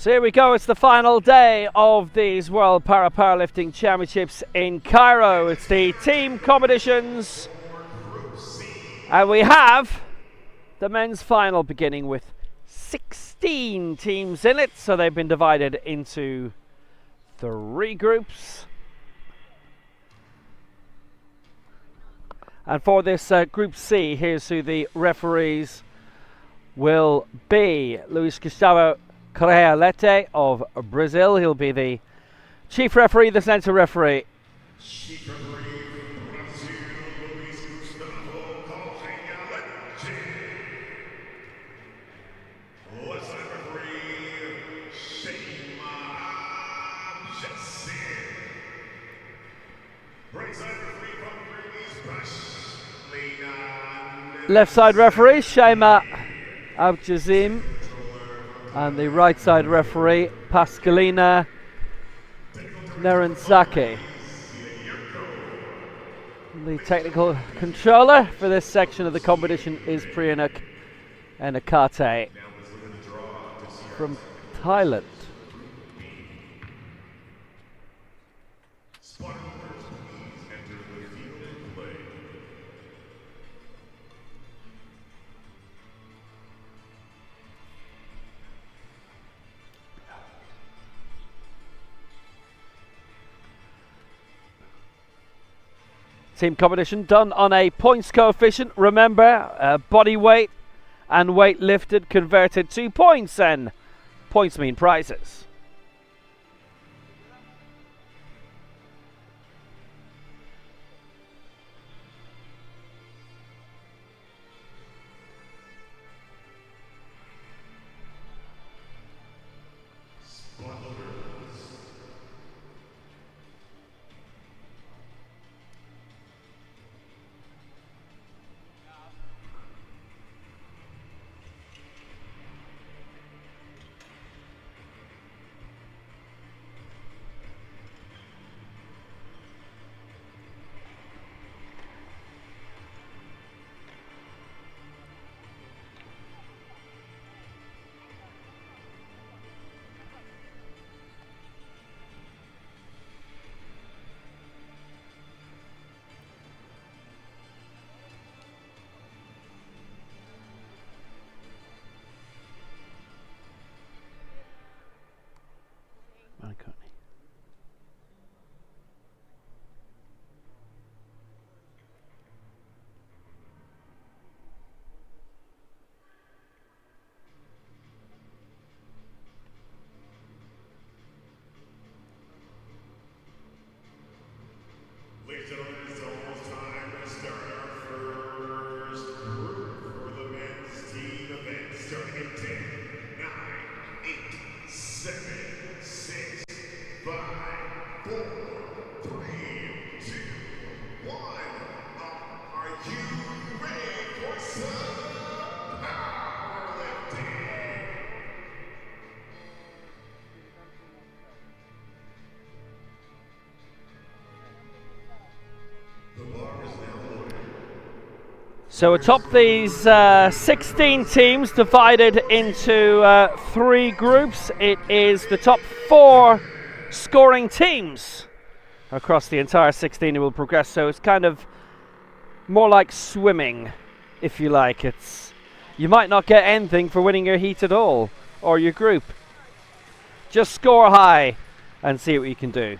So here we go, it's the final day of these World Powerlifting Championships in Cairo. It's the team competitions. And we have the men's final beginning with 16 teams in it. So they've been divided into 3 groups. And for this Group C, here's who the referees will be. Luis Gustavo Correa-Lete of Brazil. He'll be the chief referee, the center referee. Chief referee from Brazil, Luis Gustavo Correa-Lete. Left side referee, Shema Jackson. Right side referee from Greece, Pashlina. Left side referee, Shema Abjazim. And the right side referee, Pascalina Neranzaki. The technical controller for this section of the competition is Priyanak Enakate from Thailand. Team competition done on a points coefficient. Remember, body weight and weight lifted converted to points, and points mean prizes. Ladies and gentlemen, it's almost time to start our first group for the men's team event. Starting in 10, 9, 8, 7, 6, 5, 4, 3, 2, 1. Are you ready for some powerlifting? So atop these 16 teams divided into 3 groups, it is the top 4 scoring teams across the entire 16 who will progress. So it's kind of more like swimming, if you like. You might not get anything for winning your heat at all, or your group. Just score high and see what you can do.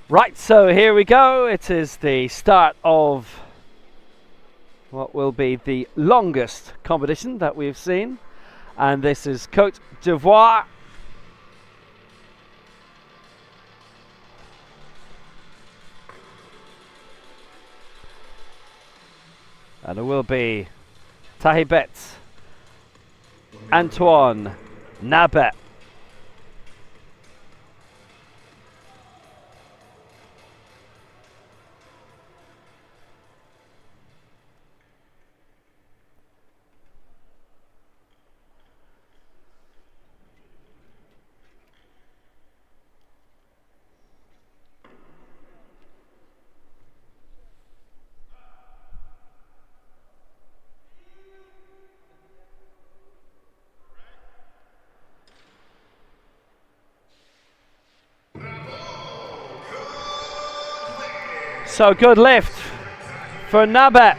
Right, so here we go. It is the start of what will be the longest competition that we've seen. And this is Côte d'Ivoire. And it will be Tahibet Antoine Nabet So good lift for Nabet.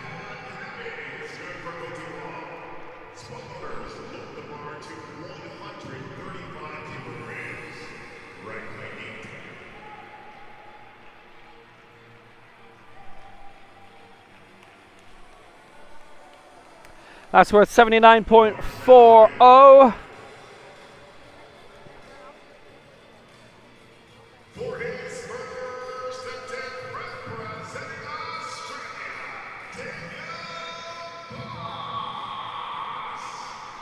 That's worth 79.40. For his first attempt representing Australia,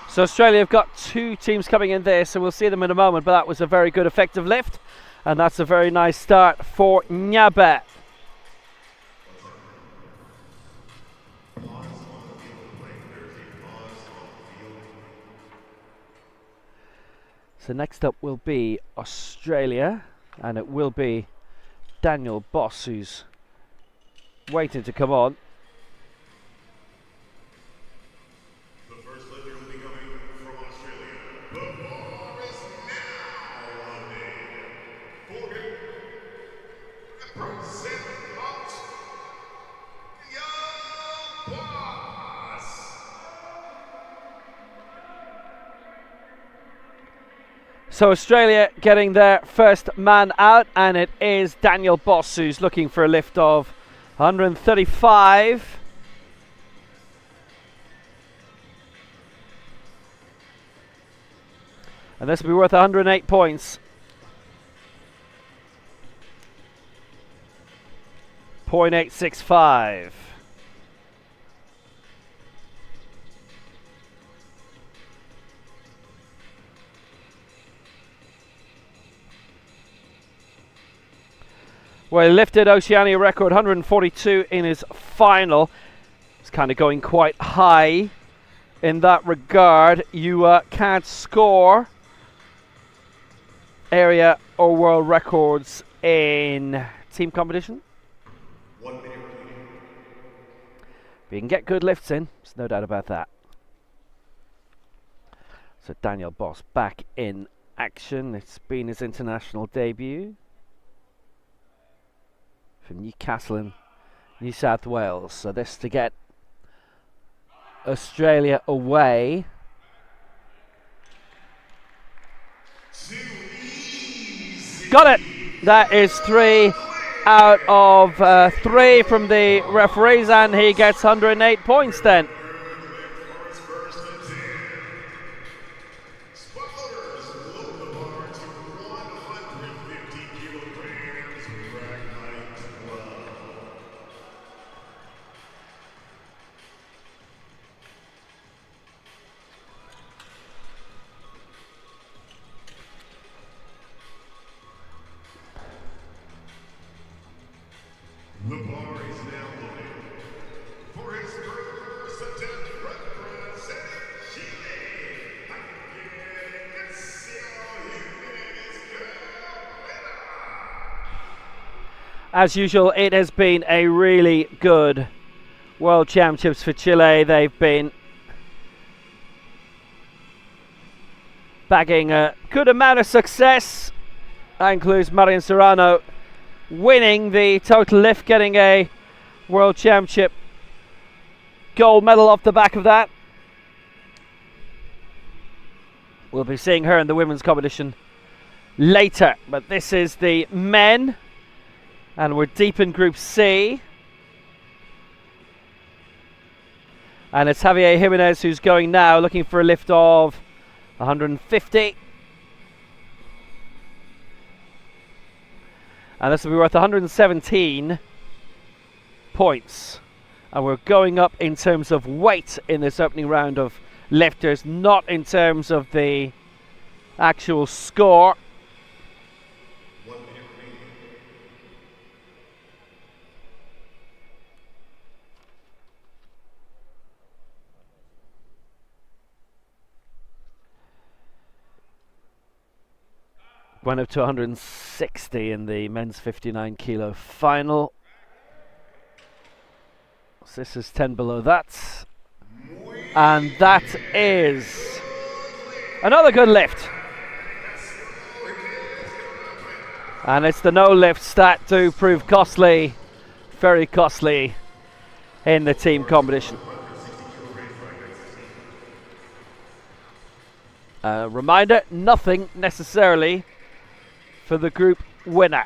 So Australia have got two teams coming in there, so we'll see them in a moment, but that was a very good effective lift, and that's a very nice start for Nyabe. So next up will be Australia, and it will be Daniel Boss who's waiting to come on. the first lifter will be coming from Australia. The bar is now loaded. For him, representing Australia, Boss. So Australia getting their first man out, and it is Daniel Boss who's looking for a lift of 135. And this will be worth 108 points. .865. Well, he lifted Oceania record 142 in his final. It's kind of going quite high in that regard. You can't score area or world records in team competition. 1 minute remaining. But you can get good lifts in, there's no doubt about that. So Daniel Boss back in action. It's been his international debut from Newcastle in New South Wales. So this to get Australia away. Got it! That is 3 out of 3 from the referees, and he gets 108 points then. The bar is now loaded. For his first attempt representing Chile, As usual, it has been a really good World Championships for Chile. They've been bagging a good amount of success. That includes Marian Serrano winning the total lift, getting a World Championship gold medal off the back of that. We'll be seeing her in the women's competition later, but this is the men, and we're deep in Group C. And it's Javier Jimenez who's going now, looking for a lift of 150. And this will be worth 117 points. And we're going up in terms of weight in this opening round of lifters, not in terms of the actual score. 1 minute remaining. Went up to 160 in the men's 59 kilo final. So this is 10 below that. And that is another good lift. And it's the no lift stat to prove costly very costly in the team competition. Reminder, nothing necessarily for the group winner.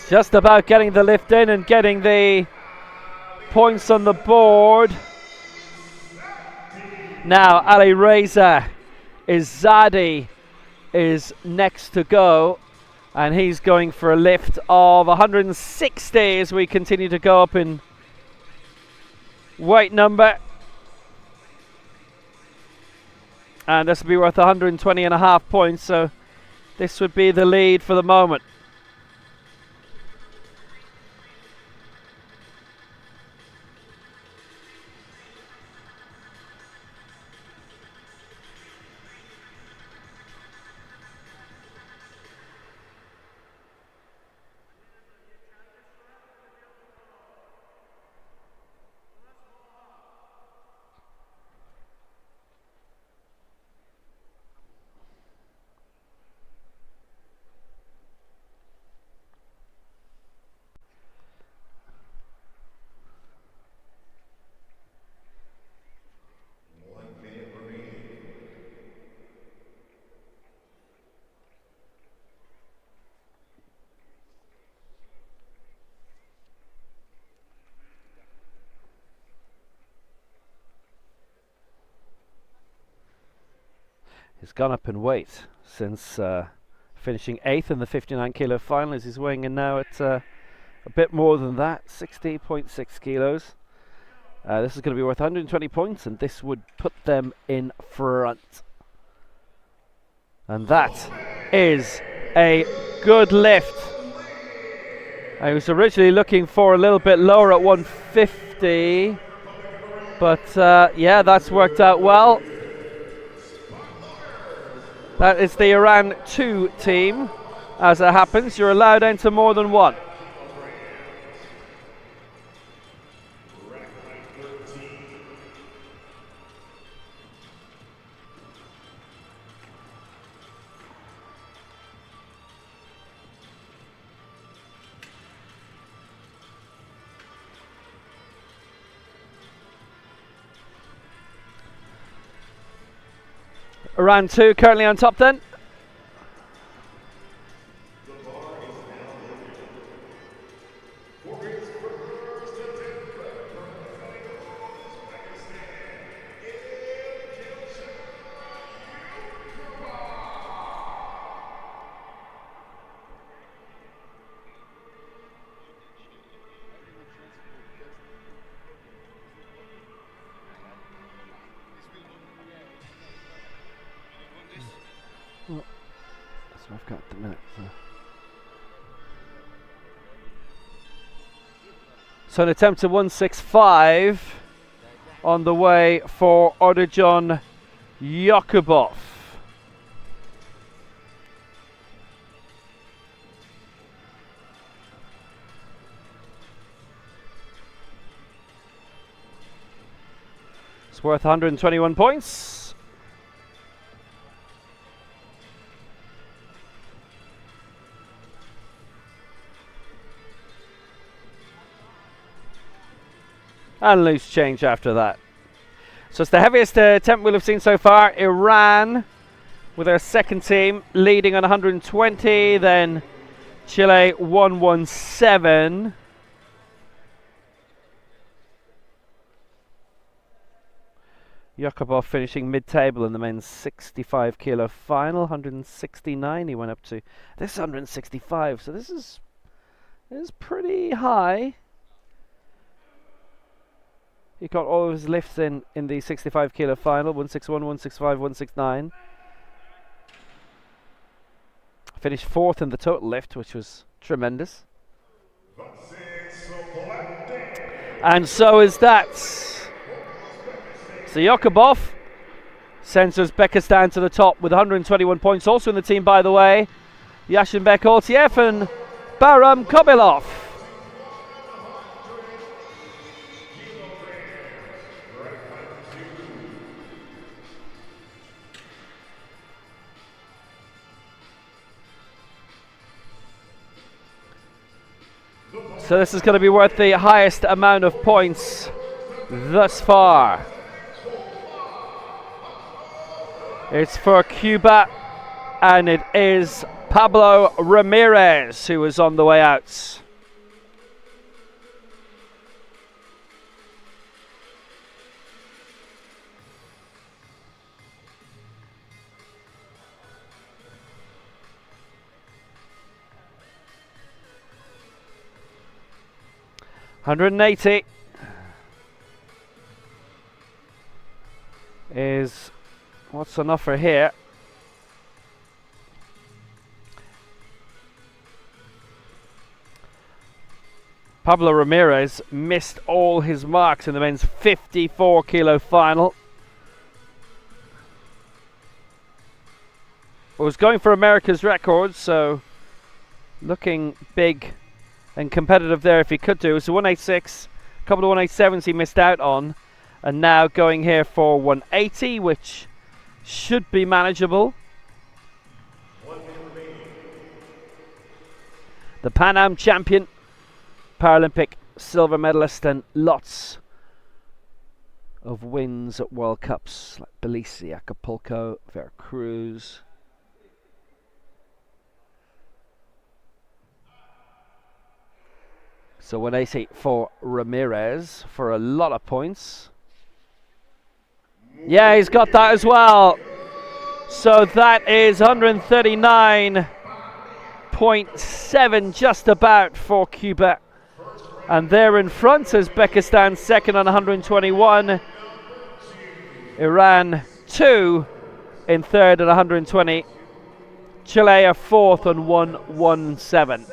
Just about getting the lift in and getting the points on the board. Now Ali Reza Izadi is next to go, and he's going for a lift of 160 as we continue to go up in weight number. And this will be worth 120.5 points, so this would be the lead for the moment. He's gone up in weight since finishing 8th in the 59 kilo final. As he's weighing in now at a bit more than that, 60.6 kilos. This is going to be worth 120 points, and this would put them in front. And that is a good lift. I was originally looking for a little bit lower at 150, but yeah, that's worked out well. That is the Iran 2 team. As it happens, you're allowed to enter more than one. Iran 2 currently on top then. I've got the minute. So an attempt to 165 on the way for Odurjon Yakubov. It's worth 121 points. And loose change after that. So it's the heaviest attempt we'll have seen so far. Iran with their second team leading on 120. Then Chile 117. Yakubov finishing mid-table in the men's 65 kilo final. 169 he went up to. This is 165, so this is pretty high. He got all of his lifts in the 65 kilo final. 161, 165, 169. Finished 4th in the total lift, which was tremendous. And so is that. So Yakubov sends Uzbekistan to the top with 121 points. Also in the team, by the way, Yashinbek Altiev and Baram Kobilov. So this is going to be worth the highest amount of points thus far. It's for Cuba, and it is Pablo Ramirez who is on the way out. $180 is what's on offer here. Pablo Ramirez missed all his marks in the men's 54 kilo final. Was going for America's record, so looking big and competitive there if he could do. So 186, a couple of 187s he missed out on, and now going here for 180, which should be manageable. The Pan Am champion, Paralympic silver medalist, and lots of wins at World Cups like Belize, Acapulco, Veracruz. So 180 for Ramirez for a lot of points. Yeah, he's got that as well. So that is 139.7 just about for Cuba. And there in front is Uzbekistan second on 121. Iran 2 in third at 120. Chile are fourth on 117.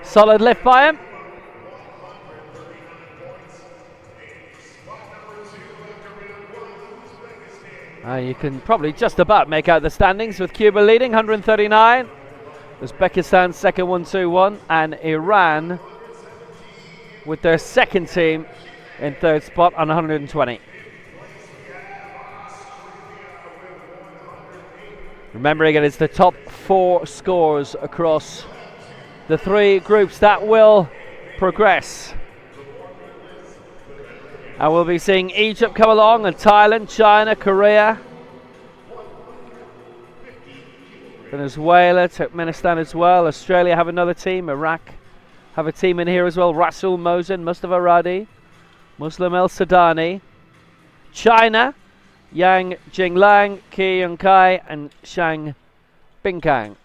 Solid lift by him. You can probably just about make out the standings with Cuba leading 139. Uzbekistan second 121, and Iran with their second team in third spot on 120. Remembering it is the top 4 scores across the 3 groups that will progress. And we'll be seeing Egypt come along, and Thailand, China, Korea, Venezuela, Turkmenistan as well. Australia have another team. Iraq have a team in here as well. Rasul Mohsen, Mustafa Radi, Muslim El Sadani. China, Yang Jinglang, Ki Yongkai, and Shang Bingkang.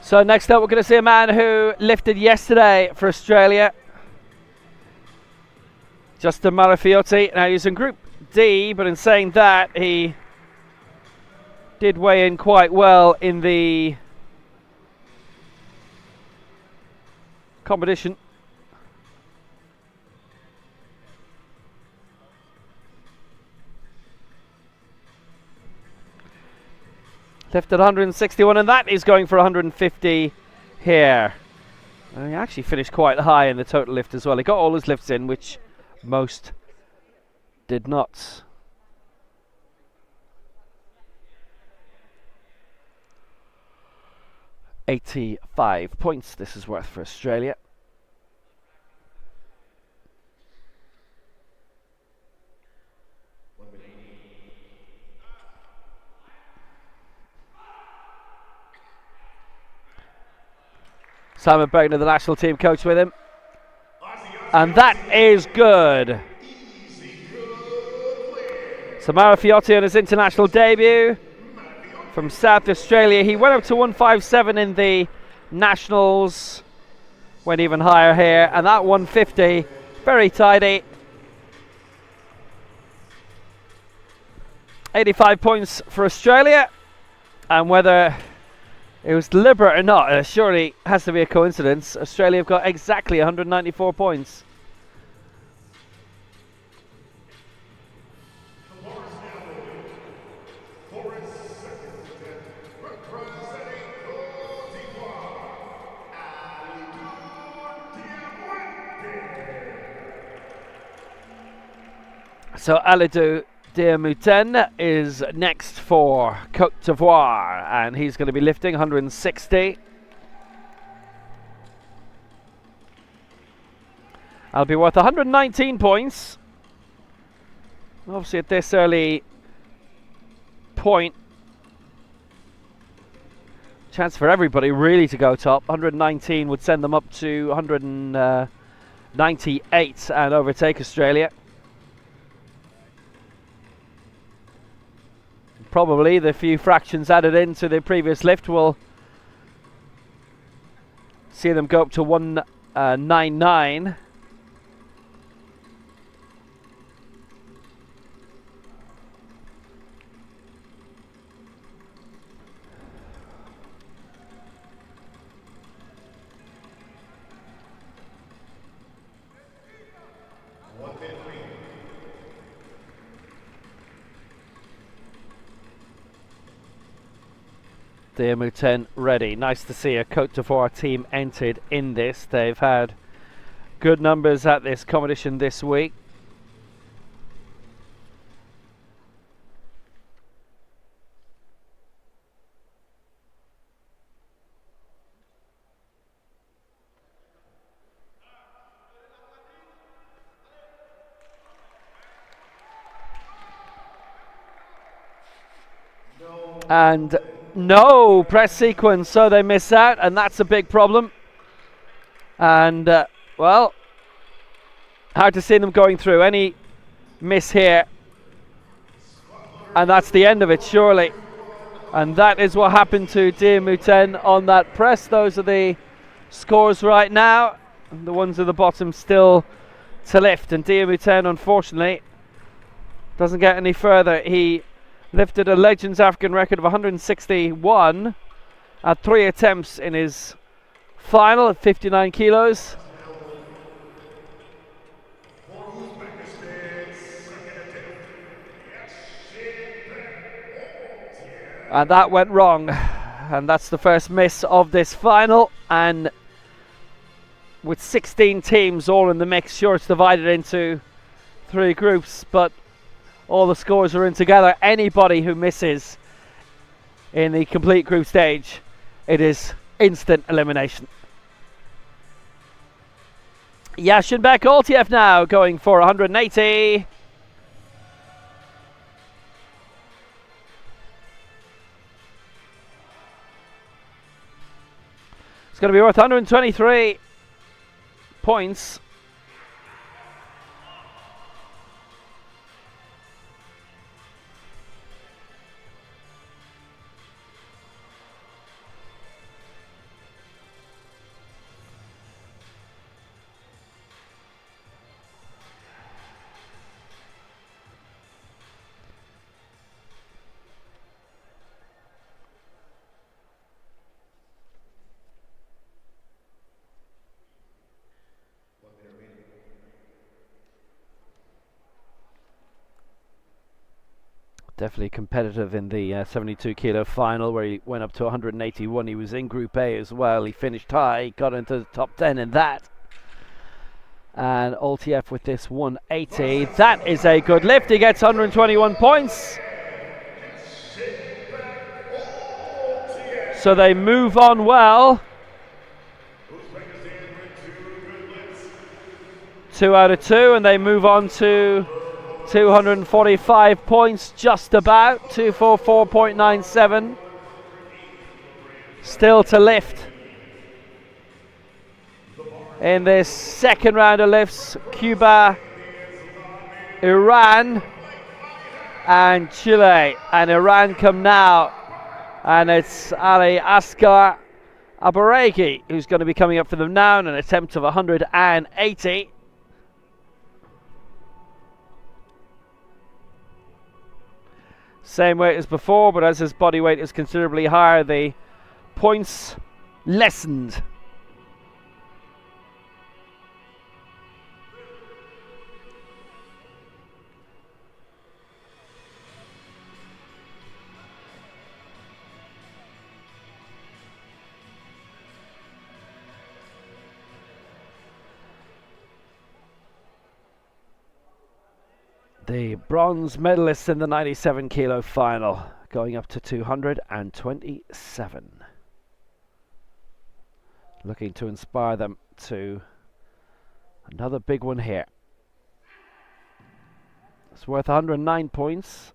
So next up we're going to see a man who lifted yesterday for Australia, Justin Malafiotti. Now he's in Group D, but in saying that, he did weigh in quite well in the competition. Lifted 161, and that is going for 150 here. And he actually finished quite high in the total lift as well. He got all his lifts in, which most did not. $85 points this is worth for Australia. Simon Bergner, the national team coach, with him. And that is good. So Mara Fiotti on his international debut from South Australia. He went up to 157 in the nationals. Went even higher here. And that 150, very tidy. 85 points for Australia. And whether it was deliberate or not, it surely has to be a coincidence. Australia have got exactly 194 points. So Alidou Diamouten is next for Côte d'Ivoire, and he's going to be lifting 160. I'll be worth 119 points. Obviously at this early point, chance for everybody really to go top. 119 would send them up to 198 and overtake Australia. Probably the few fractions added into the previous lift will see them go up to 199. Diamouten ready. Nice to see a Côte d'Ivoire team entered in this. They've had good numbers at this competition this week. And no press sequence, so they miss out, and that's a big problem. And well, hard to see them going through. Any miss here, and that's the end of it, surely. And that is what happened to Diamouten on that press. Those are the scores right now, and the ones at the bottom still to lift. And Diamouten, unfortunately, doesn't get any further. He lifted a Legends African record of 161 at 3 attempts in his final at 59 kilos. And that went wrong. And that's the first miss of this final. And with 16 teams all in the mix, sure, it's divided into 3 groups, but all the scores are in together. Anybody who misses in the complete group stage, it is instant elimination. Yashinbek Altiev now going for 180. It's going to be worth 123 points. Definitely competitive in the 72 kilo final, where he went up to 181. He was in Group A as well. He finished high, got into the top 10 in that. And Altiev with this 180. That is a good lift. He gets 121 points. So they move on well. 2 out of 2, and they move on to 245 points, just about 244.97. Still to lift. in this second round of lifts. Cuba, Iran, and Chile. And Iran come now, and it's Ali Asghar Abaregi who's going to be coming up for them now in an attempt of 180. Same weight as before, but as his body weight is considerably higher, the points lessened. The bronze medalists in the 97 kilo final, going up to 227. Looking to inspire them to another big one here. It's worth 109 points,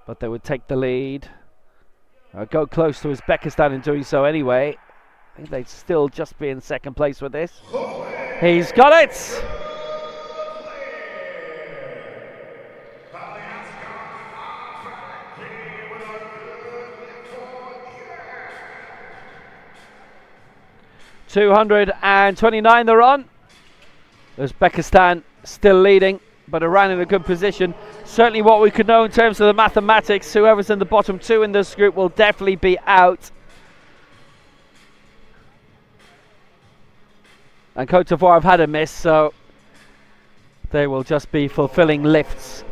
but they would take the lead. Go close to Uzbekistan in doing so anyway. I think they'd still just be in second place with this. He's got it! 229 they're on. Uzbekistan still leading, but Iran in a good position. Certainly what we could know in terms of the mathematics, whoever's in the bottom two in this group will definitely be out. And Côte d'Ivoire have had a miss, so they will just be fulfilling lifts.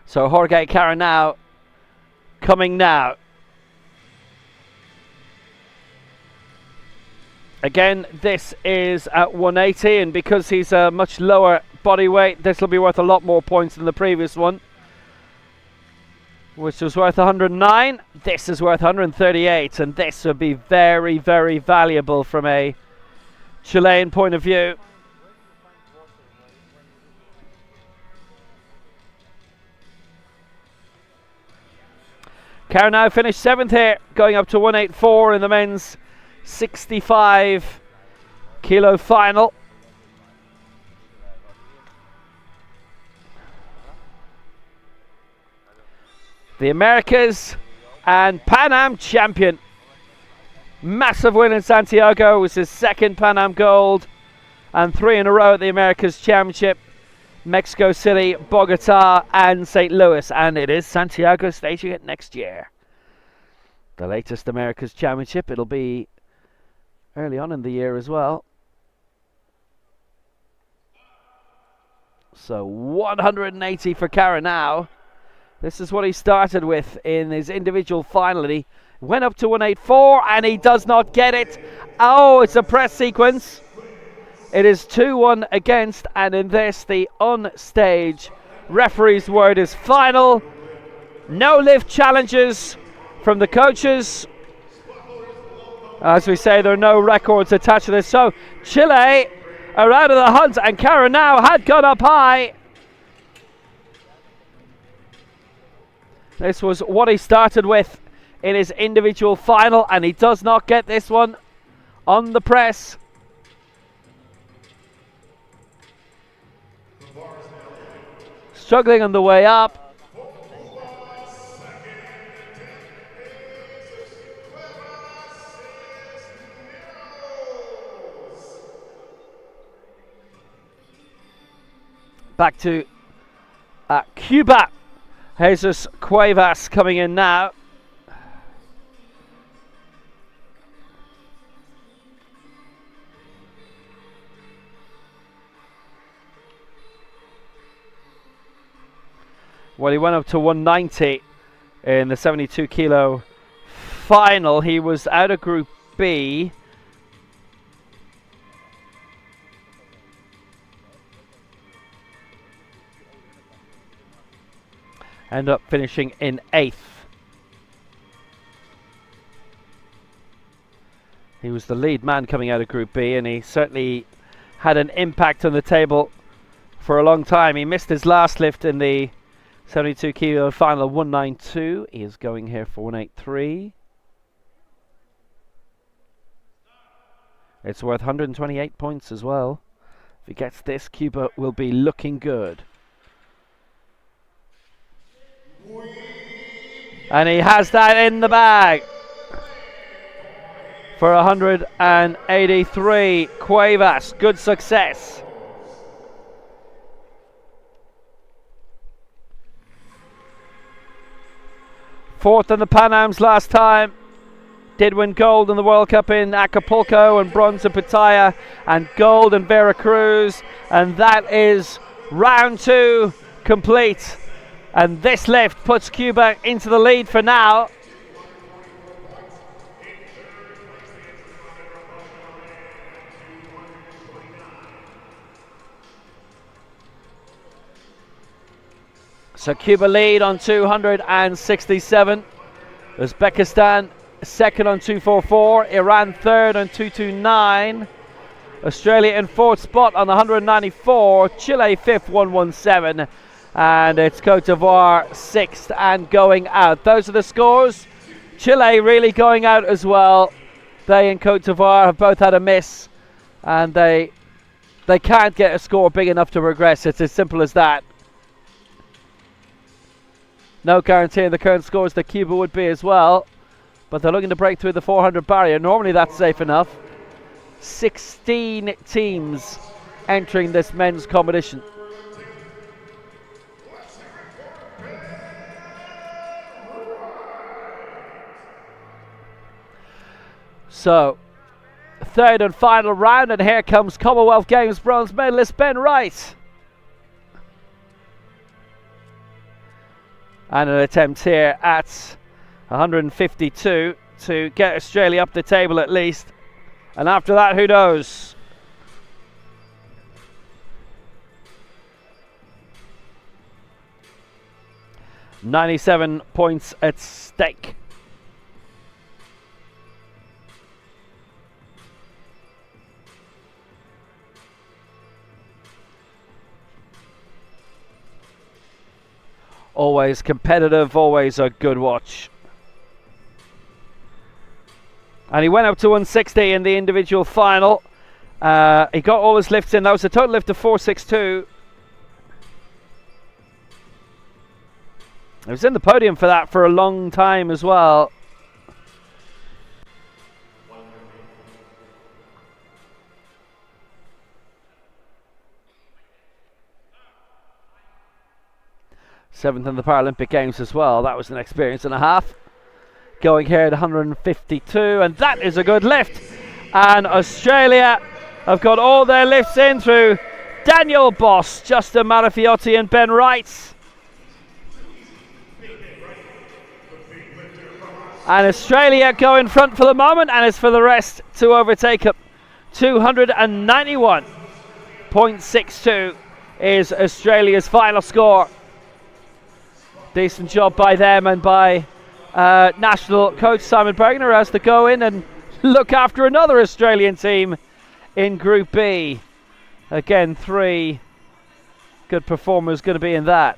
So Jorge Caranao coming now. Again, this is at 180, and because he's a much lower body weight, this will be worth a lot more points than the previous one, which was worth 109. This is worth 138, and this would be very, very valuable from a Chilean point of view. Caranao finished 7th here, going up to 184 in the men's 65 kilo final. The Americas and Pan Am champion. Massive win in Santiago. It was his second Pan Am gold and 3 in a row at the Americas Championship. Mexico City, Bogota and St. Louis, and it is Santiago staging it next year. The latest America's Championship, it'll be early on in the year as well. So 180 for Caranao. This is what he started with in his individual final, and he went up to 184 and he does not get it. Oh, it's a press sequence. It is 2-1 against, and in this, the on-stage referee's word is final. No lift challenges from the coaches. As we say, there are no records attached to this. So Chile are out of the hunt, and Caranao had gone up high. This was what he started with in his individual final, and he does not get this one on the press. Struggling on the way up. Back to Cuba. Jesus Cuevas coming in now. Well, he went up to 190 in the 72 kilo final. He was out of Group B. End up finishing in 8th. He was the lead man coming out of Group B, and he certainly had an impact on the table for a long time. He missed his last lift in the 72 kilo final, 192. He is going here for 183. It's worth 128 points as well. If he gets this, Cuba will be looking good. And he has that in the bag for 183. Cuevas, good success. Fourth in the Pan Ams last time. Did win gold in the World Cup in Acapulco and bronze in Pattaya and gold in Veracruz. And that is round 2 complete. And this lift puts Cuba into the lead for now. So Cuba lead on 267. Uzbekistan second on 244. Iran third on 229. Australia in fourth spot on 194. Chile fifth, 117. And it's Cote d'Ivoire sixth and going out. Those are the scores. Chile really going out as well. They and Cote d'Ivoire have both had a miss. And they can't get a score big enough to regress. It's as simple as that. No guarantee in the current scores that Cuba would be as well. But they're looking to break through the 400 barrier. Normally that's safe enough. 16 teams entering this men's competition. So, third and final round, and here comes Commonwealth Games bronze medalist Ben Wright. And an attempt here at 152 to get Australia up the table at least. And after that, who knows? $97 points at stake. Always competitive, always a good watch. And he went up to 160 in the individual final. He got all his lifts in. That was a total lift of 462. He was in the podium for that for a long time as well. Seventh in the Paralympic Games as well. That was an experience and a half. Going here at 152, and that is a good lift. And Australia have got all their lifts in through Daniel Boss, Justin Marafiotti and Ben Wright. And Australia go in front for the moment, and it's for the rest to overtake them. 291.62 is Australia's final score. Decent job by them and by national coach Simon Bergner has to go in and look after another Australian team in Group B. Again, 3 good performers going to be in that.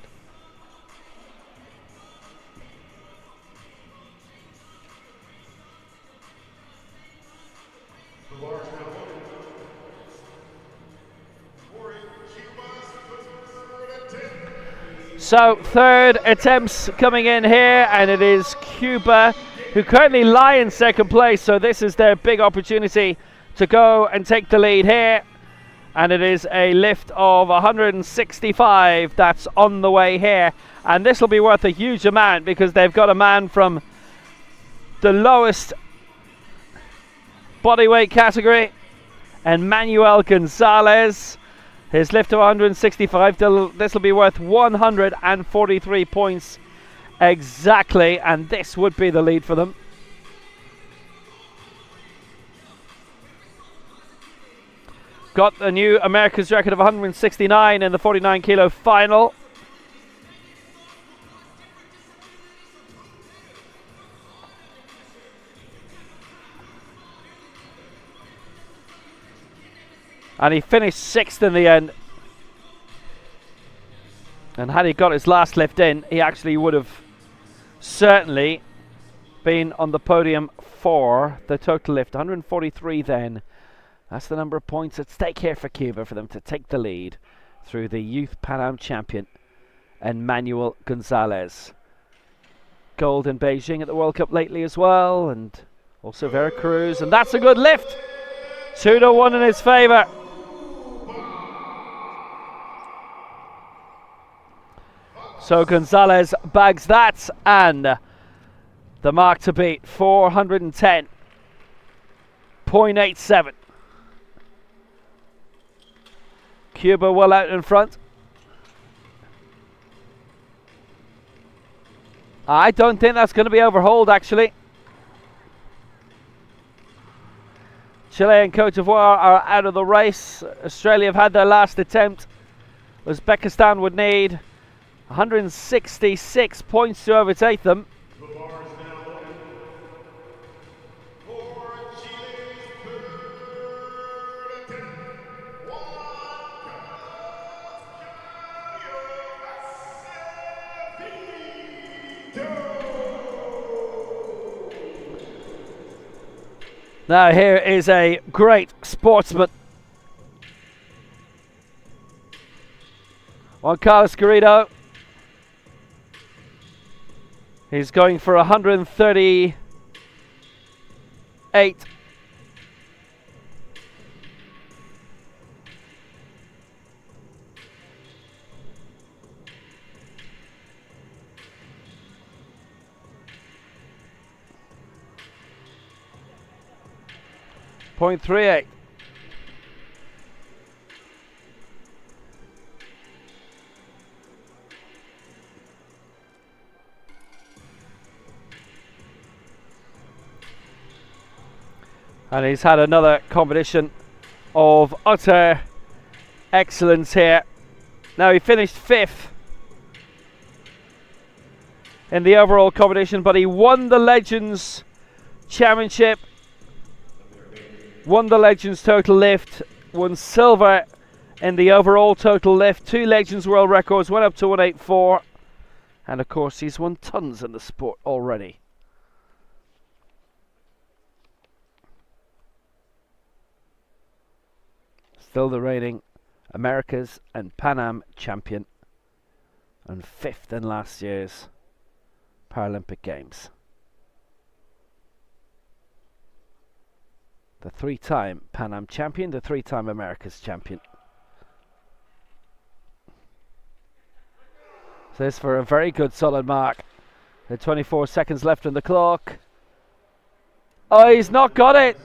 So third attempts coming in here, and it is Cuba who currently lie in second place, so this is their big opportunity to go and take the lead here. And it is a lift of 165 that's on the way here, and this will be worth a huge amount because they've got a man from the lowest bodyweight category, and Manuel Gonzalez. His lift of 165, this will be worth 143 points exactly, and this would be the lead for them. Got the new America's record of 169 in the 49 kilo final. And he finished 6th in the end. And had he got his last lift in, he actually would have certainly been on the podium for the total lift. 143 then. That's the number of points at stake here for Cuba, for them to take the lead through the Youth Pan Am champion, Emmanuel Gonzalez. Gold in Beijing at the World Cup lately as well, and also Veracruz, and that's a good lift. 2-1 in his favour. So Gonzalez bags that, and the mark to beat, 410.87. Cuba well out in front. I don't think that's going to be overhauled, actually. Chile and Cote d'Ivoire are out of the race. Australia have had their last attempt. Uzbekistan would need 166 points to overtake them. The bar is now open for Chile's third Now here is a great sportsman. Juan Carlos Garrido. He's going for 138. .38. And he's had another competition of utter excellence here. Now he finished 5th in the overall competition, but he won the Legends Championship, won the Legends Total Lift, won silver in the overall total lift, 2 Legends World Records, went up to 184, and of course he's won tons in the sport already. Still the reigning Americas and Pan Am champion, and 5th in last year's Paralympic Games. The 3-time Pan Am champion, the 3-time Americas champion. So this for a very good solid mark. There 24 seconds left on the clock. Oh, he's not got it.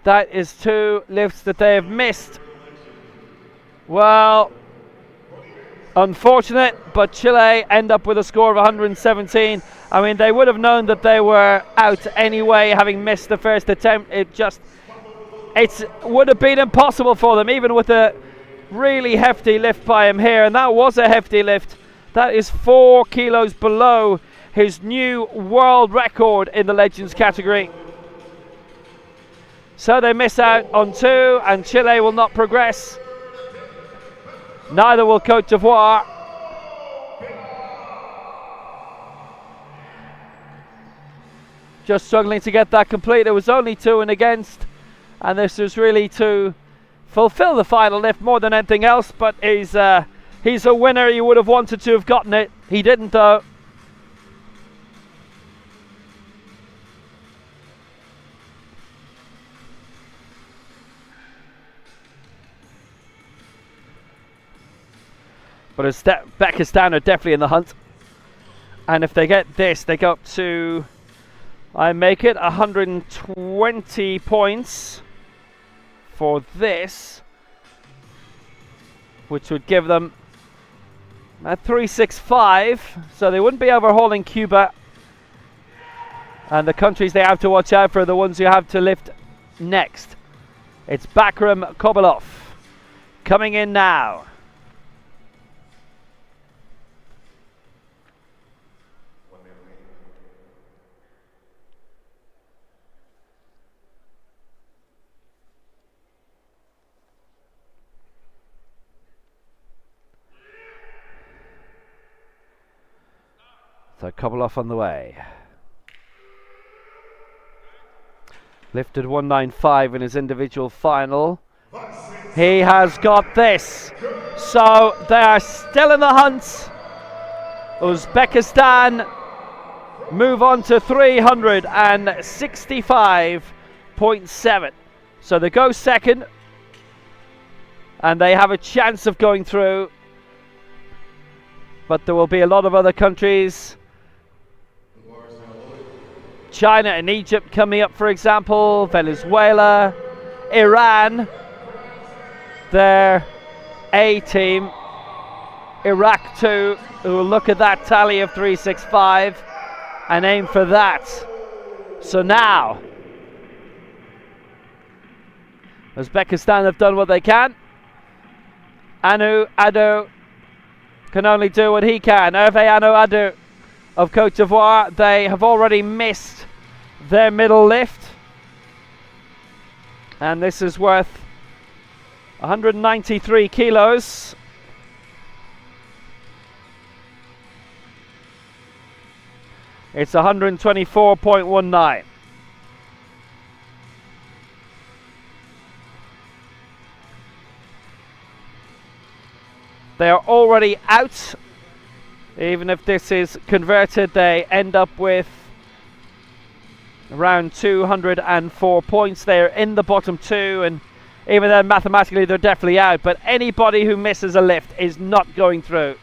That is 2 lifts that they have missed. Well, unfortunate, but Chile end up with a score of 117. I mean, they would have known that they were out anyway, having missed the first attempt. It would have been impossible for them, even with a really hefty lift by him here, and that was a hefty lift. That is 4 kilos below his new world record in the Legends category. So they miss out on 2, and Chile will not progress. Neither will Cote d'Ivoire. Just struggling to get that complete. It was only 2 and against, and this was really to fulfill the final lift more than anything else. But he's a winner. He would have wanted to have gotten it. He didn't, though. But Uzbekistan are definitely in the hunt. And if they get this, they go up to, I make it 120 points for this, which would give them a 365. So they wouldn't be overhauling Cuba. And the countries they have to watch out for are the ones who have to lift next. It's Bakram Kobalov coming in now. So a couple off on the way. Lifted 195 in his individual final. He has got this. So they are still in the hunt. Uzbekistan move on to 365.7. So they go second. And they have a chance of going through. But there will be a lot of other countries. China and Egypt coming up, for example. Venezuela, Iran, their A team. Iraq too, who will look at that tally of 365 and aim for that. So now, Uzbekistan have done what they can. Anu Ado can only do what he can. Hervé Anu Ado of Côte d'Ivoire, they have already missed their middle lift, and this is worth 193 kilos. It's 124.19. They are already out. Even if this is converted, they end up with around 204 points. They're in the bottom two, and even then mathematically they're definitely out. But anybody who misses a lift is not going through.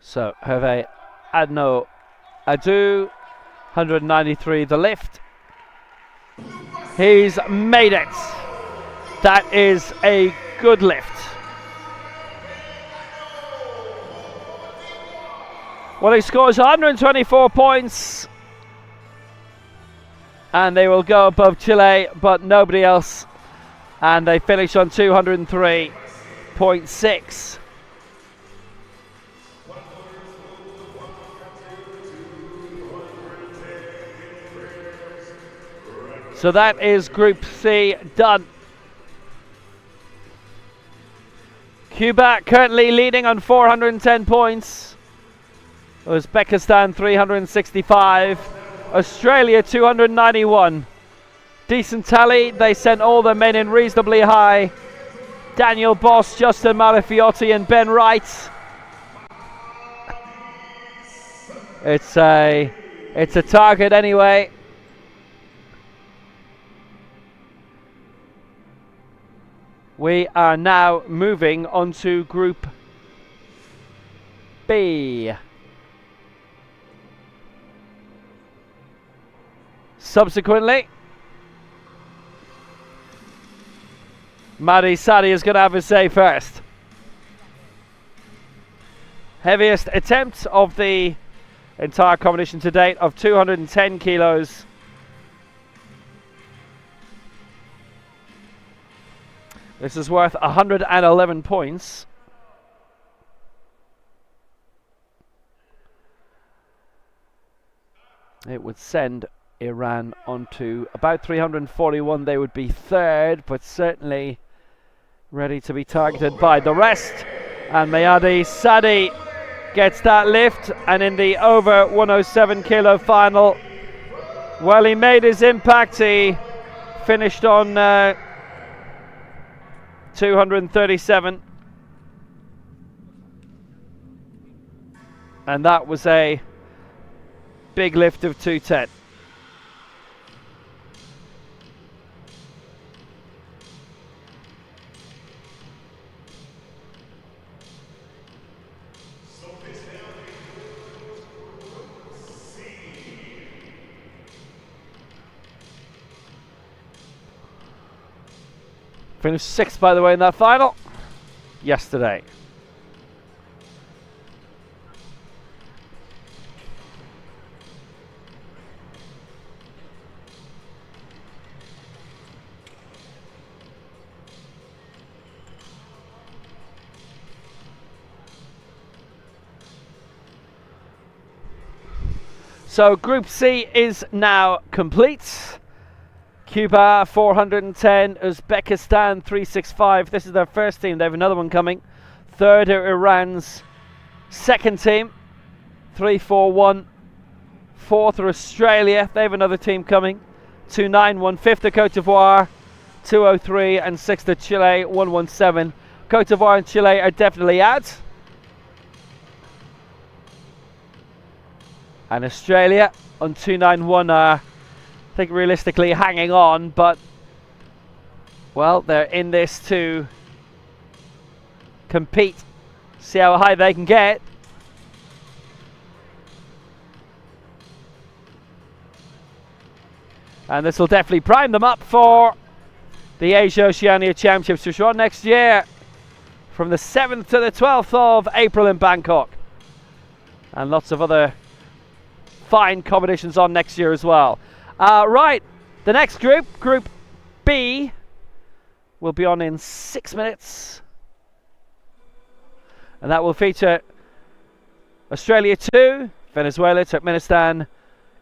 So Hervé Anu Ado, 193 the lift. He's made it. That is a good lift. Well, he scores 124 points. And they will go above Chile, but nobody else. And they finish on 203.6. So that is Group C done. Cuba currently leading on 410 points. Uzbekistan 365. Australia 291. Decent tally. They sent all their men in reasonably high. Daniel Boss, Justin Malafiotti and Ben Wright. It's a target anyway. We are now moving on to Group B. Subsequently, Madi Sadi is going to have a say first. Heaviest attempt of the entire competition to date of 210 kilos. This is worth 111 points. It would send Iran onto about 341. They would be third, but certainly ready to be targeted by the rest. And Mayadi Sadi gets that lift, and in the over 107 kilo final, well, he made his impact. He finished on 237, and that was a big lift of 210. Finished sixth, by the way, in that final yesterday. So Group C is now complete. Cuba 410, Uzbekistan 365. This is their first team. They have another one coming. Third are Iran's second team, 341. Fourth are Australia. They have another team coming, 291. Fifth are Cote d'Ivoire, 203, and sixth are Chile, 117. Cote d'Ivoire and Chile are definitely out. And Australia on 291 are, I think, realistically hanging on, but well, they're in this to compete, see how high they can get. And this will definitely prime them up for the Asia Oceania Championships, which are on next year from the 7th to the 12th of April in Bangkok. And lots of other fine competitions on next year as well. Right, the next group, Group B, will be on in 6 minutes. And that will feature Australia 2, Venezuela, Turkmenistan,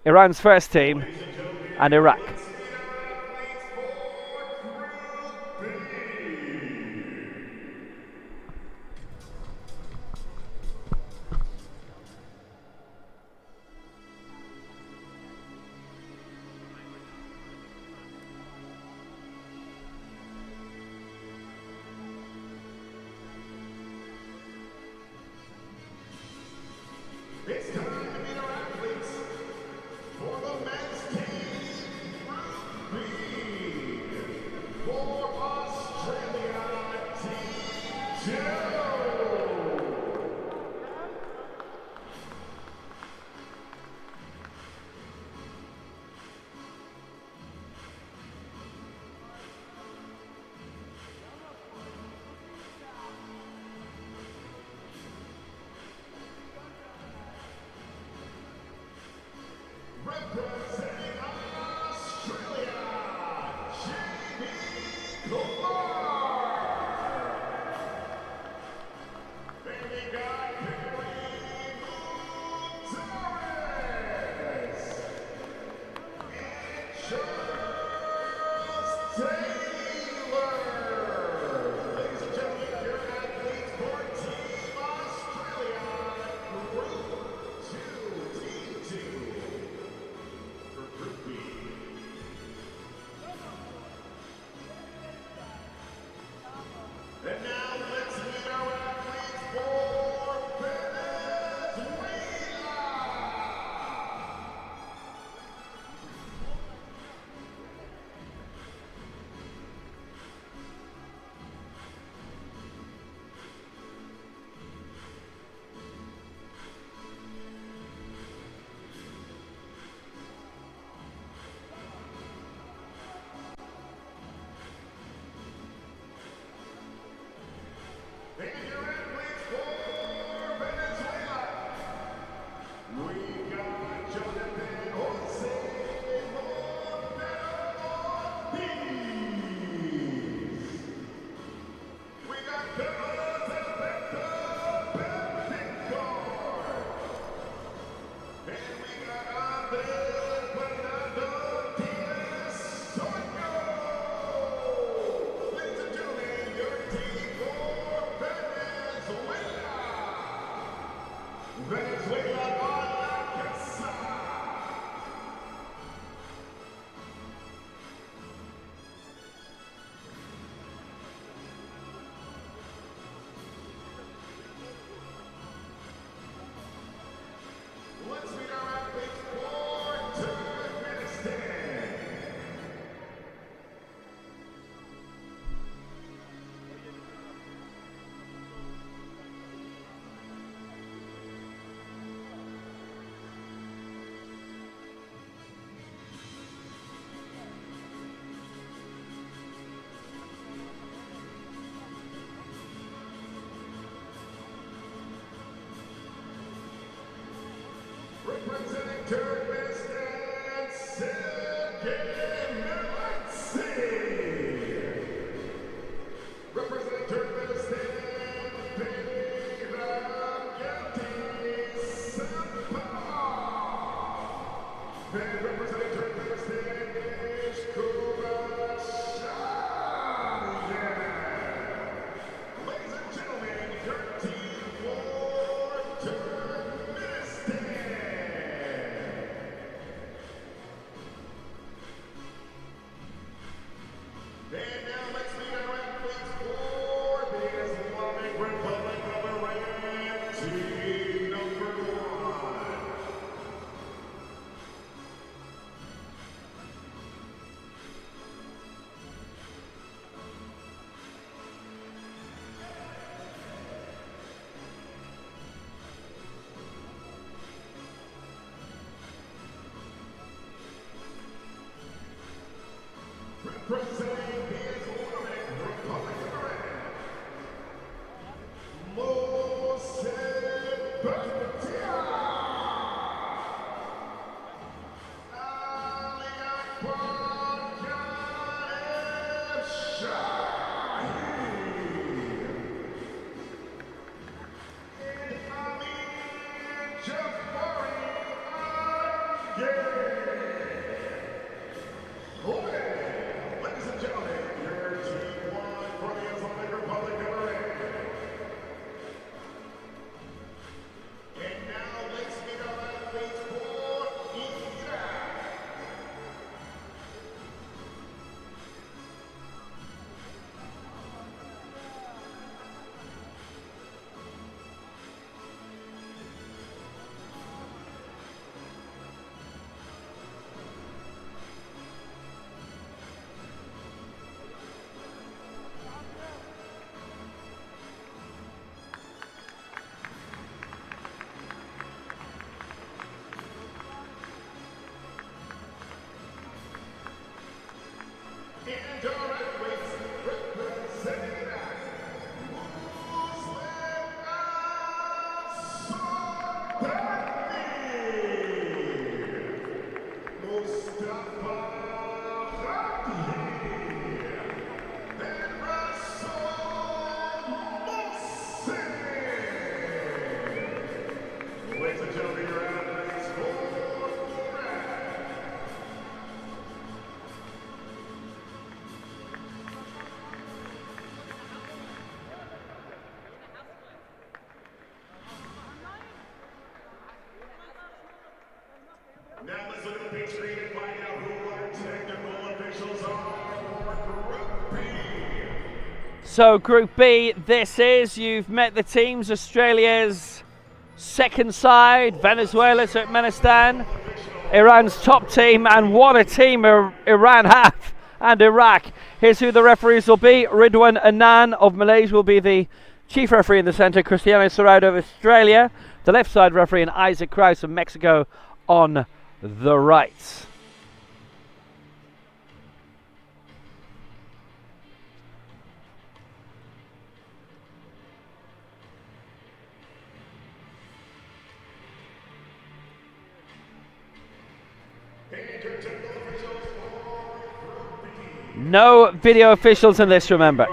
Iran's first team, and Iraq. It's time to meet our athletes for the men's team, Group B. For Australia, Team 2. Representing Australia, Cuba. Then we got and Charles Taylor. Ladies and gentlemen, your athletes for Team Australia, Group 2, Team 2. For Group B. And now let's meet our athletes for Venezuela. And your athletes for Venezuela. We got Jonathan Jose Ortiz. We got Carlos Alberto Betancourt. And we got Andres Fernando Diaz Soto. Ladies and gentlemen, your team for Venezuela. Venezuela on la casa. Let's meet our athletes for Turkmenistan. Representing Turkmenistan, Sergey Melatsi. Representing Turkmenistan, Bayram Yildiz Saipov. Presenting the Islamic Republic of Iran, Sebastian Ali Akbar Shahi and Ali Jafari Ladies and gentlemen, your team one for the Islamic Republic of Iran. And now let's meet our athletes for Iran. And our athletes representing Iraq, Mustafa Khadi, and Rasul Mohsen. Ladies and gentlemen, your athletes for Iraq. Now let's look at the big screen and find out who our technical officials are for Group B. So Group B, this is, you've met the teams, Australia's second side, Venezuela, Turkmenistan, Iran's top team, and what a team Iran have, and Iraq. Here's who the referees will be. Ridwan Anand of Malaysia will be the chief referee in the centre, Cristiano Serrado of Australia, the left side referee, and Isaac Kraus of Mexico on the right. And your technical officials for Group B. No video officials in this, remember.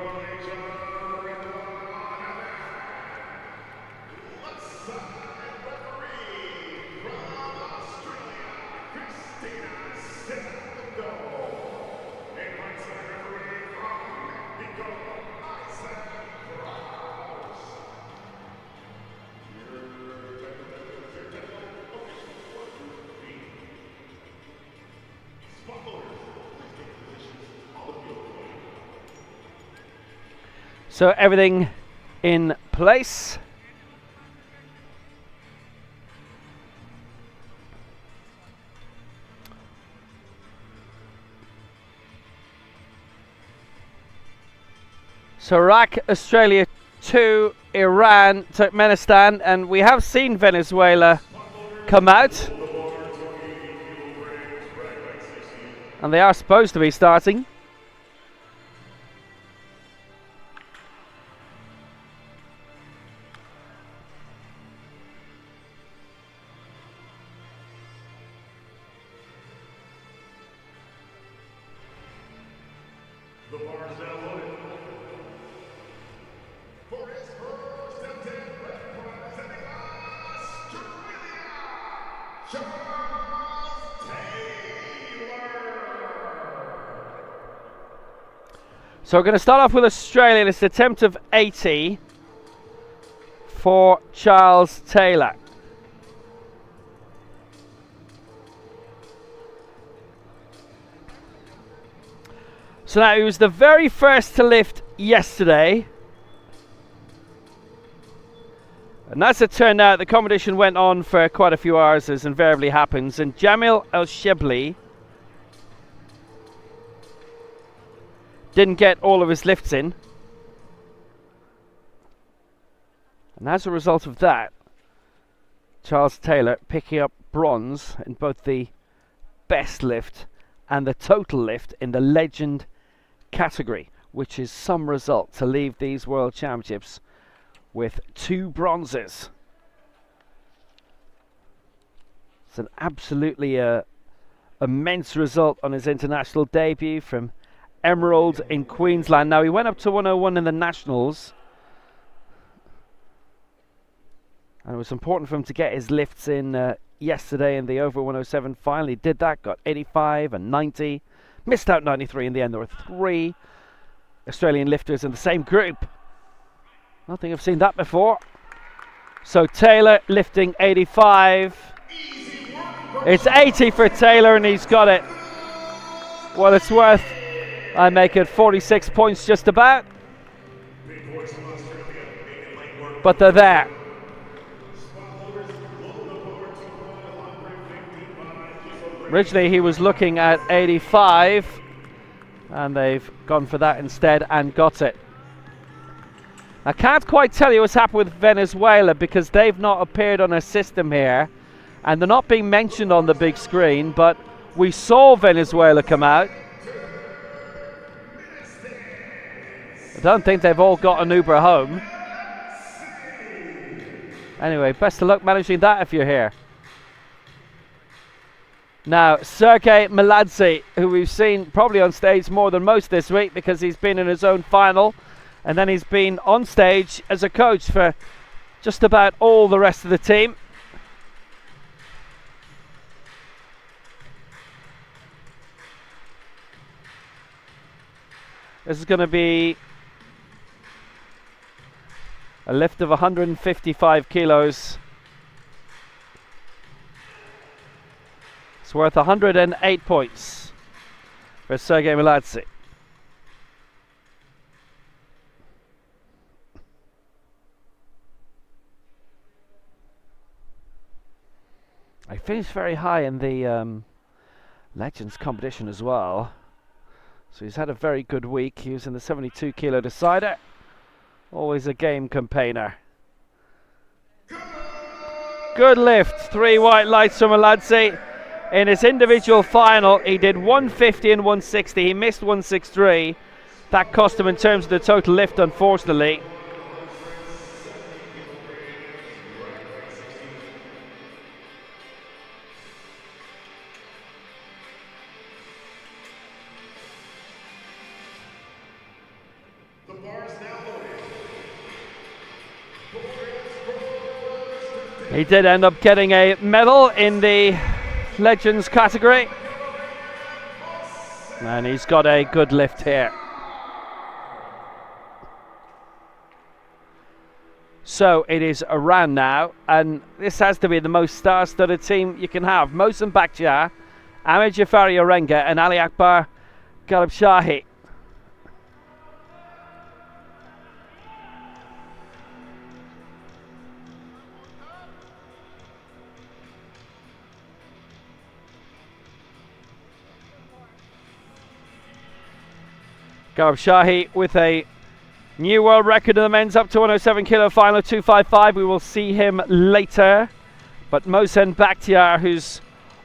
So everything in place. So Iraq, Australia 2, Iran, Turkmenistan, and we have seen Venezuela come out. And they are supposed to be starting. The bar is now loaded. For his first attempt, representing Australia, Charles Taylor. So we're going to start off with Australia. It's an attempt of 80 for Charles Taylor. So now he was the very first to lift yesterday. And as it turned out, the competition went on for quite a few hours, as invariably happens. And Jamil El-Shebli didn't get all of his lifts in. And as a result of that, Charles Taylor picking up bronze in both the best lift and the total lift in the Legend category, which is some result to leave these World Championships with 2 bronzes. It's an absolutely immense result on his international debut from Emerald in Queensland. Now, he went up to 101 in the Nationals, and it was important for him to get his lifts in yesterday in the over 107 final. He did that, got 85 and 90, missed out 93 in the end. There were 3 Australian lifters in the same group. I don't think I've seen that before. So Taylor lifting 85. It's 80 for Taylor, and he's got it. Well, it's worth, I make it 46 points just about. But they're there. Originally he was looking at 85, and they've gone for that instead and got it. I can't quite tell you what's happened with Venezuela, because they've not appeared on a system here, and they're not being mentioned on the big screen, but we saw Venezuela come out. I don't think they've all got an Uber home. Anyway, best of luck managing that if you're here. Now, Sergei Mladze, who we've seen probably on stage more than most this week, because he's been in his own final, and then he's been on stage as a coach for just about all the rest of the team. This is going to be a lift of 155 kilos. It's worth 108 points for Sergei Mladze. I finished very high in the Legends competition as well. So he's had a very good week. He was in the 72 kilo decider. Always a game campaigner. Good lift. 3 white lights from Mladze. In his individual final, he did 150 and 160. He missed 163. That cost him in terms of the total lift, unfortunately. He did end up getting a medal in the Legends category, and he's got a good lift here. So it is Iran now, and this has to be the most star-studded team you can have. Mohsen Bakhtiar, Ahmed Jafari Orenga, and Ali Akbar Garibshahi. Garibshahi with a new world record in the men's up to 107 kilo final, 255. We will see him later. But Mohsen Bakhtiar, who's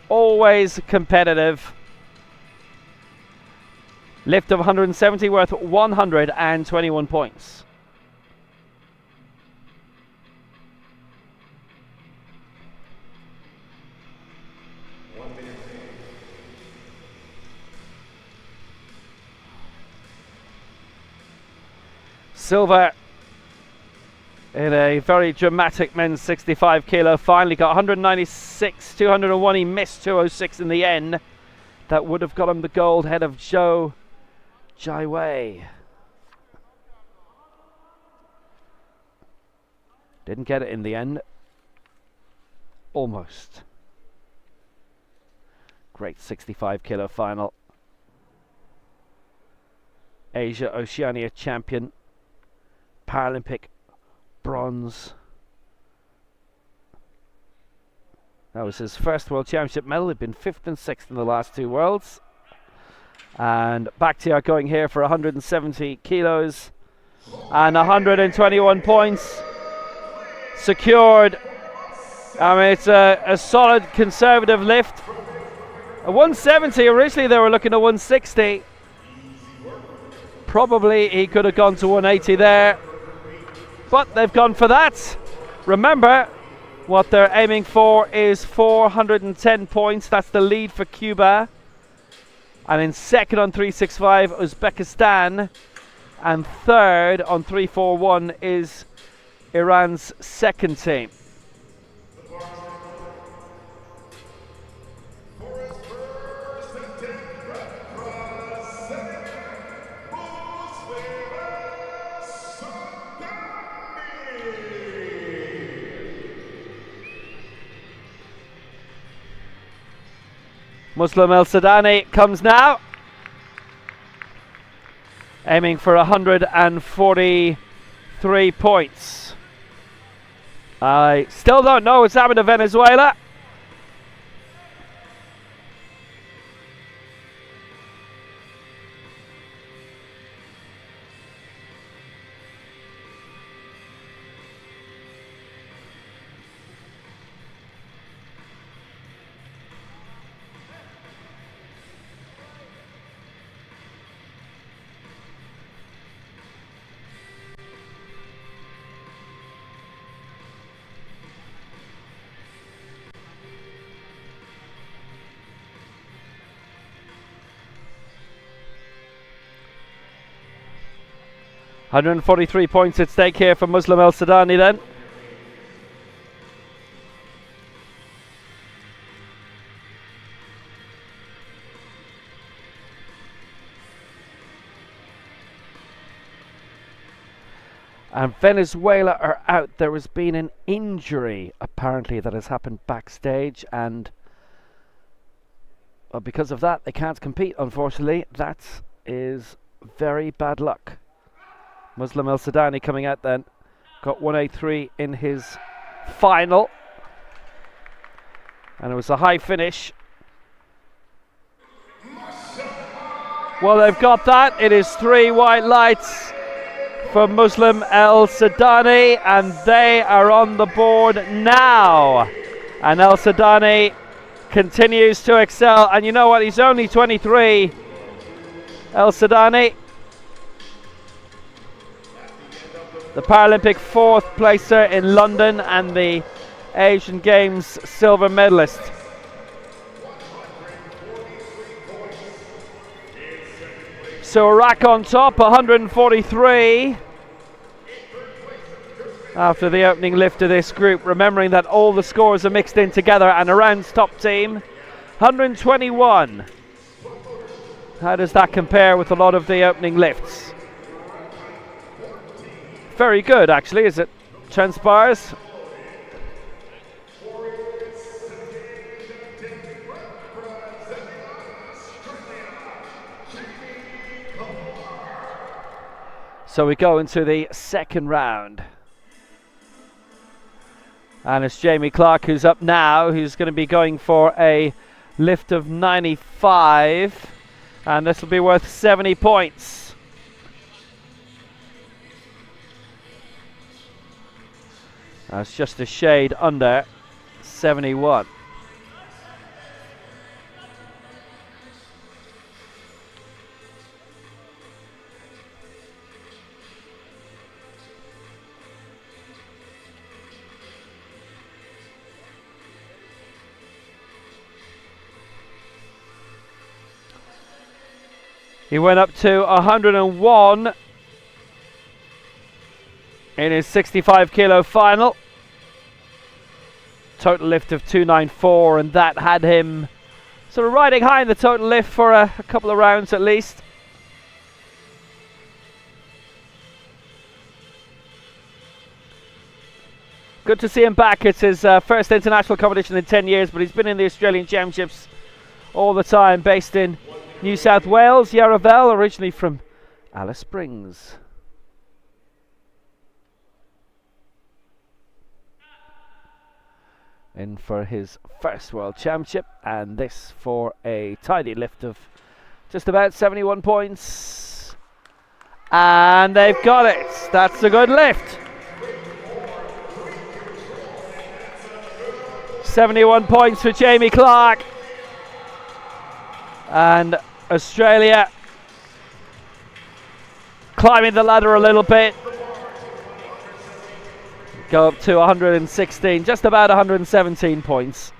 always competitive. Lift of 170 worth 121 points. Silver in a very dramatic men's 65 kilo finally got 196, 201. He missed 206 in the end. That would have got him the gold ahead of Zhou Jaiwei. Didn't get it in the end. Almost. Great 65 kilo final. Asia Oceania champion. Paralympic bronze. That was his first World Championship medal. He'd been 5th and 6th in the last 2 Worlds. And Bakhtiar going here for 170 kilos and 121 points. Secured. I mean, it's a solid conservative lift. A 170, originally they were looking at 160. Probably he could have gone to 180 there, but they've gone for that. Remember, what they're aiming for is 410 points. That's the lead for Cuba. And in second on 365, Uzbekistan. And third on 341 is Iran's second team. Muslim El Sadani comes now, aiming for 143 points. I still don't know what's happened to Venezuela. $143 points at stake here for Muslim El Sadani then. And Venezuela are out. There has been an injury apparently that has happened backstage, and well, because of that they can't compete, unfortunately. That is very bad luck. Muslim El Sadani coming out then. Got 183 in his final. And it was a high finish. Well, they've got that. It is 3 white lights for Muslim El Sadani, and they are on the board now. And El Sadani continues to excel. And you know what? He's only 23. El Sadani, the Paralympic 4th placer in London and the Asian Games silver medalist. So Iraq on top, 143 after the opening lift of this group, remembering that all the scores are mixed in together, and Iran's top team, 121. How does that compare with a lot of the opening lifts? Very good, actually, as it transpires. So we go into the second round. And it's Jamie Clark who's up now, who's going to be going for a lift of 95. And this will be worth 70 points. That's just a shade under 71. He went up to 101 in his 65 kilo final. Total lift of 294, and that had him sort of riding high in the total lift for a couple of rounds at least. Good to see him back. It's his first international competition in 10 years, but he's been in the Australian Championships all the time, based in New South Wales, Yarra Vale, originally from Alice Springs. In for his first World Championship, and this for a tidy lift of just about 71 points. And they've got it. That's a good lift. 71 points for Jamie Clark. And Australia climbing the ladder a little bit. Go up to 116, just about 117 points.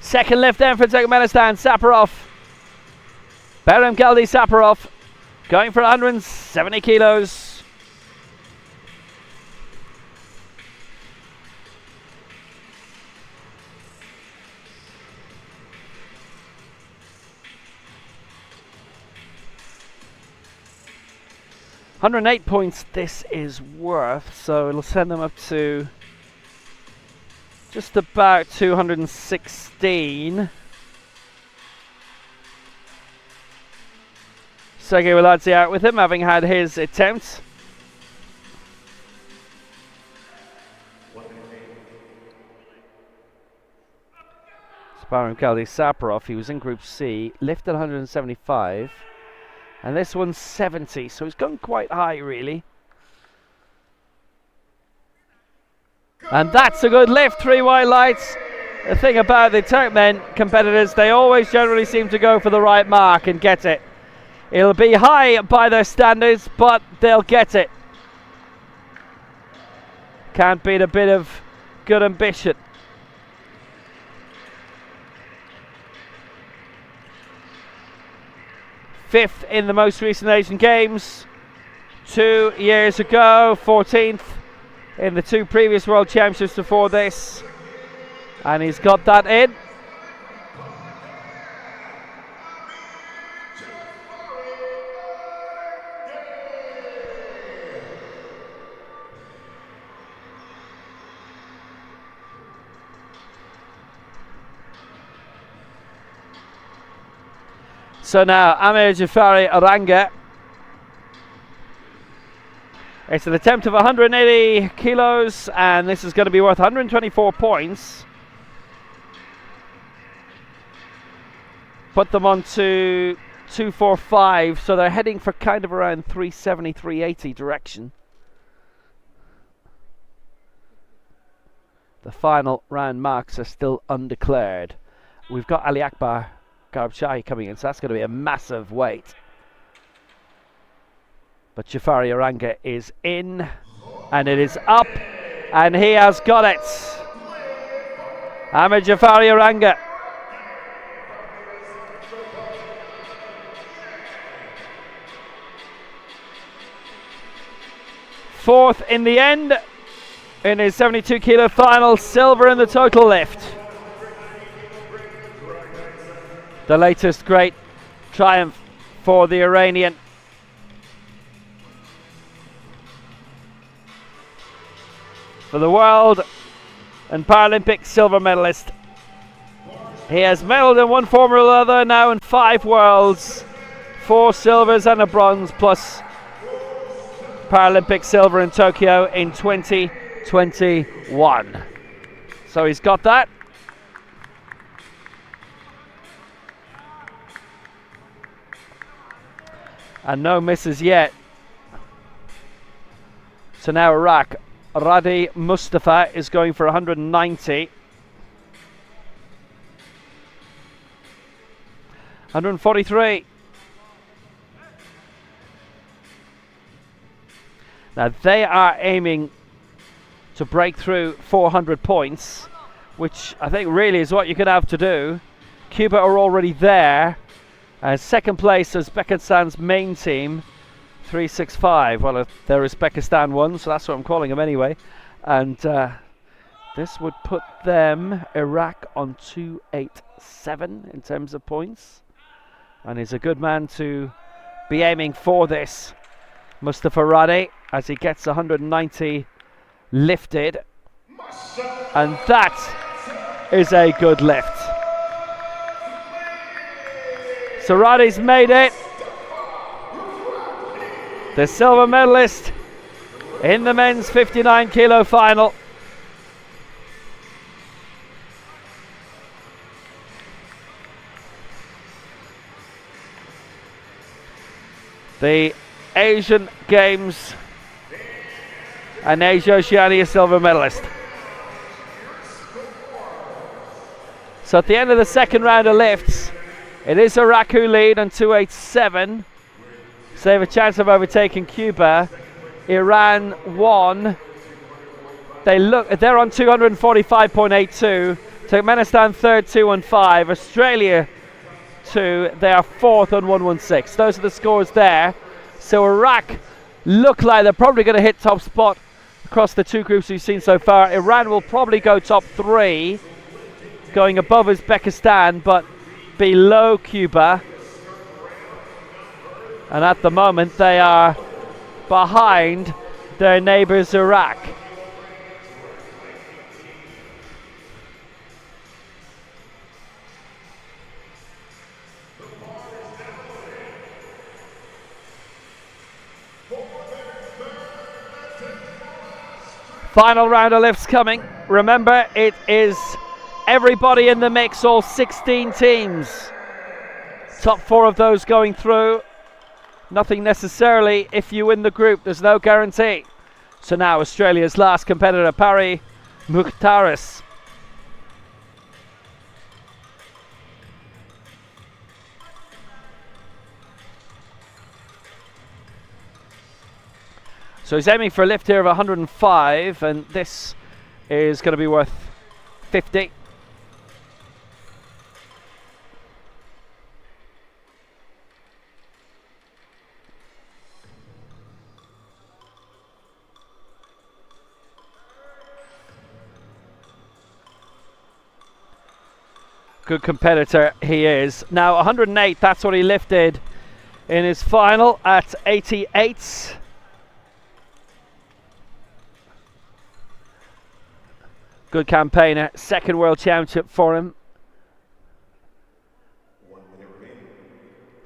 Second lift then for Turkmenistan, Saparov. Behram Galdi Saparov going for 170 kilos. $108 points this is worth, so it'll send them up to just about 216. Sergei Waladze out with him, having had his attempt. Behram Galdi Saparov, he was in Group C, lifted 175, and this one's 70, so he's gone quite high, really. And that's a good lift, 3 white lights. The thing about the Turkmen competitors, they always generally seem to go for the right mark and get it. It'll be high by their standards, but they'll get it. Can't beat a bit of good ambition. Fifth in the most recent Asian Games 2 years ago, 14th in the 2 previous World Championships before this, and he's got that in. So now Amir Jafari Aranga. It's an attempt of 180 kilos, and this is going to be worth 124 points. Put them on to 245, so they're heading for kind of around 370, 380 direction. The final round marks are still undeclared. We've got Ali Akbar Garbshahi coming in, so that's going to be a massive weight. But Jafari Aranga is in, and it is up, and he has got it. Amir Jafari Aranga. Fourth in the end in his 72 kilo final, silver in the total lift. The latest great triumph for the Iranian. For the world and Paralympic silver medalist. He has medaled in one form or another now in 5 worlds, 4 silvers and a bronze, plus Paralympic silver in Tokyo in 2021. So he's got that. And no misses yet. So now Iraq. Radi Mustafa is going for 190. 143. Now they are aiming to break through 400 points, which I think really is what you're going to have to do. Cuba are already there. Second place is Uzbekistan's main team, 365. Well, they're Uzbekistan 1, so that's what I'm calling them anyway. And this would put them, Iraq, on 287 in terms of points. And he's a good man to be aiming for this, Mustafa Radi, as he gets 190 lifted. And that is a good lift. Sarati's made it. The silver medalist in the men's 59 kilo final. The Asian Games and Asia Oceania silver medalist. So at the end of the second round of lifts, it is Iraq who lead on 287. So they have a chance of overtaking Cuba. Iran 1. They're on 245.82. Turkmenistan third, 215. Australia 2. They are fourth on 116. Those are the scores there. So Iraq look like they're probably going to hit top spot across the two groups we've seen so far. Iran will probably go top 3, going above Uzbekistan but below Cuba. And at the moment they are behind their neighbours Iraq. Final round of lifts coming. Remember, it is everybody in the mix, all 16 teams. Top 4 of those going through. Nothing necessarily if you win the group, there's no guarantee. So now Australia's last competitor, Parry Mukhtaris. So he's aiming for a lift here of 105, and this is going to be worth 50. Good competitor he is. Now 108, that's what he lifted in his final at 88. Good campaigner, second world championship for him.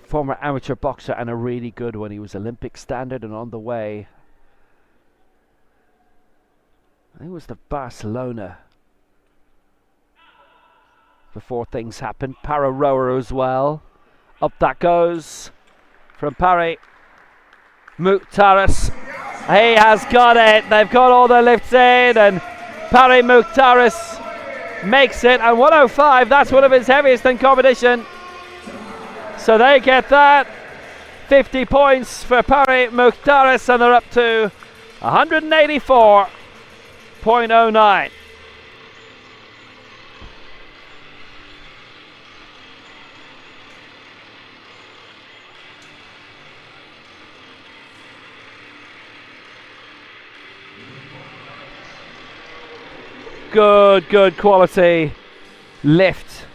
Former amateur boxer and a really good one. He was Olympic standard and on the way. I think it was the Barcelona before things happened. Para rower as well. Up that goes from Parry Mukhtaris. He has got it. They've got all their lifts in, and Parry Mukhtaris makes it. And 105, that's one of his heaviest in competition. So they get that. 50 points for Parry Mukhtaris, and they're up to 184.09. Good quality lift.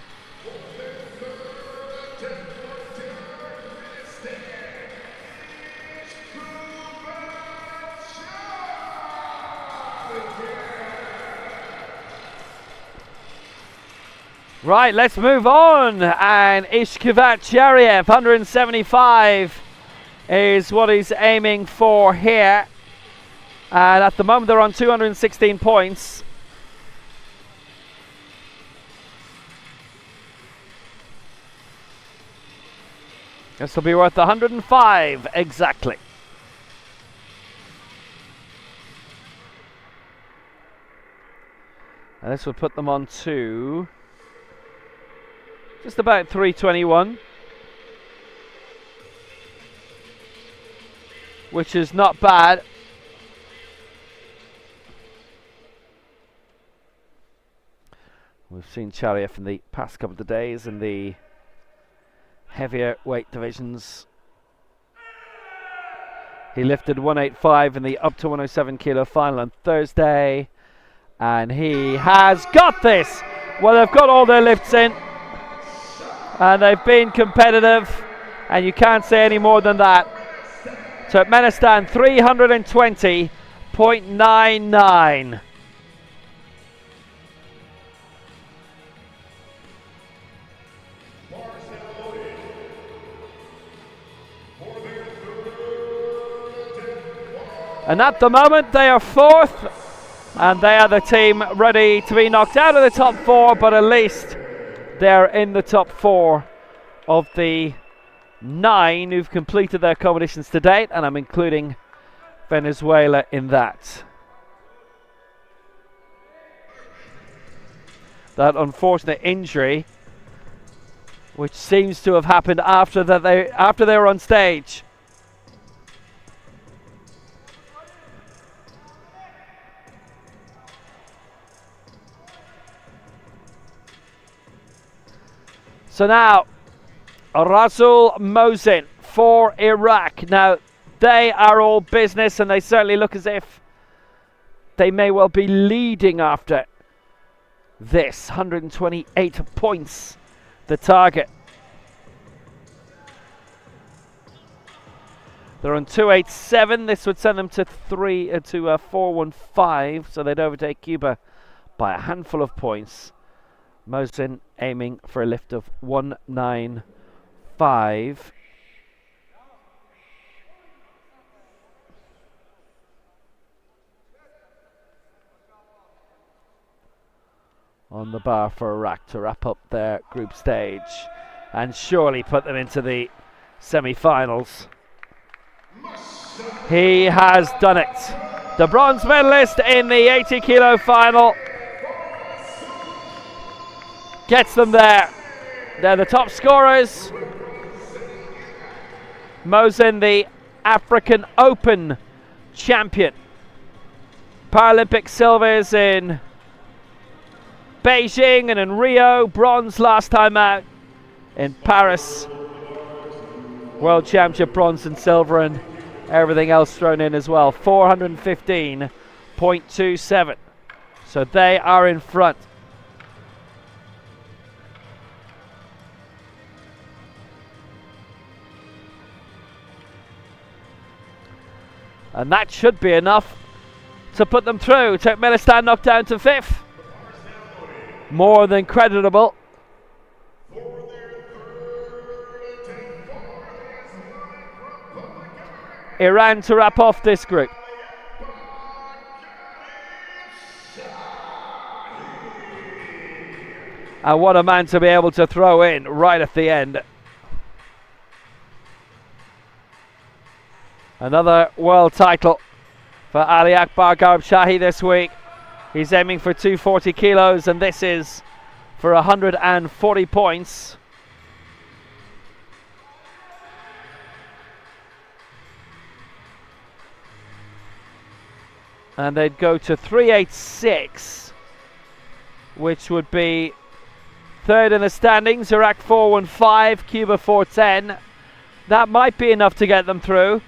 Right, let's move on. And Ishkivat Chariev, 175 is what he's aiming for here. And at the moment they're on 216 points. This will be worth 105 exactly. And this will put them on to just about 321, which is not bad. We've seen Chariev in the past couple of days in the heavier weight divisions. He lifted 185 in the up to 107 kilo final on Thursday, and he has got this. Well, they've got all their lifts in and they've been competitive, and you can't say any more than that. Turkmenistan 320.99. And at the moment they are 4th, and they are the team ready to be knocked out of the top 4, but at least they're in the top 4 of the 9 who've completed their competitions to date, and I'm including Venezuela in that. That unfortunate injury, which seems to have happened after they were on stage. So now, Rasul Mohsin for Iraq. Now, they are all business, and they certainly look as if they may well be leading after this. 128 points, the target. They're on 287. This would send them to 415, so they'd overtake Cuba by a handful of points. Mohsin aiming for a lift of 195. On the bar for Iraq to wrap up their group stage and surely put them into the semi-finals. He has done it. The bronze medalist in the 80 kilo final gets them there. They're the top scorers. Mohsin, the African Open champion. Paralympic silvers in Beijing and in Rio. Bronze last time out in Paris. World championship bronze and silver and everything else thrown in as well. 415.27. So they are in front. And that should be enough to put them through. Turkmenistan knocked down to 5th. More than creditable. Iran to wrap off this group. And what a man to be able to throw in right at the end. Another world title for Ali Akbar Garib-Shahi this week. He's aiming for 240 kilos, and this is for 140 points. And they'd go to 386, which would be 3rd in the standings. Iraq 415, Cuba 410. That might be enough to get them through.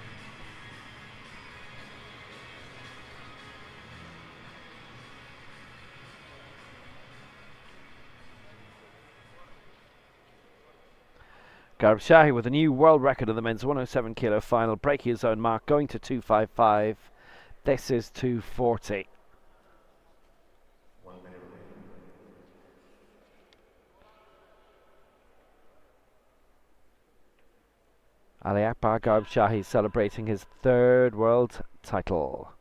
Garib-Shahi with a new world record in the men's 107 kilo final, breaking his own mark, going to 255. This is 240. Ali Akbar Garib-Shahi celebrating his 3rd world title.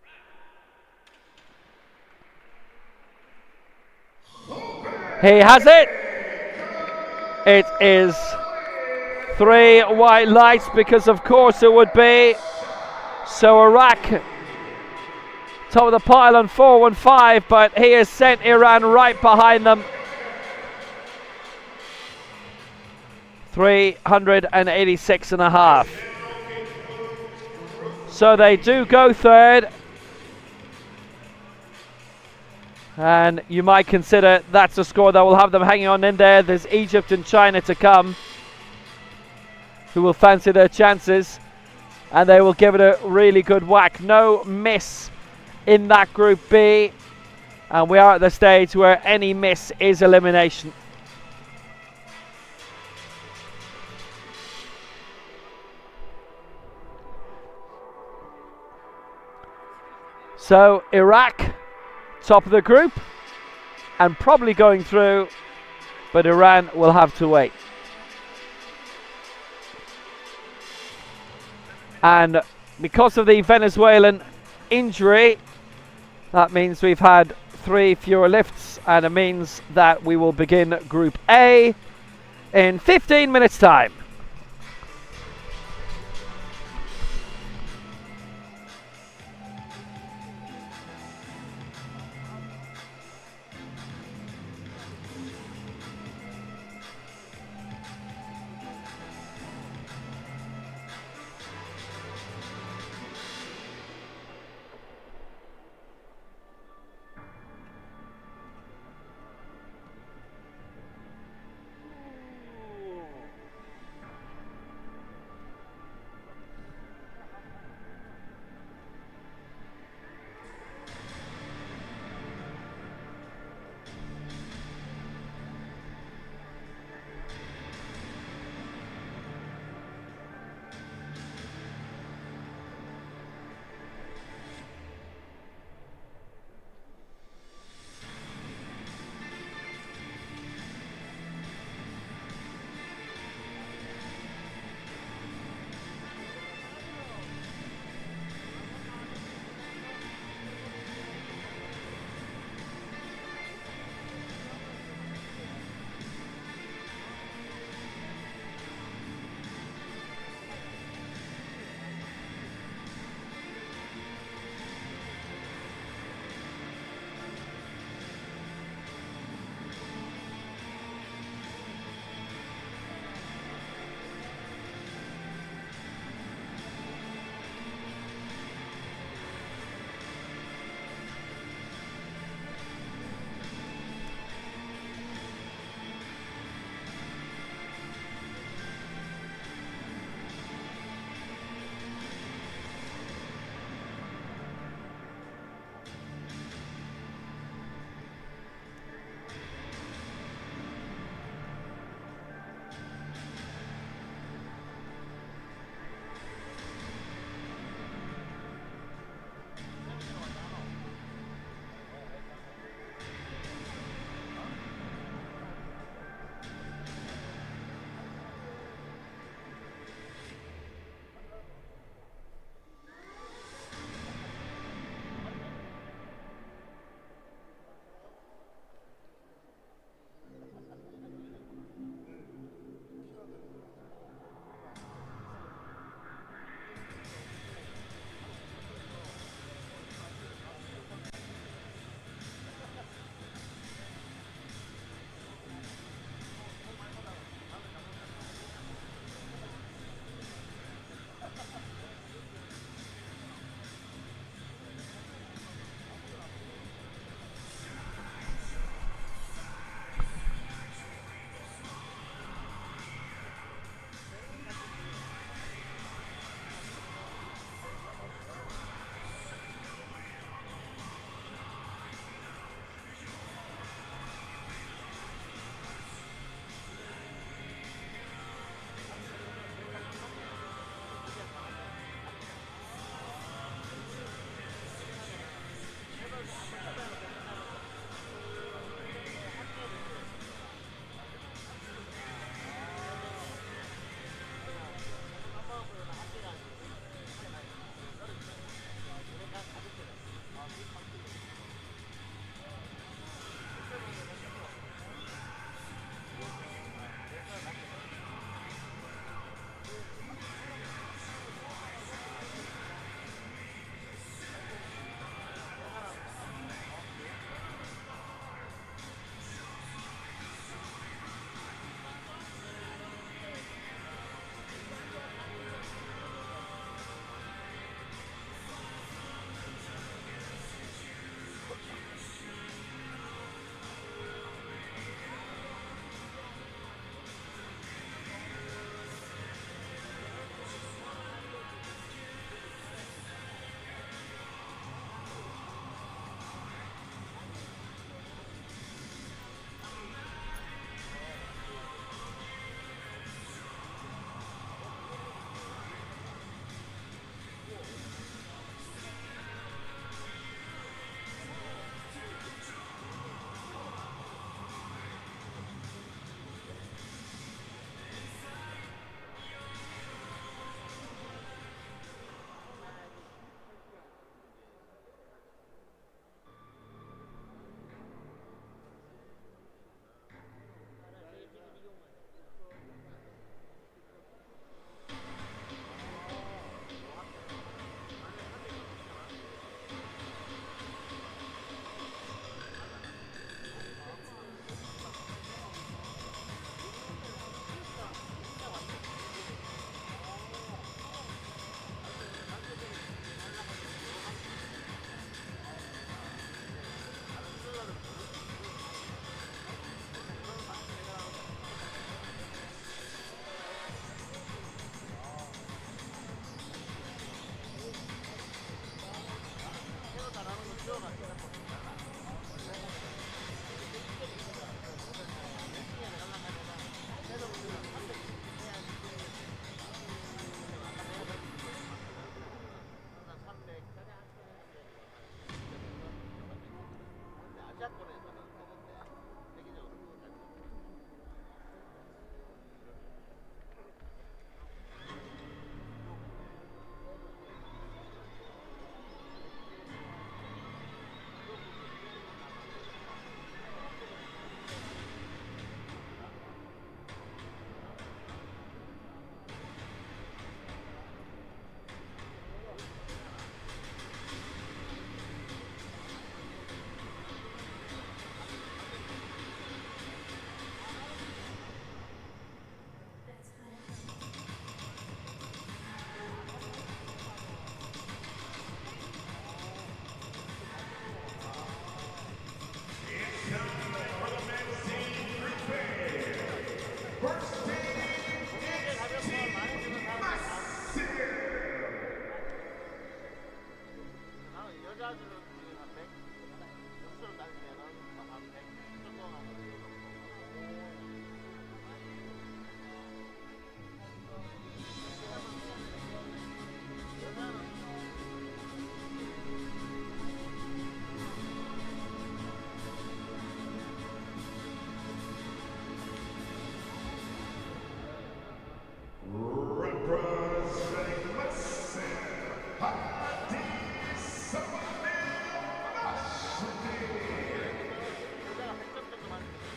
He has it! It is 3 white lights, because of course it would be. So Iraq top of the pile on 415, but he has sent Iran right behind them. 386.5. So they do go 3rd. And you might consider that's a score that will have them hanging on in there. There's Egypt and China to come, who will fancy their chances, and they will give it a really good whack. No miss in that Group B, and we are at the stage where any miss is elimination. So Iraq, top of the group, and probably going through, but Iran will have to wait. And because of the Venezuelan injury, that means we've had 3 fewer lifts, and it means that we will begin Group A in 15 minutes time.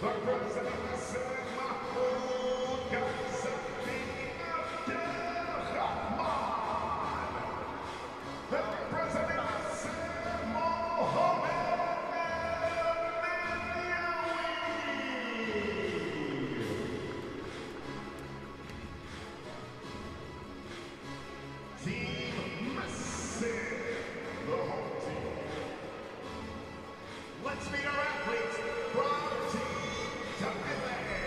representing the Mahmoud Ghazali Abdelrahman, representing the Mohammed Team Massive, the home team. Let's meet our athletes from Team Thailand.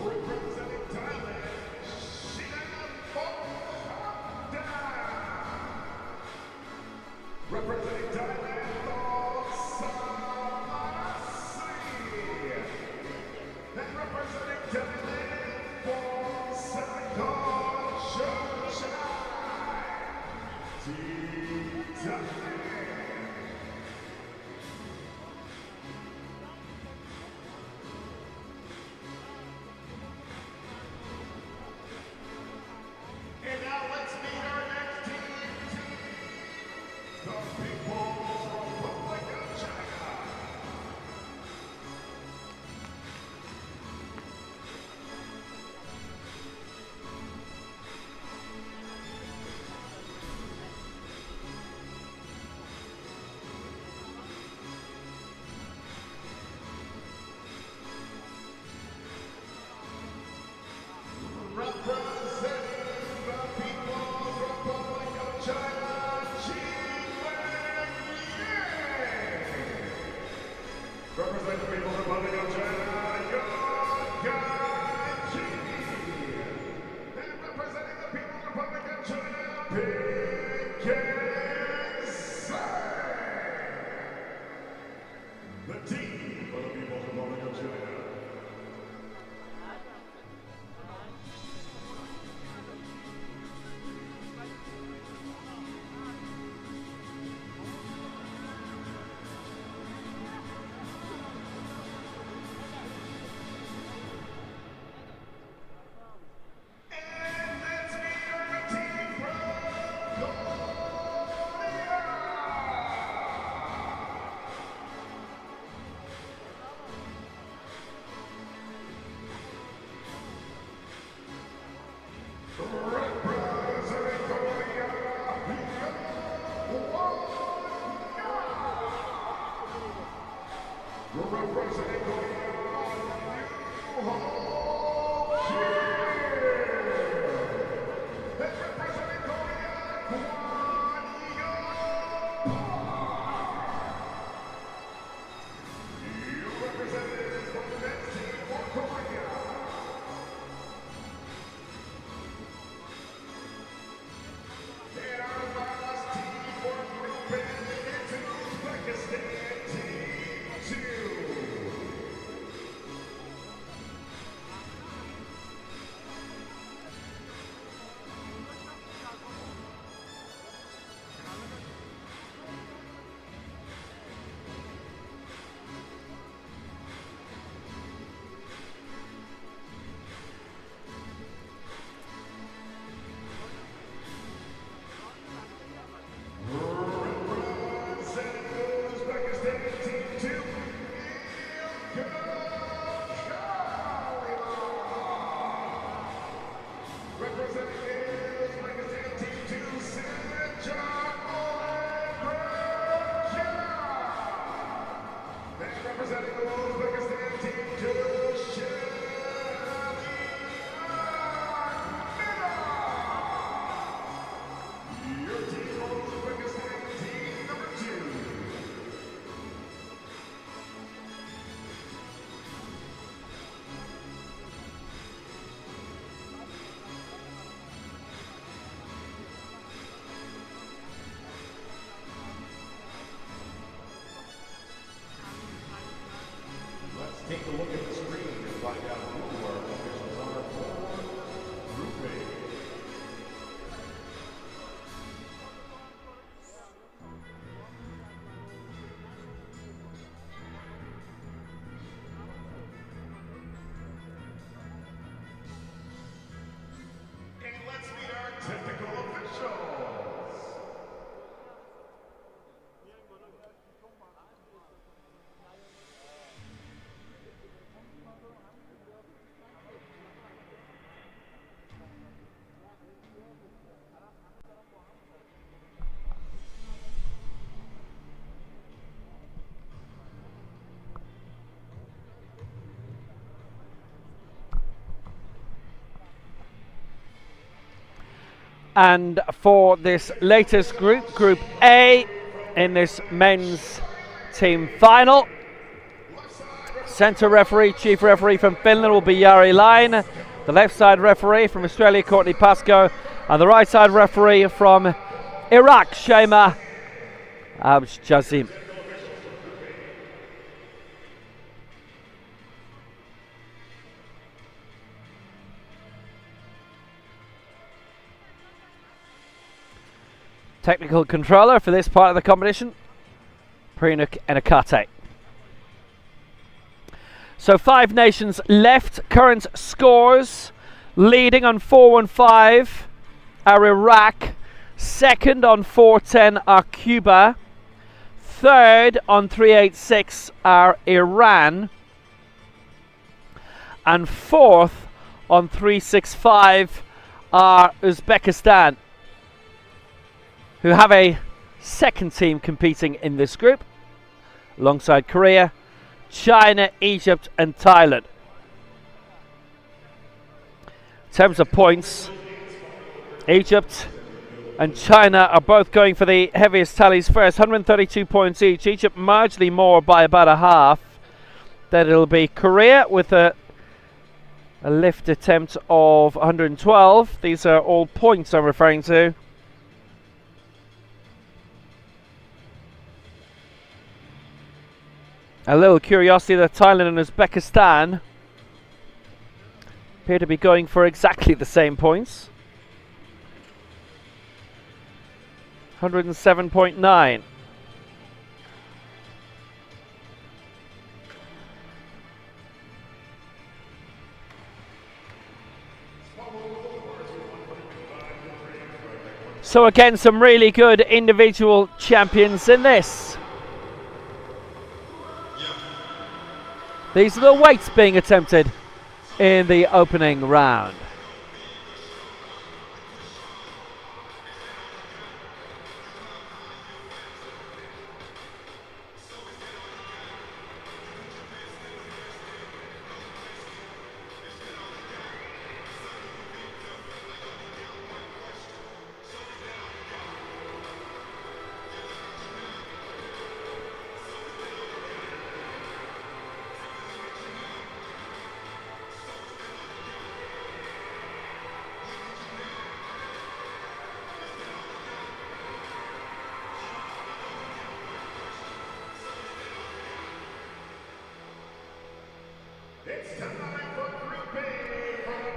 Representing Thailand, representing Thailand, and representing Thailand, Team Thailand. And now let's meet our next team, the People's Republic of China. Representing the People's Republic of China, representing the People's Republic of China, and representing the People's Republic of China, the team for the People's Republic of China. And let's meet our team from Korea. Representing Korea, representing Korea, and representing Korea, you representatives from the men's team for Korea. And for this latest group, Group A, in this men's team final, centre referee, chief referee from Finland will be Jari Laine. The left side referee from Australia, Courtney Pascoe. And the right side referee from Iraq, Shema Abjazim. Technical controller for this part of the competition, Prinuk Enakate. So 5 nations left. Current scores: leading on 415 are Iraq, second on 410 are Cuba, third on 386 are Iran, and fourth on 365 are Uzbekistan, who have a second team competing in this group, alongside Korea, China, Egypt and Thailand. In terms of points, Egypt and China are both going for the heaviest tallies first, 132 points each. Egypt marginally more by about a half. Then it'll be Korea with a lift attempt of 112. These are all points I'm referring to. A little curiosity that Thailand and Uzbekistan appear to be going for exactly the same points. 107.9. So again, some really good individual champions in this. These are the weights being attempted in the opening round.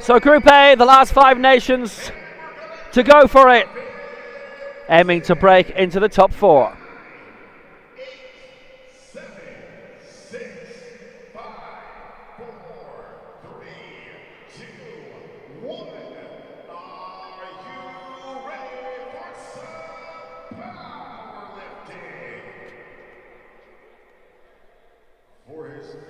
So Group A, the last 5 nations to go for it, aiming to break into the top 4. 8, 7, 6, 5, 4, 3, 2, 1. Are you ready for some powerlifting? For his first.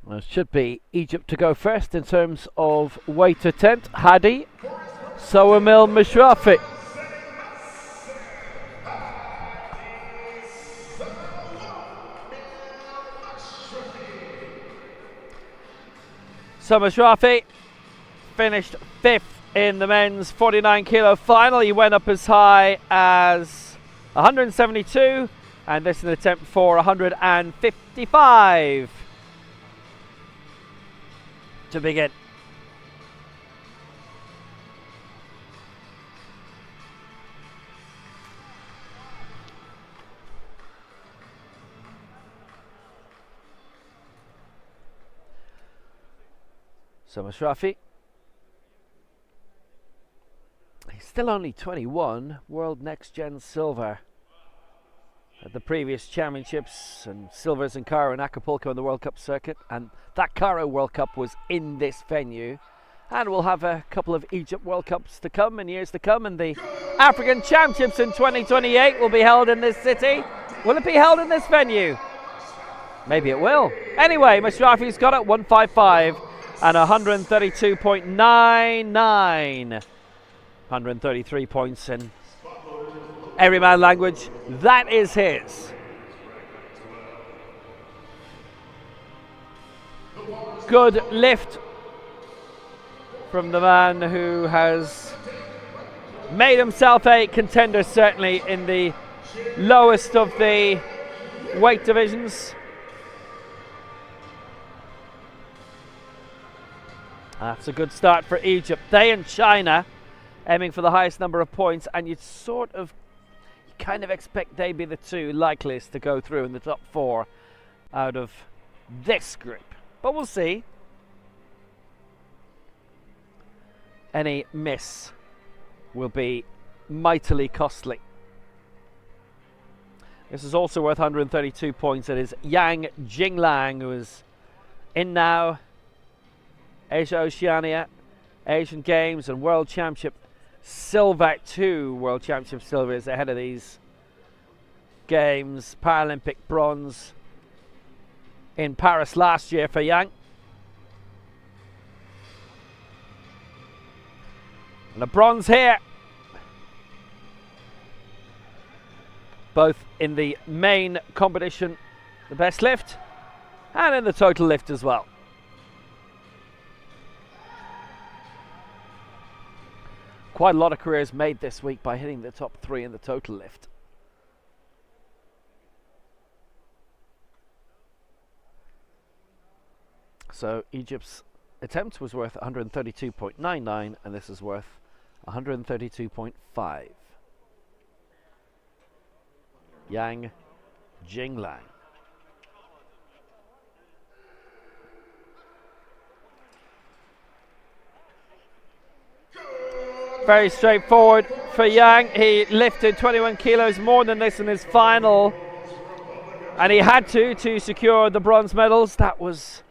Well, it should be Egypt to go first in terms of weight attempt. Hadi Soamil Mashrafi. So Mashrafi finished 5th in the men's 49 kilo final. He went up as high as 172, and this is an attempt for 155 to begin. So Mashrafi, he's still only 21, world next gen silver at the previous championships, and silvers in Cairo and Acapulco in the World Cup circuit, and that Cairo World Cup was in this venue. And we'll have a couple of Egypt World Cups to come in years to come, and the African Championships in 2028 will be held in this city. Will it be held in this venue? Maybe it will. Anyway, Mashrafi's got it, 155 and 132.99. 133 points in everyman language. That is his. good lift from the man who has made himself a contender, certainly in the lowest of the weight divisions. That's a good start for Egypt. They and China aiming for the highest number of points, and you'd kind of expect they'd be the two likeliest to go through in the top 4 out of this group. But we'll see. Any miss will be mightily costly. This is also worth 132 points. It is Yang Jinglang, who is in now. Asia Oceania, Asian Games and World Championship silver. 2 World Championship silvers ahead of these games. Paralympic bronze in Paris last year for Yang. And a bronze here. Both in the main competition, the best lift, and in the total lift as well. Quite a lot of careers made this week by hitting the top 3 in the total lift. So Egypt's attempt was worth 132.99, and this is worth 132.5. Yang Jinglang. Very straightforward for Yang. He lifted 21 kilos more than this in his final, and he had to secure the bronze medals. That was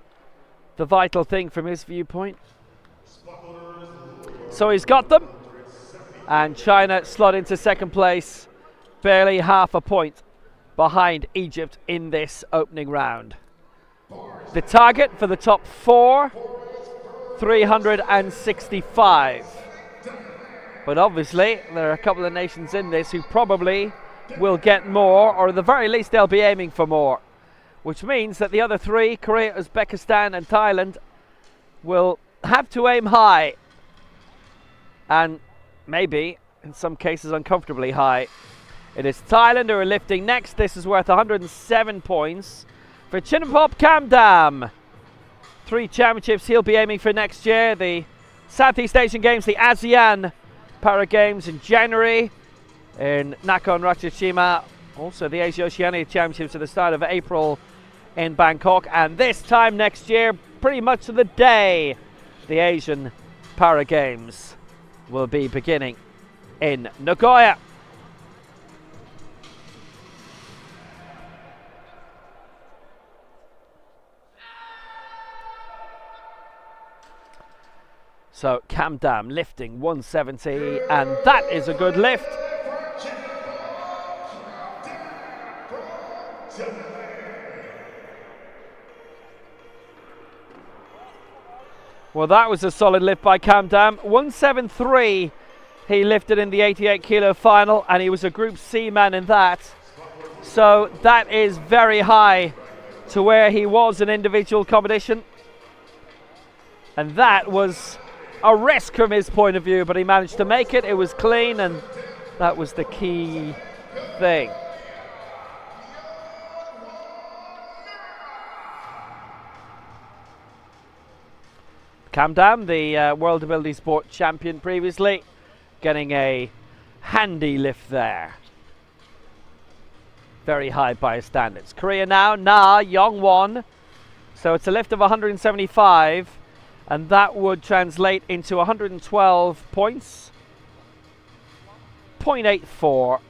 the vital thing from his viewpoint. So he's got them, and China slot into second place, barely half a point behind Egypt in this opening round. The target for the top 4, 365. But obviously, there are a couple of nations in this who probably will get more, or at the very least they'll be aiming for more. Which means that the other 3, Korea, Uzbekistan and Thailand, will have to aim high. And maybe, in some cases, uncomfortably high. It is Thailand who are lifting next. This is worth 107 points for Chinapop Kamdam. 3 championships he'll be aiming for next year. The Southeast Asian Games, the ASEAN Para Games in January in Nakhon Ratchasima. Also the Asia Oceania Championships at the start of April in Bangkok. And this time next year, pretty much to the day, the Asian Para Games will be beginning in Nagoya. So Kamdam lifting 170, and that is a good lift. Well, that was a solid lift by Kamdam. 173 he lifted in the 88 kilo final, and he was a Group C man in that. So that is very high to where he was in individual competition. And that was a risk from his point of view, but he managed to make it. It was clean, and that was the key thing. Kamdam, the World Ability Sport champion previously, getting a handy lift there. Very high by his standards. Korea now, Na Youngwon. So it's a lift of 175. And that would translate into 112 points. 0.84.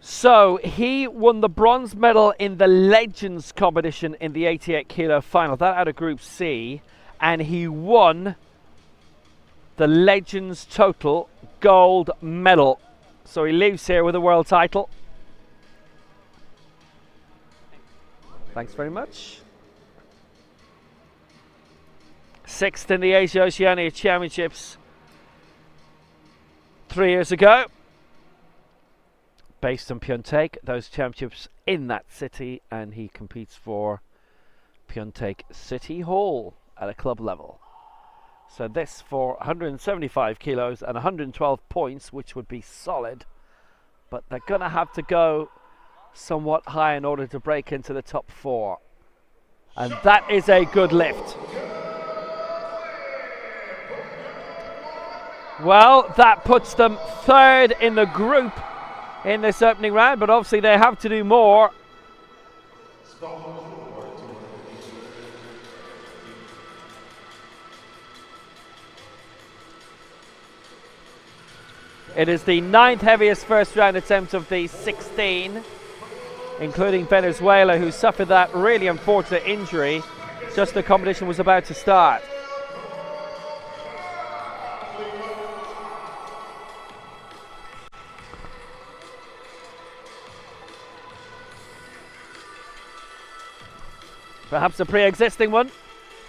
So he won the bronze medal in the Legends competition in the 88 kilo final. That out of Group C. And he won the Legends total gold medal. So he leaves here with a world title. Thanks very much. 6th in the Asia Oceania Championships 3 years ago. Based in Pyeongtaek, those championships in that city, and he competes for Pyeongtaek City Hall at a club level. So this for 175 kilos and 112 points, which would be solid, but they're going to have to go somewhat high in order to break into the top 4. And that is a good lift. Well, that puts them 3rd in the group in this opening round, but obviously they have to do more. It is the 9th heaviest first round attempt of the 16, including Venezuela, who suffered that really unfortunate injury just the competition was about to start. Perhaps a pre-existing one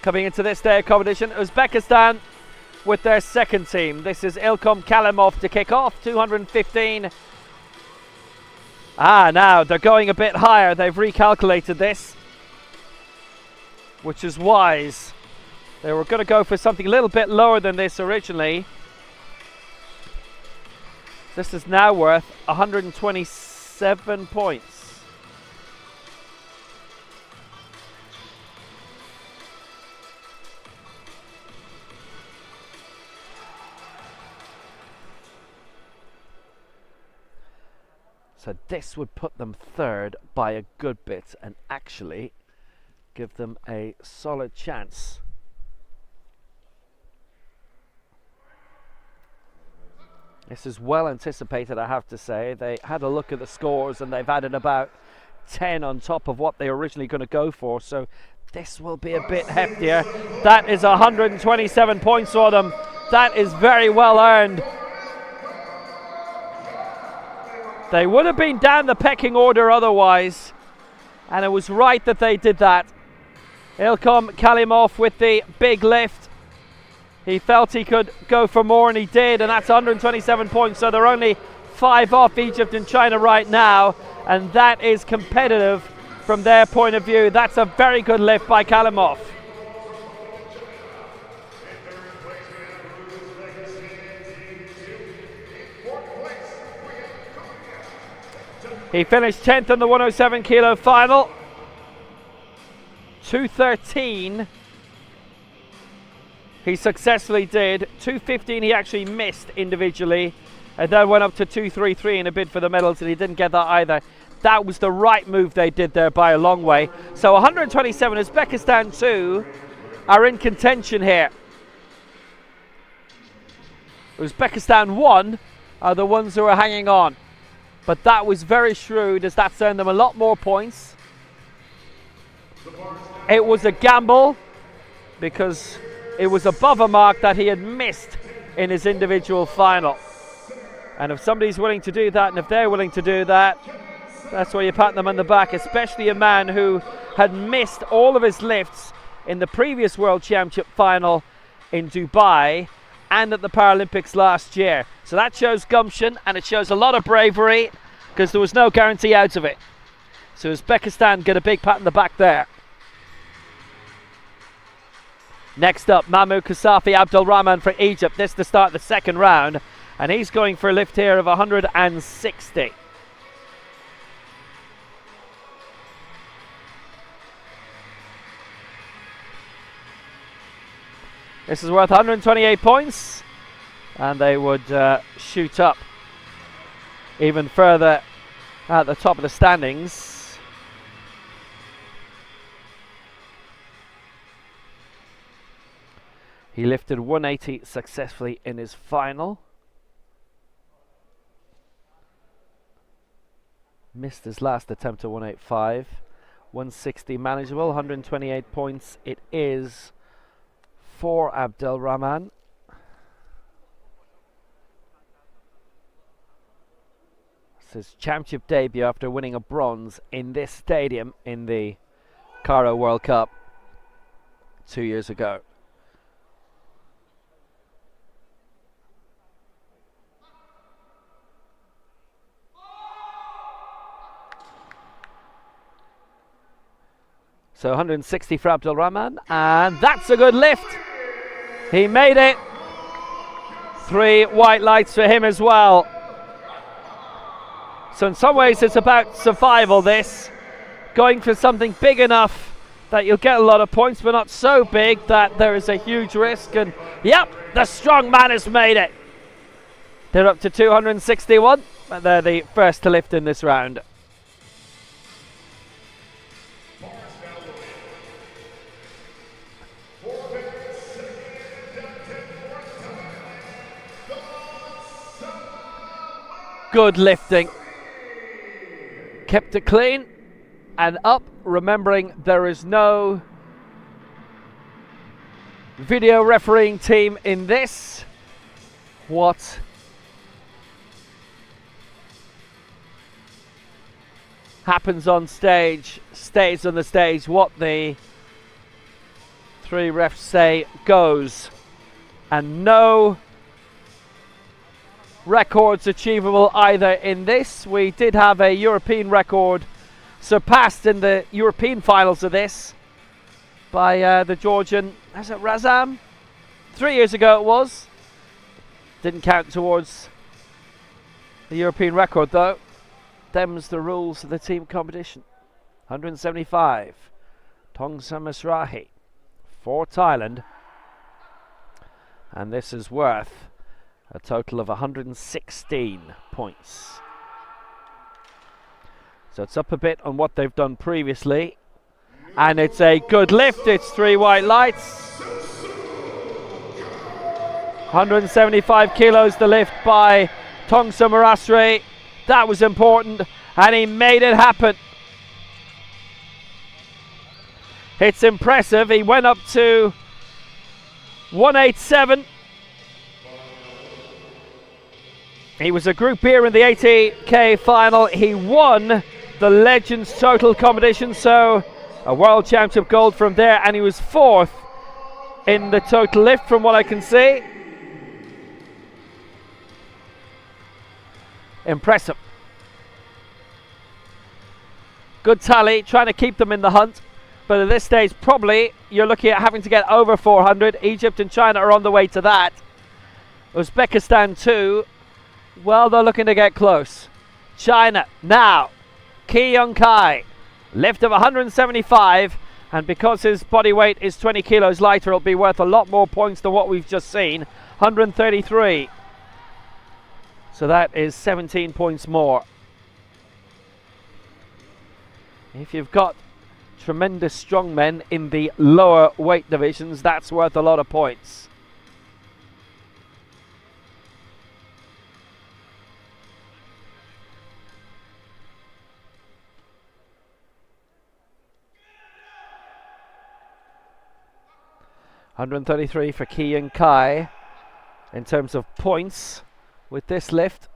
coming into this day of competition. Uzbekistan with their second team. This is Ilkom Kalimov to kick off, 215. Now they're going a bit higher. They've recalculated this, which is wise. They were going to go for something a little bit lower than this originally. This is now worth 127 points. So this would put them 3rd by a good bit and actually give them a solid chance. This is well anticipated, I have to say. They had a look at the scores and they've added about 10 on top of what they were originally going to go for. So this will be a bit heftier. That is 127 points for them. That is very well earned. They would have been down the pecking order otherwise, and it was right that they did that. Ilkom Kalimov with the big lift. He felt he could go for more, and he did, and that's 127 points. So they're only 5 off Egypt and China right now, and that is competitive from their point of view. That's a very good lift by Kalimov. He finished 10th in the 107 kilo final. 213 he successfully did. 215 he actually missed individually, and then went up to 233 in a bid for the medals, and he didn't get that either. That was the right move they did there by a long way. So 127, Uzbekistan too are in contention here. Uzbekistan 1 are the ones who are hanging on. But that was very shrewd, as that's earned them a lot more points. It was a gamble because it was above a mark that he had missed in his individual final. And if somebody's willing to do that, and if they're willing to do that, that's where you pat them on the back, especially a man who had missed all of his lifts in the previous World Championship final in Dubai and at the Paralympics last year. So that shows gumption, and it shows a lot of bravery, because there was no guarantee out of it. So Uzbekistan get a big pat on the back there. Next up, Mahmoud Kasafi Abdulrahman for Egypt. This to start the second round, and he's going for a lift here of 160. This is worth 128 points, and they would shoot up even further at the top of the standings. He lifted 180 successfully in his final. Missed his last attempt at 185. 160 manageable, 128 points it is for Abdelrahman. It's his championship debut after winning a bronze in this stadium in the Cairo World Cup 2 years ago. So 160 for Abdul Rahman, and that's a good lift. He made it. 3 white lights for him as well. So in some ways it's about survival, this. Going for something big enough that you'll get a lot of points, but not so big that there is a huge risk. And yep, the strong man has made it. They're up to 261, and they're the first to lift in this round. Good lifting. Kept it clean and up, remembering there is no video refereeing team in this. What happens on stage stays on the stage. What the 3 refs say goes, and no records achievable either in this. We did have a European record surpassed in the European finals of this by the Georgian, is it Razam? 3 years ago it was. Didn't count towards the European record though. Them's the rules of the team competition. 175. Tongsa Masrahi for Thailand. And this is worth a total of 116 points. So it's up a bit on what they've done previously. And it's a good lift. It's 3 white lights. 175 kilos the lift by Tongsa Marasri. That was important, and he made it happen. It's impressive. He went up to 187. He was a group here in the 80k final. He won the Legends Total competition, so a World Championship gold from there, and he was 4th in the total lift from what I can see. Impressive. Good tally, trying to keep them in the hunt, but at this stage probably you're looking at having to get over 400. Egypt and China are on the way to that. Uzbekistan too. Well, they're looking to get close. China now. Ki Young Kai, lift of 175, and because his body weight is 20 kilos lighter, it'll be worth a lot more points than what we've just seen. 133. So that is 17 points more. If you've got tremendous strong men in the lower weight divisions, that's worth a lot of points. $133 for Ki and Kai in terms of points with this lift.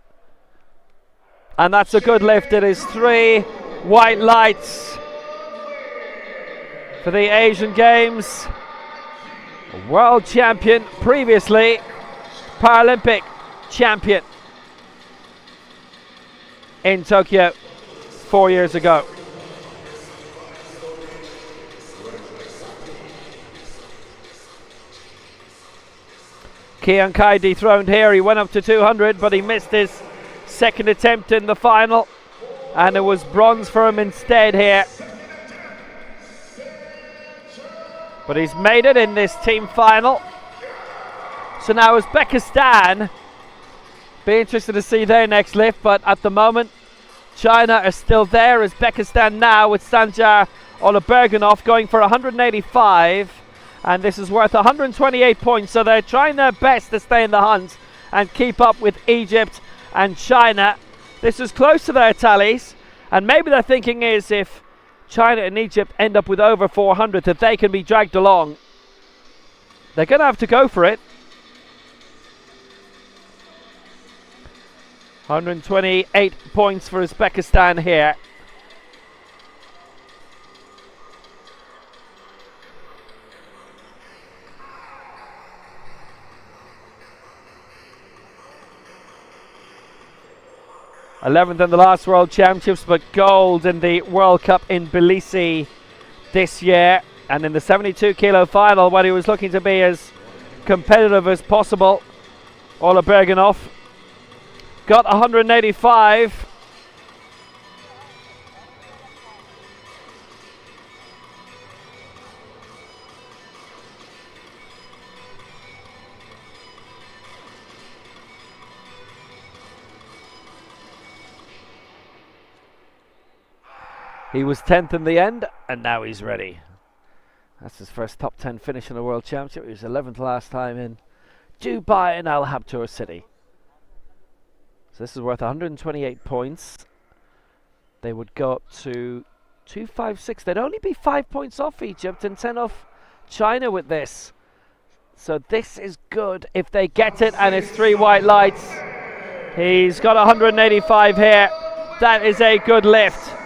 And that's a good lift. It is 3 white lights for the Asian Games. World champion previously, Paralympic champion in Tokyo 4 years ago. Kian Kai dethroned here. He went up to 200, but he missed his second attempt in the final, and it was bronze for him instead here. But he's made it in this team final. So now Uzbekistan, be interested to see their next lift, but at the moment China are still there. Uzbekistan now with Sanjar Oluberganov going for 185, and this is worth 128 points, so they're trying their best to stay in the hunt and keep up with Egypt and China. This is close to their tallies, and maybe their thinking is if China and Egypt end up with over 400 that they can be dragged along. They're going to have to go for it. 128 points for Uzbekistan here. '11th in the last World Championships, but gold in the World Cup in Tbilisi this year, and in the 72 kilo final when he was looking to be as competitive as possible, Ola Bergenov got 185. He was 10th in the end, and now he's ready. That's his first top 10 finish in a World Championship. He was 11th last time in Dubai and Al Habtoor City. So this is worth 128 points. They would go up to 256. They'd only be 5 points off Egypt and 10 off China with this. So this is good if they get it, and it's 3 white lights. He's got 185 here. That is a good lift.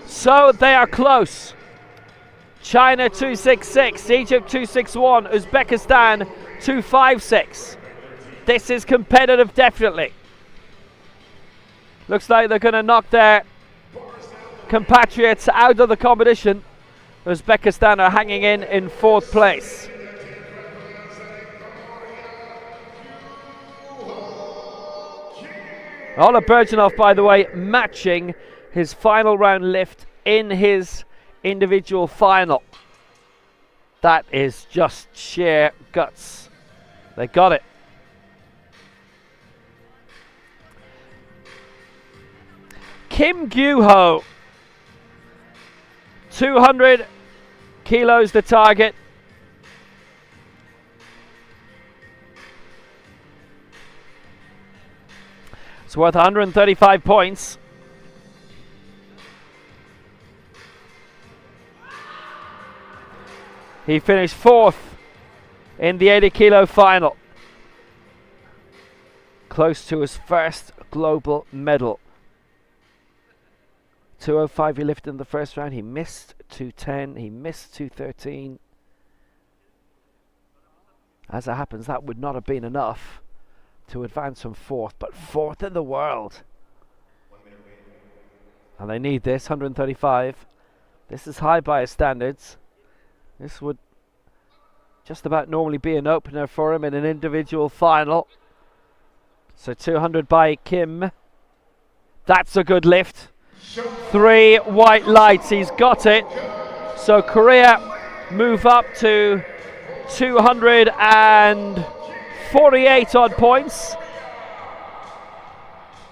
So they are close. China 266, Egypt 261, Uzbekistan 256. This is competitive, definitely. Looks like they're going to knock their compatriots out of the competition. Uzbekistan are hanging in 4th place. Ola Bergenov, by the way, matching his final round lift in his individual final. That is just sheer guts. They got it. Kim Gyu-ho, 200 kilos the target. It's worth 135 points. He finished 4th in the 80 kilo final. Close to his first global medal. 205 he lifted in the first round. He missed 210. He missed 213. As it happens, that would not have been enough to advance from 4th, but 4th in the world. And they need this, 135. This is high by his standards. This would just about normally be an opener for him in an individual final. So 200 by Kim. That's a good lift. 3 white lights, he's got it. So Korea move up to 248 odd points.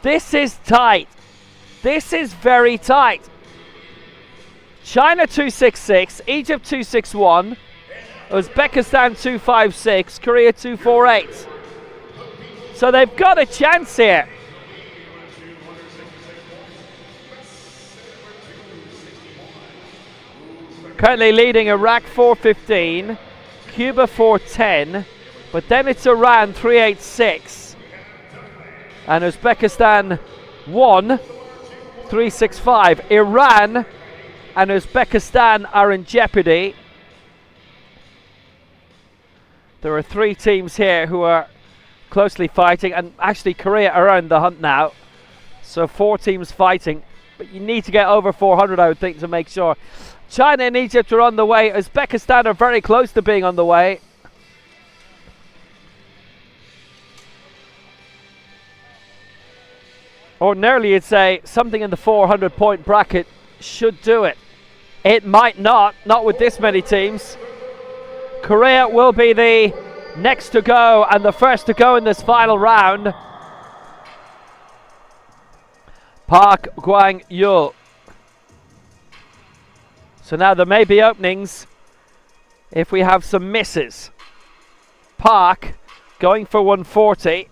This is tight. This is very tight. China 266, Egypt 261, Uzbekistan 256, Korea 248. So they've got a chance here. Currently leading Iraq 415, Cuba 410, but then it's Iran 386, and Uzbekistan 365. Iran and Uzbekistan are in jeopardy. There are 3 teams here who are closely fighting, and actually Korea are in the hunt now. So 4 teams fighting, but you need to get over 400, I would think, to make sure. China and Egypt are on the way. Uzbekistan are very close to being on the way. Ordinarily, you'd say something in the 400 point bracket should do it. It might not with this many teams. Korea will be the next to go and the first to go in this final round. Park Gwang-yul. So now there may be openings if we have some misses. Park going for 140.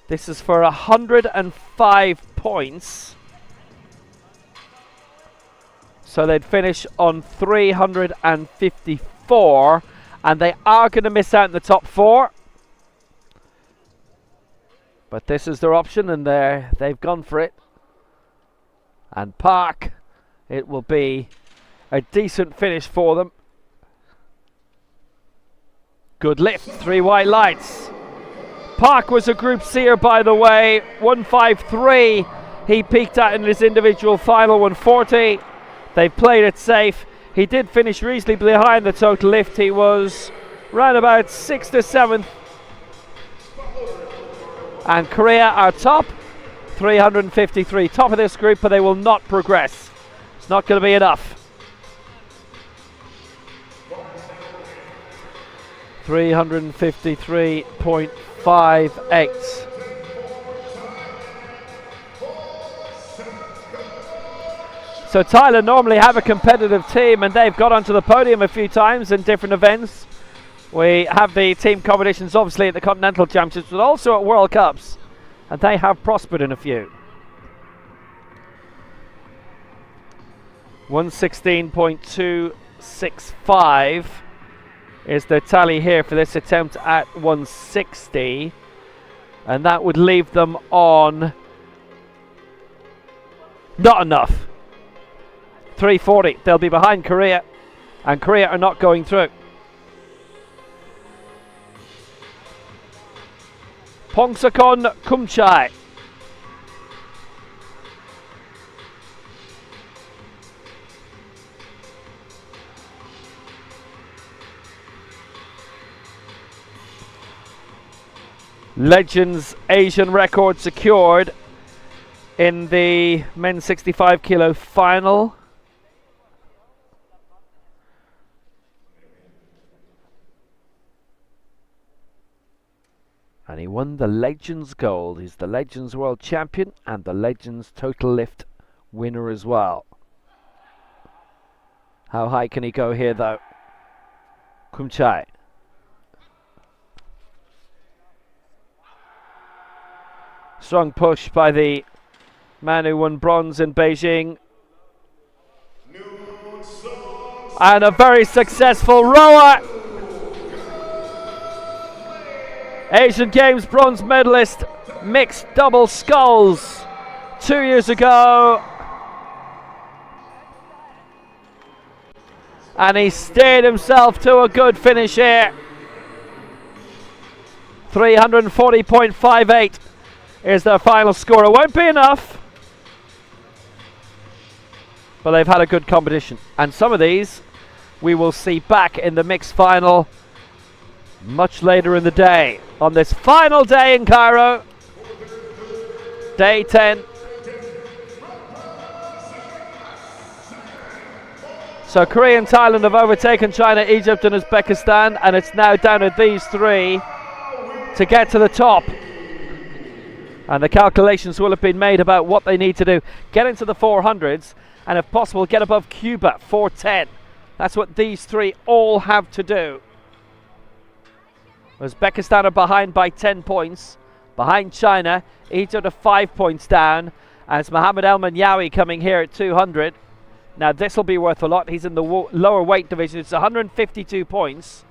This is for 105 points. So they'd finish on 354, and they are going to miss out in the top 4. But this is their option, and they've gone for it. And Park, it will be a decent finish for them. Good lift, 3 white lights. Park was a Group C'er, by the way. 153 he peaked at in his individual final, 140. They played it safe. He did finish reasonably behind the total lift. He was round about 6th to 7th. And Korea are top, 353. Top of this group, but they will not progress. It's not going to be enough. 353.58. So Thailand normally have a competitive team, and they've got onto the podium a few times in different events. We have the team competitions obviously at the Continental Championships, but also at World Cups, and they have prospered in a few. 116.265 is the tally here for this attempt at 160, and that would leave them on not enough. 340. They'll be behind Korea, and Korea are not going through. Pongsakon Kumchai. Legends Asian record secured in the men's 65 kilo final. And he won the Legends Gold. He's the Legends World Champion and the Legends Total Lift winner as well. How high can he go here though? Kumchai. Strong push by the man who won bronze in Beijing. And a very successful rower. Asian Games bronze medalist, mixed double sculls 2 years ago. And he steered himself to a good finish here. 340.58 is their final score. It won't be enough, but they've had a good competition. And some of these we will see back in the mixed final much later in the day. On this final day in Cairo, day 10. So Korea and Thailand have overtaken China, Egypt and Uzbekistan, and it's now down to these three to get to the top. And the calculations will have been made about what they need to do. Get into the 400s, and if possible get above Cuba, 410. That's what these three all have to do. Uzbekistan are behind by 10 points. Behind China, Egypt are 5 points down. And it's Mohamed El Manyawi coming here at 200. Now this will be worth a lot. He's in the lower weight division. It's 152 points.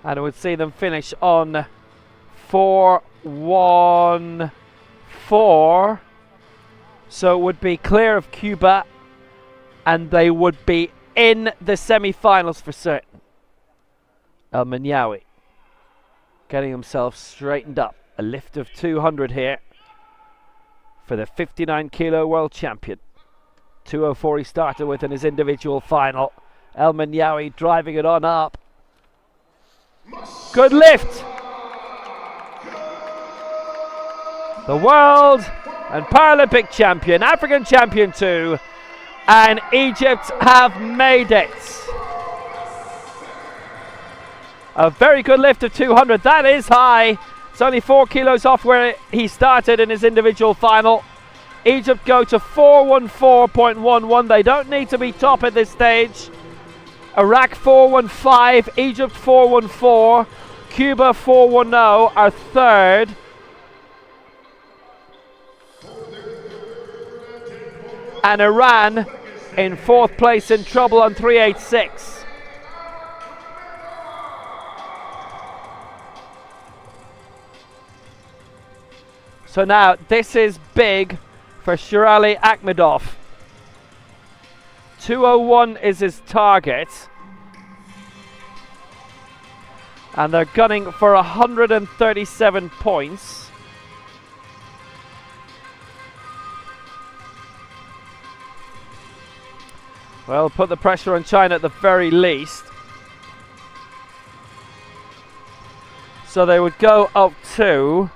And I would see them finish on 4-1-4. So it would be clear of Cuba, and they would be in the semi-finals for certain. El Manyawi getting himself straightened up. A lift of 200 here for the 59 kilo world champion. 204 he started with in his individual final. El Manyawi driving it on up. Good lift. The world and Paralympic champion, African champion too, and Egypt have made it. A very good lift of 200. That is high. It's only 4 kilos off where he started in his individual final. Egypt go to 414.11. They don't need to be top at this stage. Iraq 415, Egypt 414, Cuba 410 are third. And Iran in fourth place, in trouble on 386. So now this is big for Shirali Akhmedov. 201 is his target. And they're gunning for 137 points. Well, put the pressure on China at the very least. So they would go up to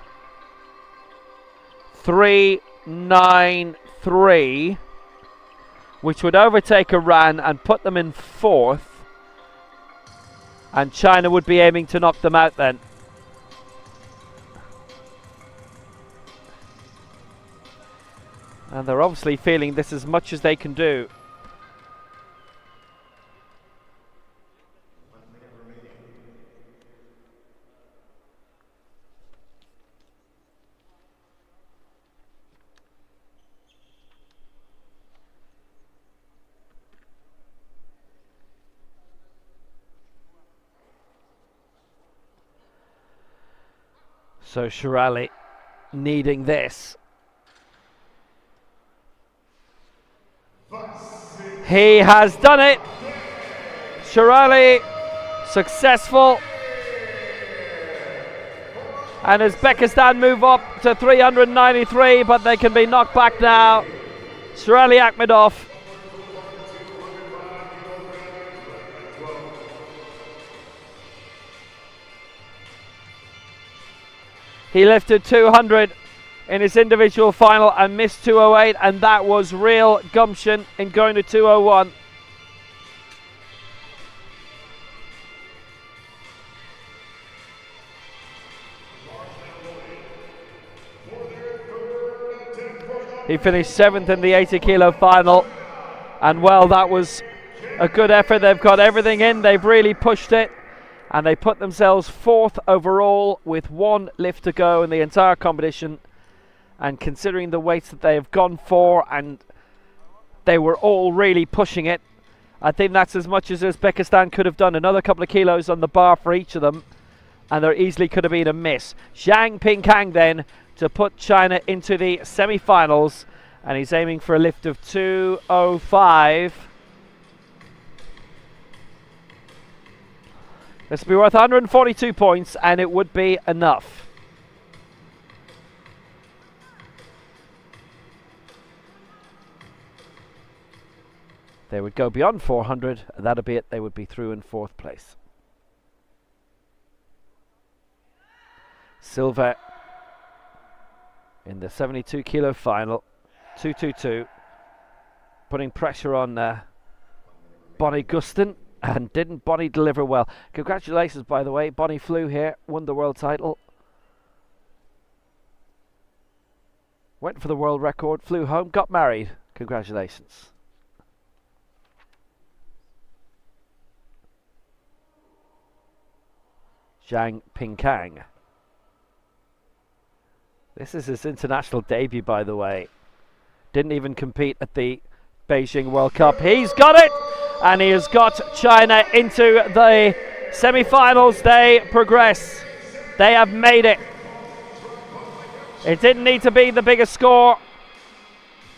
393, which would overtake Iran and put them in 4th. And China would be aiming to knock them out then. And they're obviously feeling this as much as they can do. So Shirali needing this. He has done it. Shirali successful. And Uzbekistan move up to 393, but they can be knocked back now. Shirali Akhmedov. He lifted 200 in his individual final and missed 208, and that was real gumption in going to 201. He finished 7th in the 80 kilo final, and well, that was a good effort. They've got everything in, they've really pushed it. And they put themselves 4th overall with 1 lift to go in the entire competition. And considering the weights that they have gone for, and they were all really pushing it, I think that's as much as Uzbekistan could have done. Another couple of kilos on the bar for each of them, and there easily could have been a miss. Zhang Pingkang then to put China into the semi-finals, and he's aiming for a lift of 205. This would be worth 142 points, and it would be enough. They would go beyond 400, and that'll be it. They would be through in 4th place. Silva in the 72 kilo final, 222, putting pressure on Bonnie Gustin. And didn't Bonnie deliver well? Congratulations, by the way. Bonnie flew here, won the world title. Went for the world record, flew home, got married. Congratulations. Zhang Pingkang. This is his international debut, by the way. Didn't even compete at the Beijing World Cup. He's got it! And he has got China into the semi-finals. They progress. They have made it. It didn't need to be the biggest score.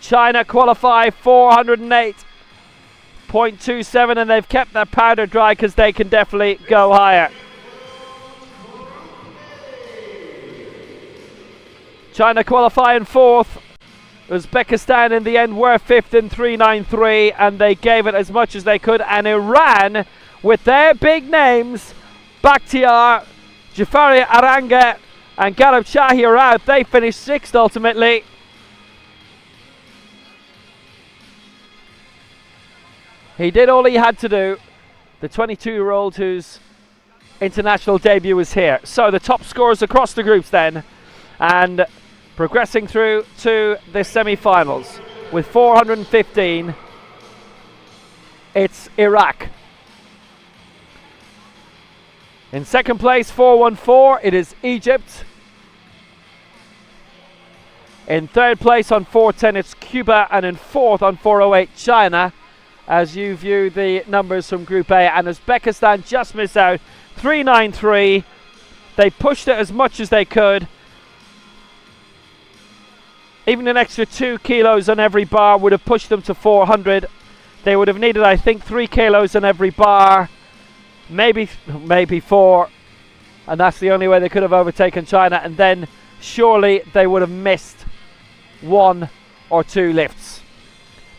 China qualify 408.27, and they've kept their powder dry because they can definitely go higher. China qualify in 4th. Uzbekistan in the end were 5th in 393, and they gave it as much as they could. And Iran, with their big names, Bakhtiar, Jafari Aranga and Garib Shahi are out. They finished 6th ultimately. He did all he had to do. The 22-year-old whose international debut was here. So the top scorers across the groups then, and progressing through to the semi-finals with 415, it's Iraq. In 2nd place, 414, it is Egypt. In 3rd place on 410, it's Cuba, and in 4th on 408, China, as you view the numbers from Group A. And Uzbekistan just missed out, 393. They pushed it as much as they could. Even an extra 2 kilos on every bar would have pushed them to 400. They would have needed, I think, 3 kilos on every bar. Maybe 4. and that's the only way they could have overtaken China, and then surely they would have missed 1 or 2 lifts.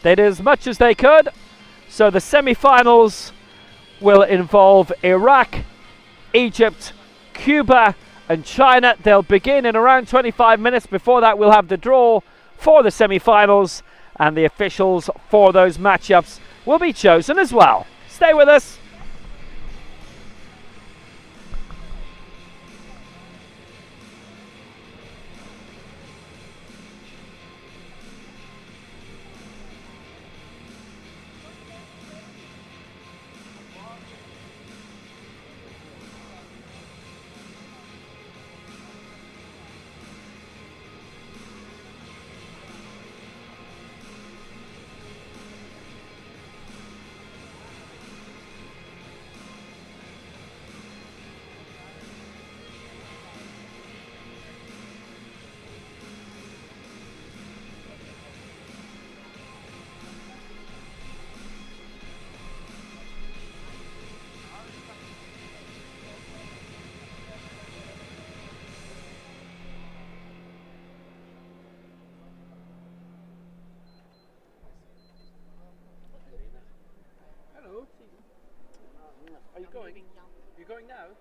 They did as much as they could, so the semi-finals will involve Iraq, Egypt, Cuba and China. They'll begin in around 25 minutes. Before that, we'll have the draw for the semi-finals, and the officials for those matchups will be chosen as well. Stay with us. Are you going? You're going now?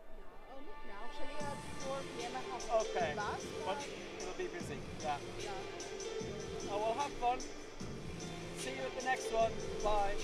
Actually, at 4 p.m. I have Okay. class. But it'll be busy. Yeah. Oh, well, have fun. See you at the next one. Bye.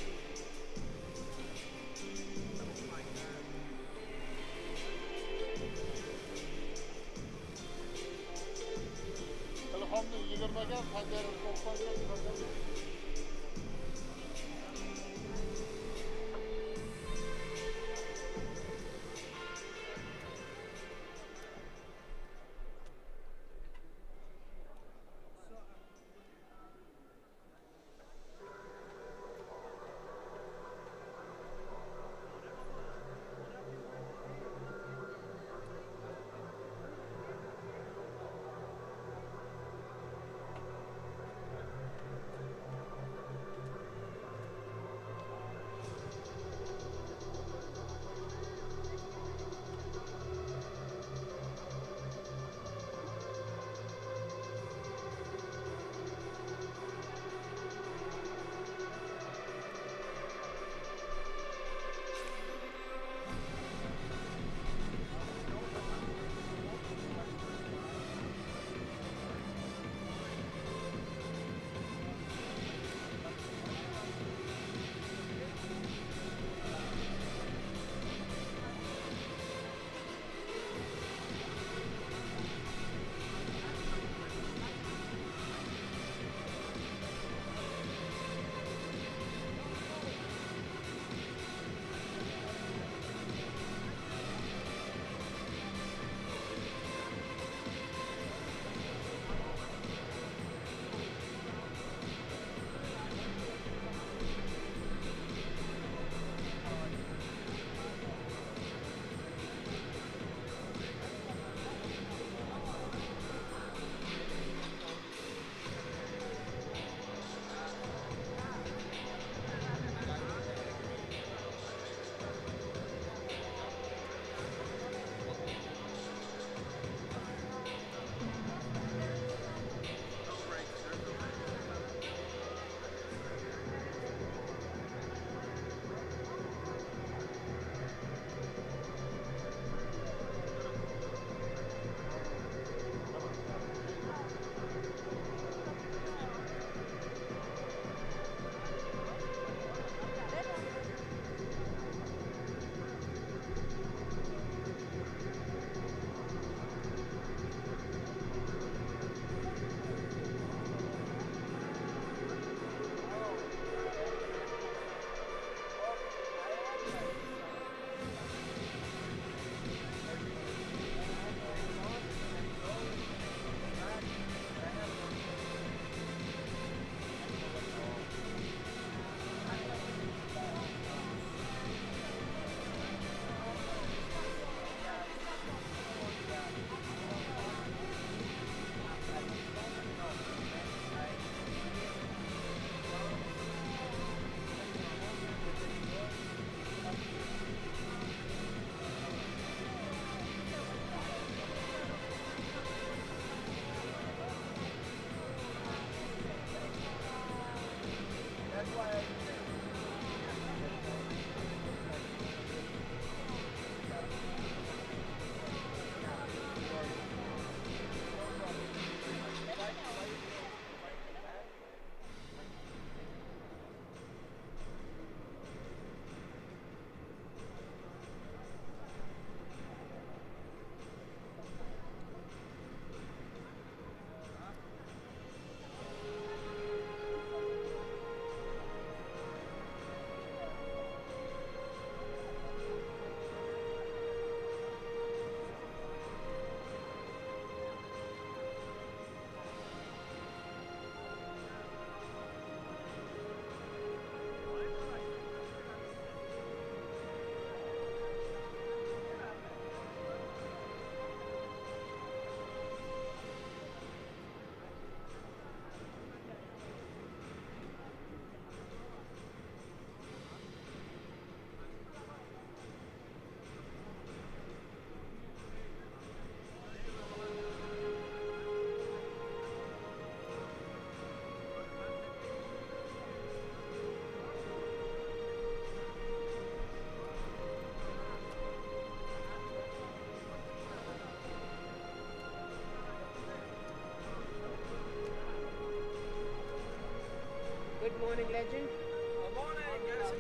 legend. Good morning. Yes,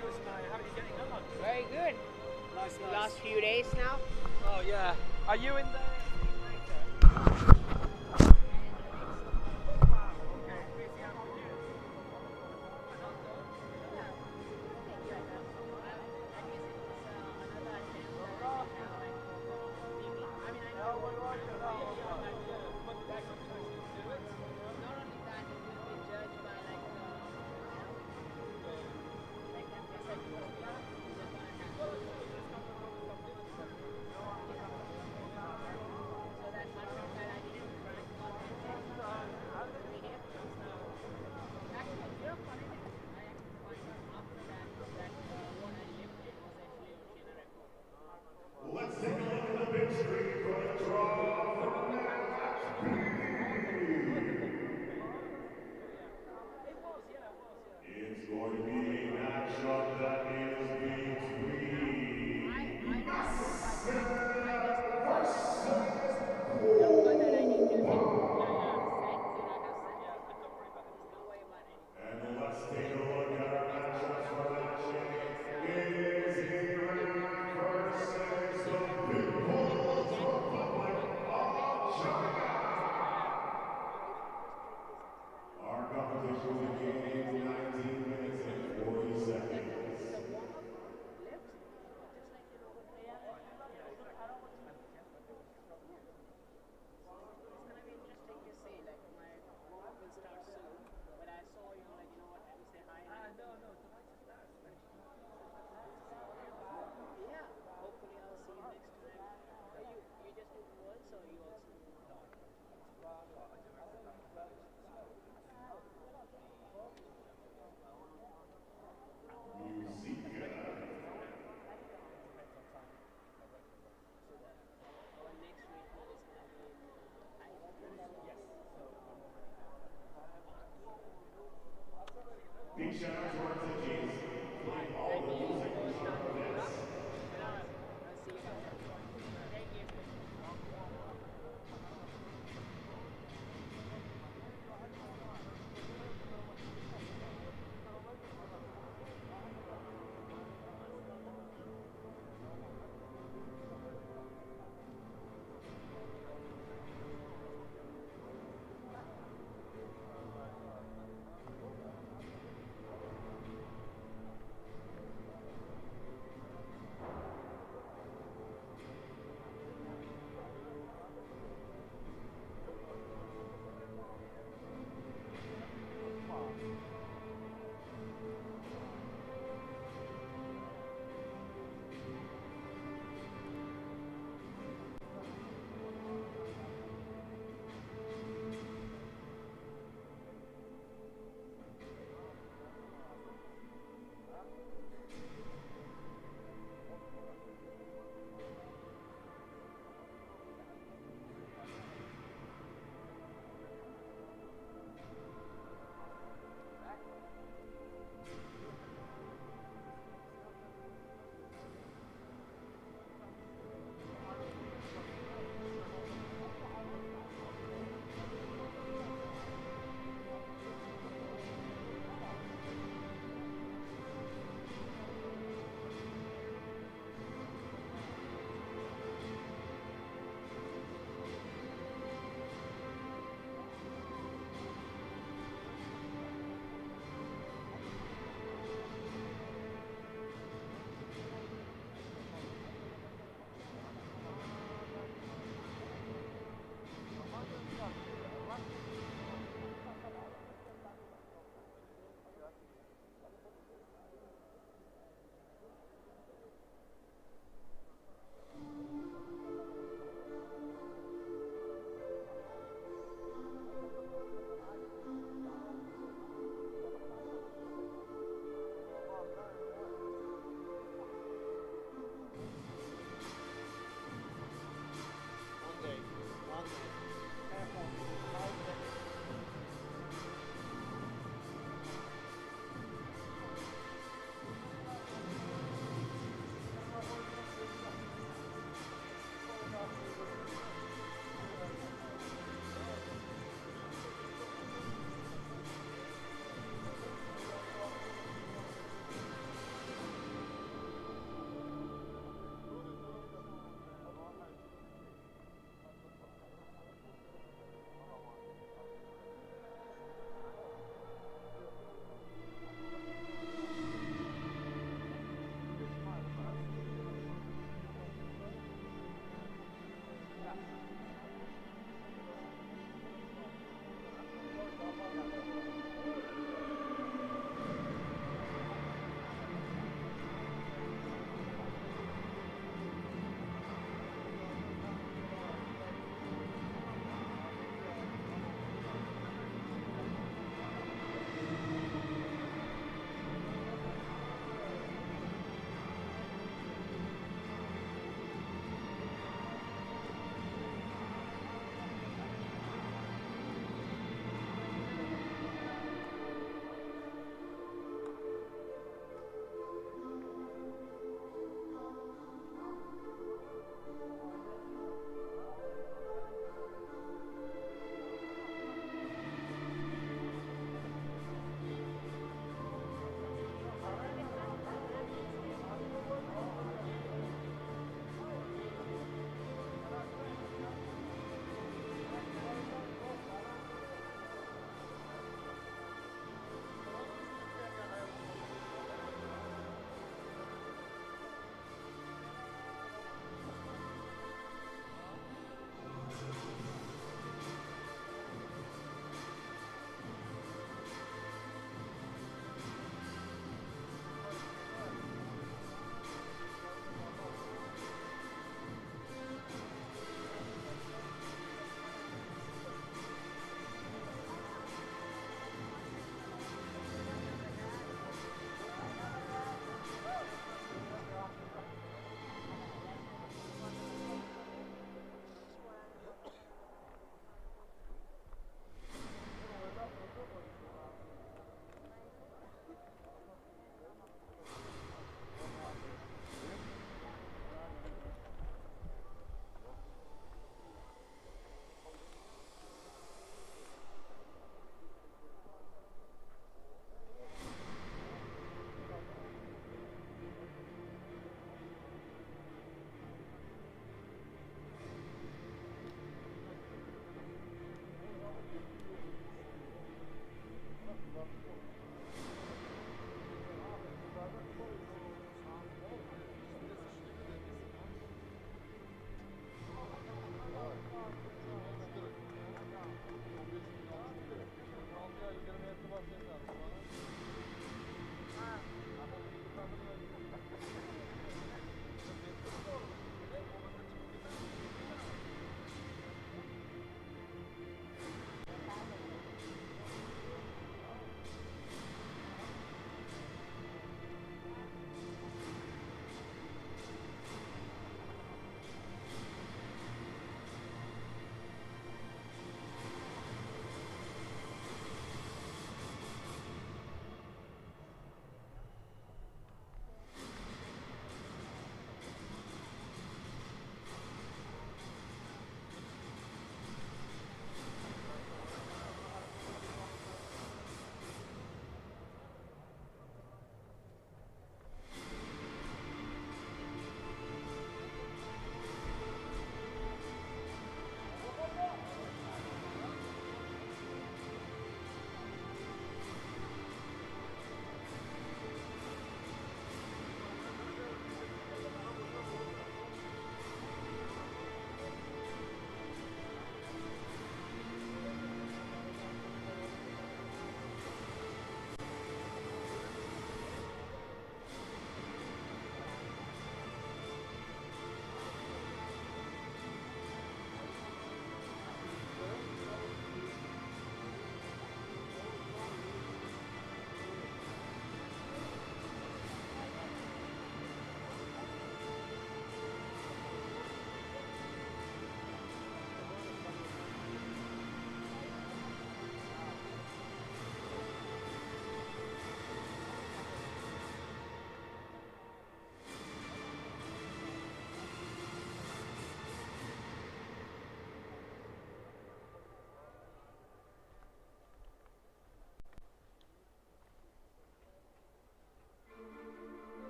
how are you getting on? Very good. Nice, nice. Last few days now. Oh yeah. Are you in there?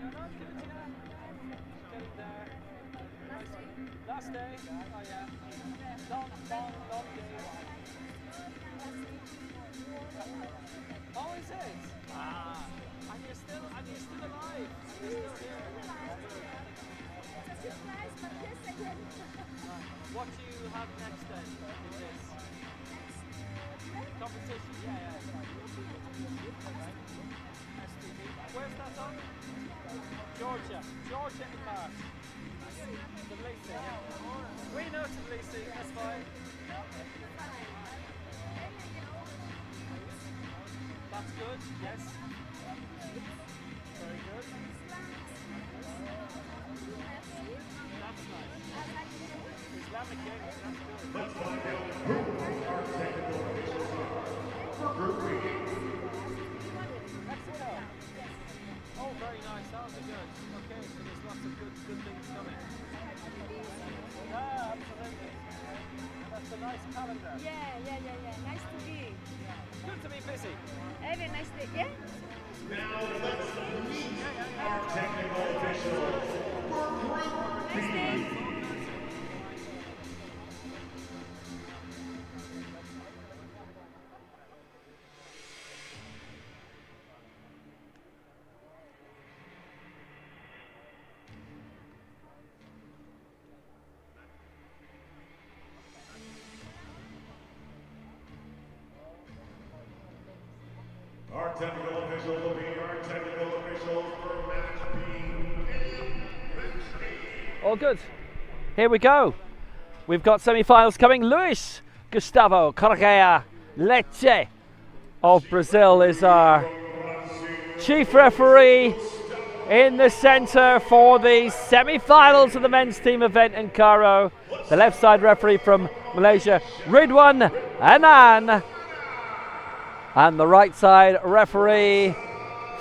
Getting there. Last day? Oh yeah. Long day. Oh, is it? Ah. And you're still alive. You're still here. What do you have next then in this? Competition? Yeah. STV. Where's that on? Georgia in March. Tbilisi, yeah. We know Tbilisi, that's fine. That's good, yes. Very good. That's nice. Islamic Games, that's good. Let's find out who our technical officials are for Group B. Mexico. Oh, very nice. That was good. Okay, so there's lots of good things coming. Yeah, absolutely. That's a nice calendar. Yeah. Nice to be. Good to be busy. Have a nice day. Yeah? Now let's meet our technical officials for Group B. Nice day. Our technical officials will be our technical officials for match B and match B. All good. Here we go. We've got semi-finals coming. Luis Gustavo Correa Leite of Brazil is our chief referee in the center for the semi-finals of the men's team event in Cairo. The left side referee from Malaysia, Ridwan Anan. And the right side referee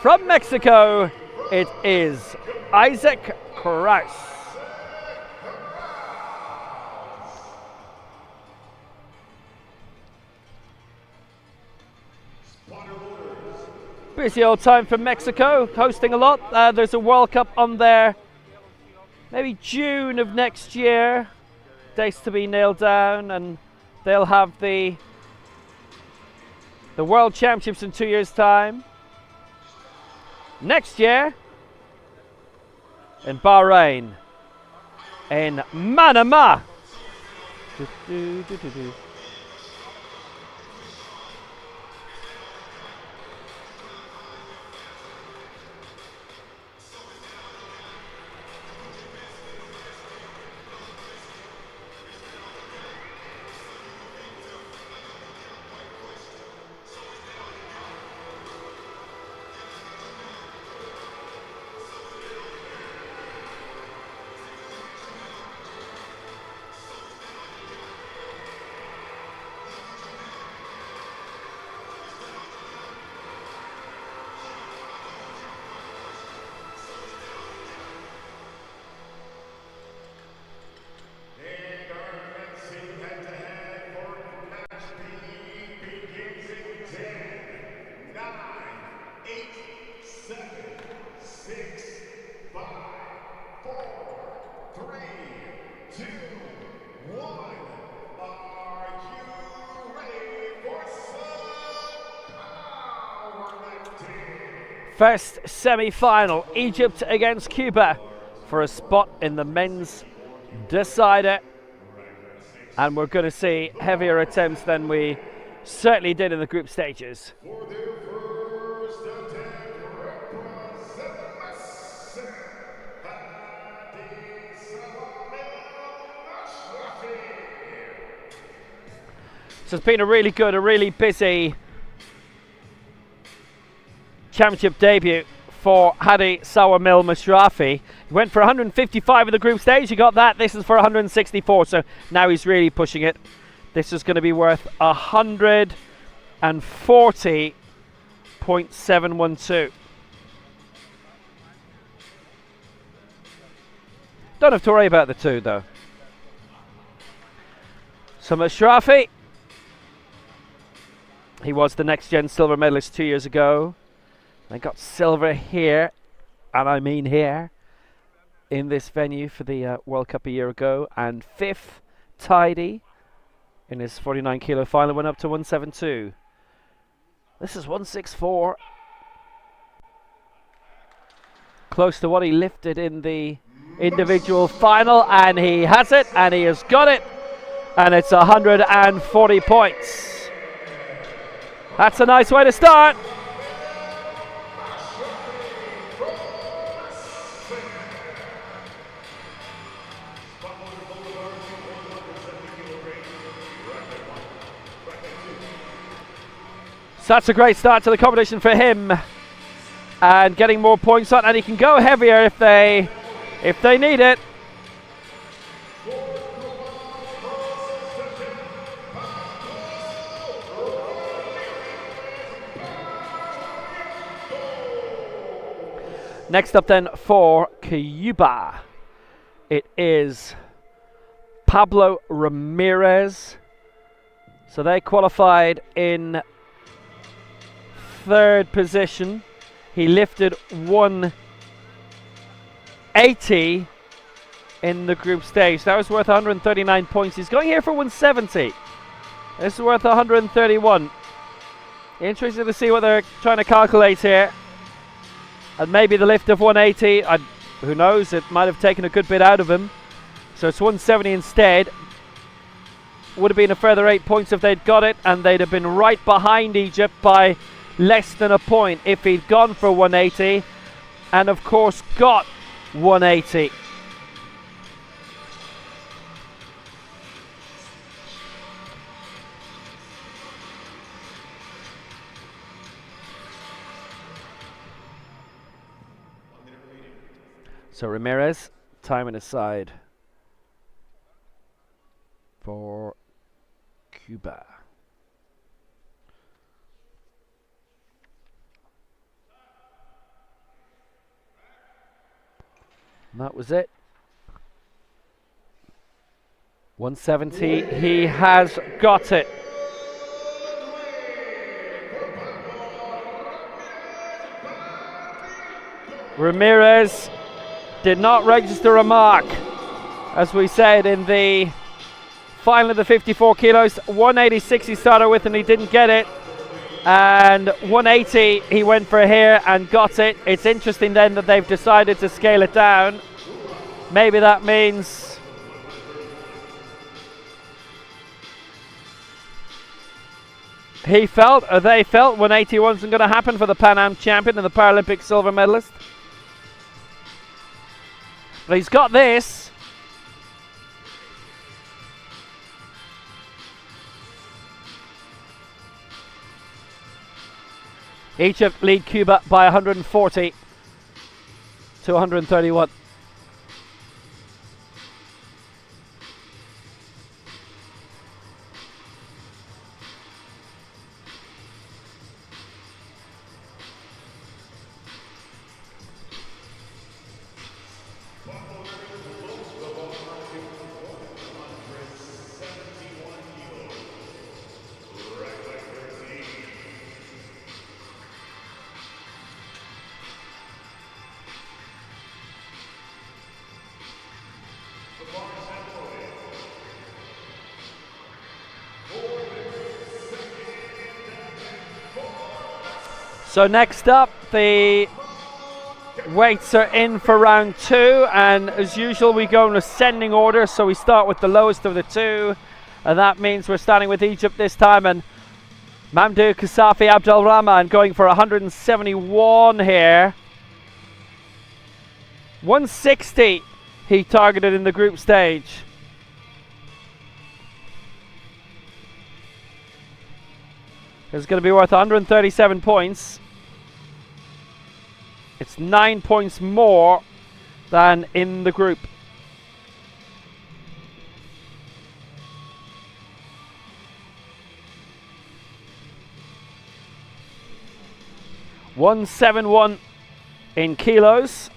from Mexico, it is Isaac Kraus. Busy old time for Mexico, hosting a lot. There's a World Cup on there, maybe June of next year. Dates to be nailed down, and they'll have the World Championships in 2 years' time. Next year, in Bahrain, in Manama. And our fencing head-to-head for match B begins in 10, 9, 8, 7, 6, 5, 4, 3, 2, 1. Are you ready for some powerlifting? First semi-final, Egypt against Cuba for a spot in the men's decider. And we're going to see heavier attempts than we certainly did in the group stages. For their first attempt, represent Messi, So it's been a really good, a really busy championship debut for Hadi Sawamil Mashrafi. He went for 155 in the group stage, he got that. This is for 164, so now he's really pushing it. This is going to be worth 140.712. Don't have to worry about the two though. So Mashrafi, he was the next gen silver medalist 2 years ago. They got silver here and I mean here, in this venue for the World Cup a year ago, and 5th tidy in his 49 kilo final, went up to 172. This is 164. Close to what he lifted in the individual final, and he has it, and he has got it, and it's 140 points. That's a nice way to start. So that's a great start to the competition for him, and getting more points on, and he can go heavier if they need it. Next up then for Cuba, it is Pablo Ramirez. So they qualified in 3rd position. He lifted 180 in the group stage. That was worth 139 points. He's going here for 170. This is worth 131. Interesting to see what they're trying to calculate here. And maybe the lift of 180, who knows, it might have taken a good bit out of him. So it's 170 instead. Would have been a further 8 points if they'd got it, and they'd have been right behind Egypt by less than a point if he'd gone for 180, and of course got 180. So Ramirez, timing aside for Cuba. And that was it. 170, he has got it. Ramirez did not register a mark, as we said in the final of the 54 kilos. 186 he started with and he didn't get it, and 180 he went for here and got it. It's interesting then that they've decided to scale it down. Maybe that means he felt, or they felt, 180 wasn't going to happen for the Pan Am champion and the Paralympic silver medalist. But he's got this. Egypt lead Cuba by 140 to 131. So next up, the weights are in for round 2, and as usual we go in ascending order, so we start with the lowest of the two, and that means we're starting with Egypt this time, and Mamdouh Kasafi Abdelrahman going for 171 here. 160 he targeted in the group stage. It's going to be worth 137 points. It's 9 points more than in the group. $171 in kilos.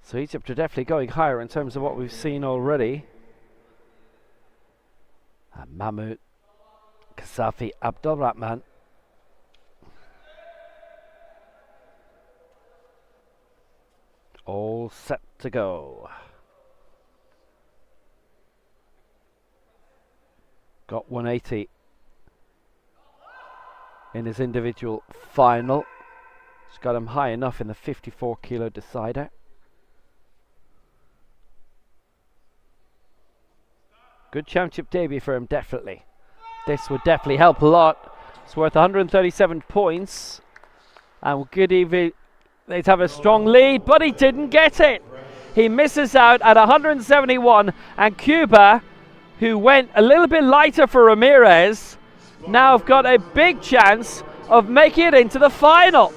So Egypt are definitely going higher in terms of what we've seen already. And Mahmoud Kasafi Abdulrahman. All set to go. Got 180 in his individual final. It's got him high enough in the 54 kilo decider. Good championship debut for him, definitely. This would definitely help a lot. It's worth 137 points. And good evening. They'd have a strong lead, but he didn't get it. He misses out at 171, and Cuba, who went a little bit lighter for Ramirez, now have got a big chance of making it into the final.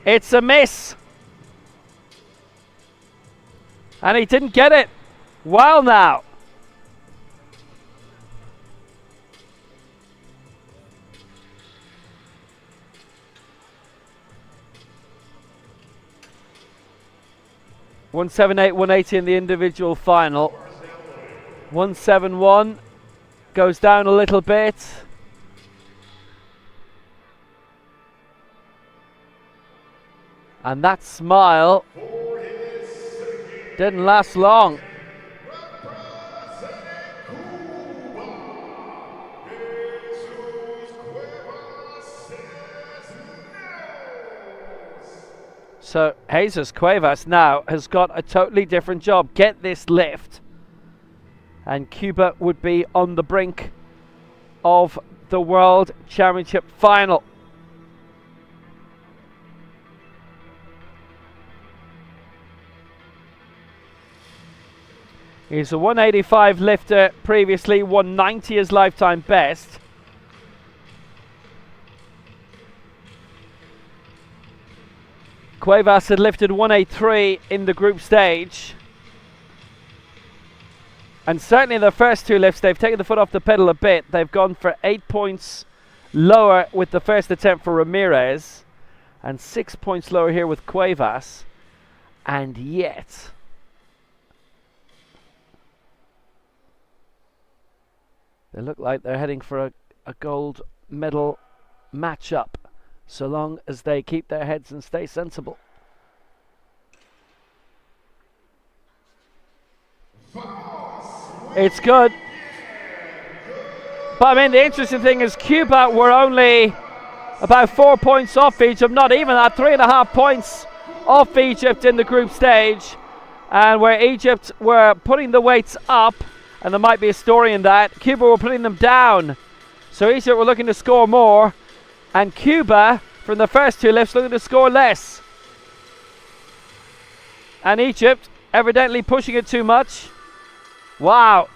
It's a miss. And he didn't get it. Well now. .178, 180 in the individual final. 171 goes down a little bit. And that smile didn't last long. So Jesus Cuevas now has got a totally different job. Get this lift. And Cuba would be on the brink of the World Championship final. He's a 185 lifter, previously 190 his lifetime best. Cuevas had lifted 183 in the group stage. And certainly in the first two lifts, they've taken the foot off the pedal a bit. They've gone for 8 points lower with the first attempt for Ramirez, and 6 points lower here with Cuevas. And yet, they look like they're heading for a gold medal matchup, so long as they keep their heads and stay sensible. It's good. But I mean, the interesting thing is Cuba were only about 4 points off Egypt, not even that, 3.5 points off Egypt in the group stage. And where Egypt were putting the weights up, and there might be a story in that, Cuba were putting them down. So Egypt were looking to score more, and Cuba, from the first two lifts, looking to score less. And Egypt, evidently pushing it too much. Wow.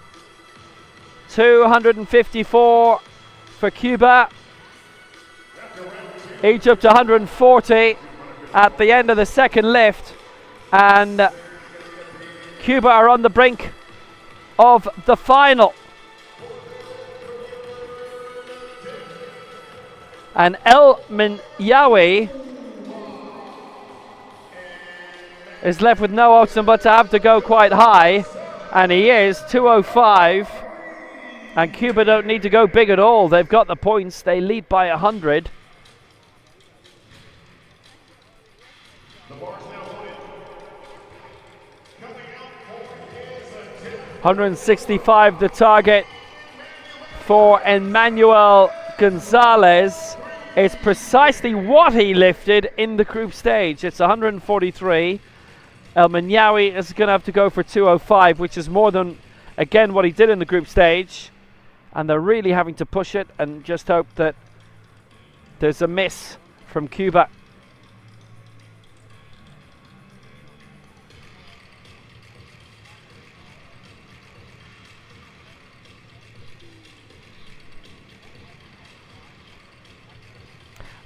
254 for Cuba. Egypt 140 at the end of the second lift. And Cuba are on the brink of the final. And El Minyawi is left with no option but to have to go quite high. And he is 205. And Cuba don't need to go big at all. They've got the points. They lead by 100. 165 the target for Emmanuel Gonzalez. It's precisely what he lifted in the group stage. It's 143. El Minyawi is going to have to go for 205, which is more than, again, what he did in the group stage. And they're really having to push it and just hope that there's a miss from Cuba.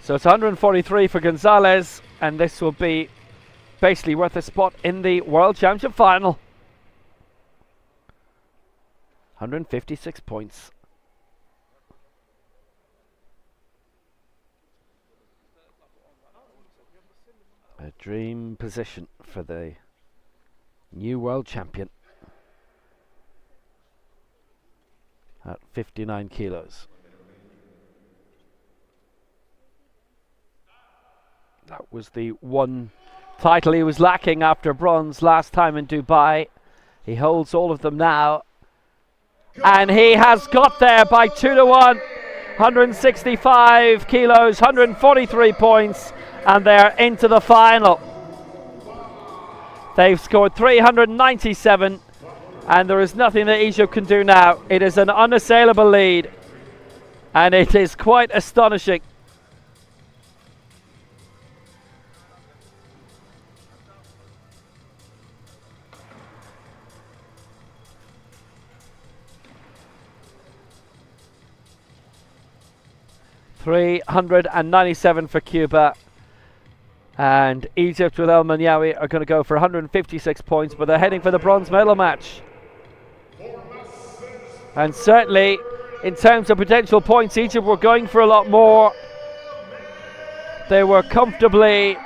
So it's 143 for Gonzalez, and this will be basically worth a spot in the World Championship final. 156 points. A dream position for the new world champion at 59 kilos. That was the one title he was lacking after bronze last time in Dubai. He holds all of them now. And he has got there by 2-1. 165 kilos, 143 points, and they're into the final. They've scored 397, and there is nothing that Egypt can do now. It is an unassailable lead, and it is quite astonishing. $397 for Cuba, and Egypt with El Manyawi are going to go for 156 points, but they're heading for the bronze medal match. And certainly in terms of potential points, Egypt were going for a lot more. They were comfortably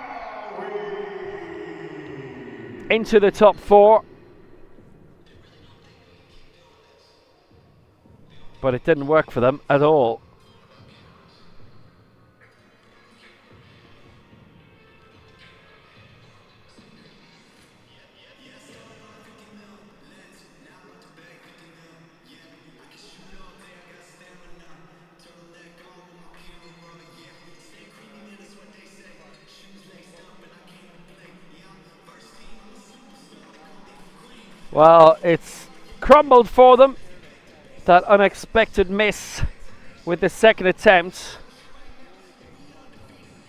into the top four, but it didn't work for them at all. Well, it's crumbled for them. That unexpected miss with the second attempt.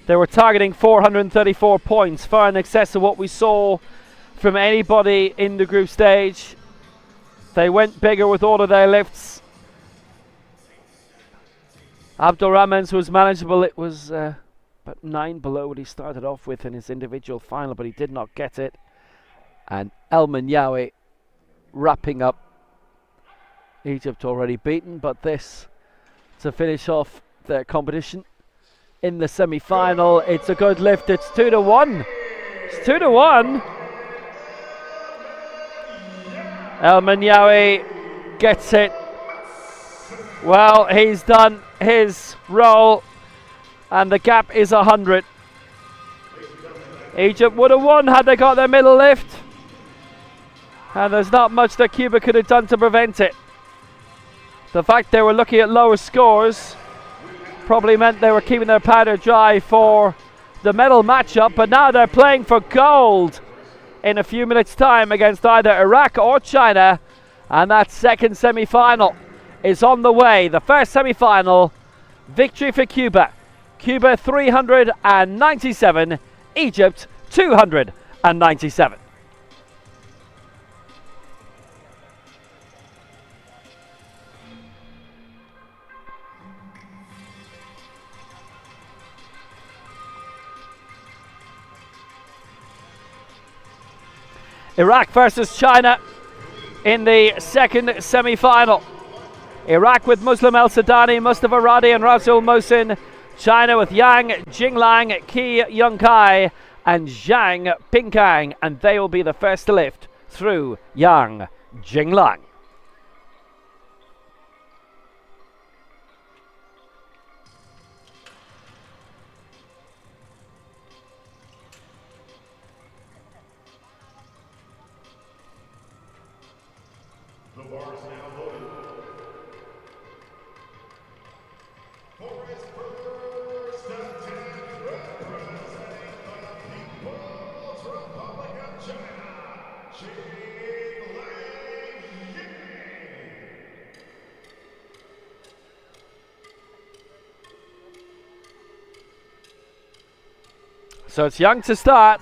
They were targeting 434 points, far in excess of what we saw from anybody in the group stage. They went bigger with all of their lifts. Abdulrahman's was manageable. It was about 9 below what he started off with in his individual final, but he did not get it. And El Manyawi wrapping up. Egypt already beaten, but this to finish off their competition in the semi-final. It's a good lift. It's 2-1. It's 2-1. El Manyawi gets it. Well, he's done his role, and the gap is 100. Egypt would have won had they got their middle lift, and there's not much that Cuba could have done to prevent it. The fact they were looking at lower scores probably meant they were keeping their powder dry for the medal matchup, but now they're playing for gold in a few minutes' time against either Iraq or China, and that second semi-final is on the way. The first semi-final victory for Cuba. Cuba 397, Egypt 297. Iraq versus China in the second semi-final. Iraq with Muslim El Sadani, Mustafa Radi and Rasul Mohsin. China with Yang Jinglang, Qi Yongkai and Zhang Pingkang, and they will be the first to lift through Yang Jinglang. The bar is now loaded. For his first attempt representing the People's Republic of China, Jinglang Yang. So it's Yang to start.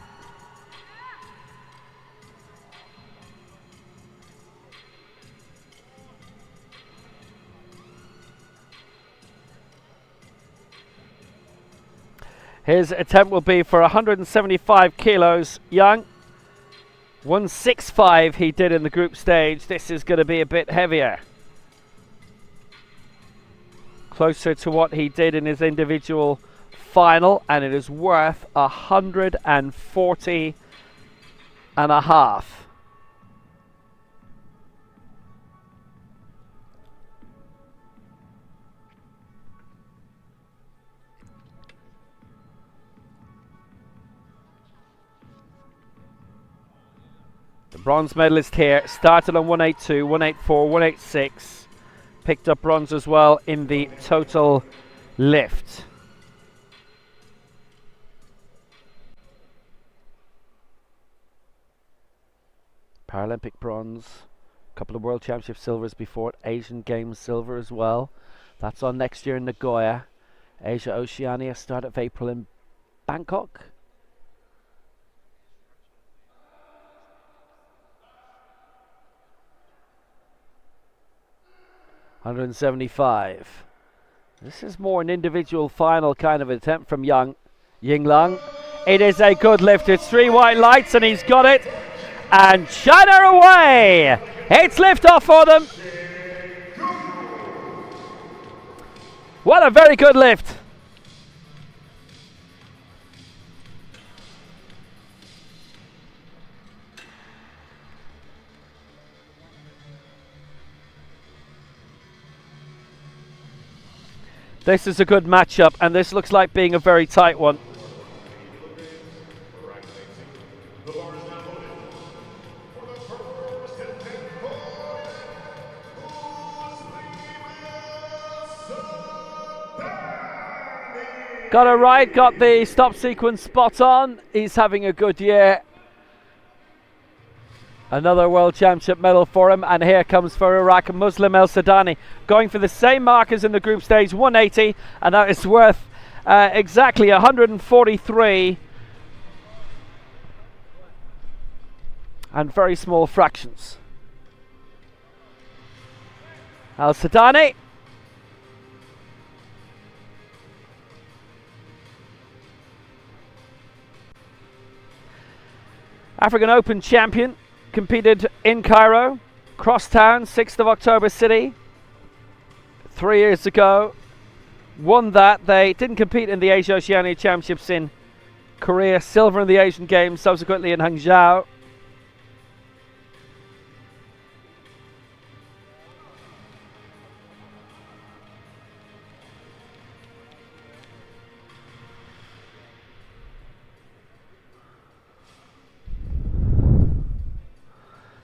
His attempt will be for 175 kilos. Young, 165 he did in the group stage. This is going to be a bit heavier. Closer to what he did in his individual final, and it is worth 140 and a half. The bronze medalist here started on 182, 184, 186. Picked up bronze as well in the total lift. Paralympic bronze, a couple of World Championship silvers before it, Asian Games silver as well. That's on next year in Nagoya. Asia Oceania, start of April in Bangkok. $175. This is more an individual final kind of attempt from Yinglang. It is a good lift. It's 3 white lights and he's got it. And China away. It's liftoff for them. What a very good lift. This is a good matchup, and this looks like being a very tight one. Got it right, got the stop sequence spot on. He's having a good year. Another World Championship medal for him, and here comes for Iraq Muslim El Sadani, going for the same markers in the group stage, 180, and that is worth exactly 143 and very small fractions. El Sadani. African Open champion. Competed in Cairo, Crosstown, 6th of October City, 3 years ago. Won that. They didn't compete in the Asia Oceania Championships in Korea. Silver in the Asian Games, subsequently in Hangzhou.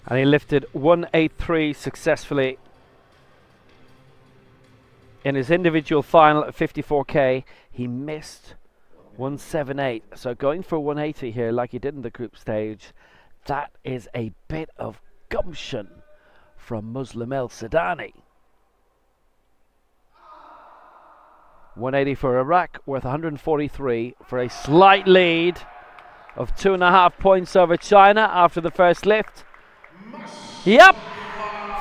And he lifted 183 successfully in his individual final at 54k. He missed 178. So going for 180 here like he did in the group stage, that is a bit of gumption from Muslim El Sadani. 180 for Iraq, worth 143 for a slight lead of 2.5 points over China after the first lift. Yep,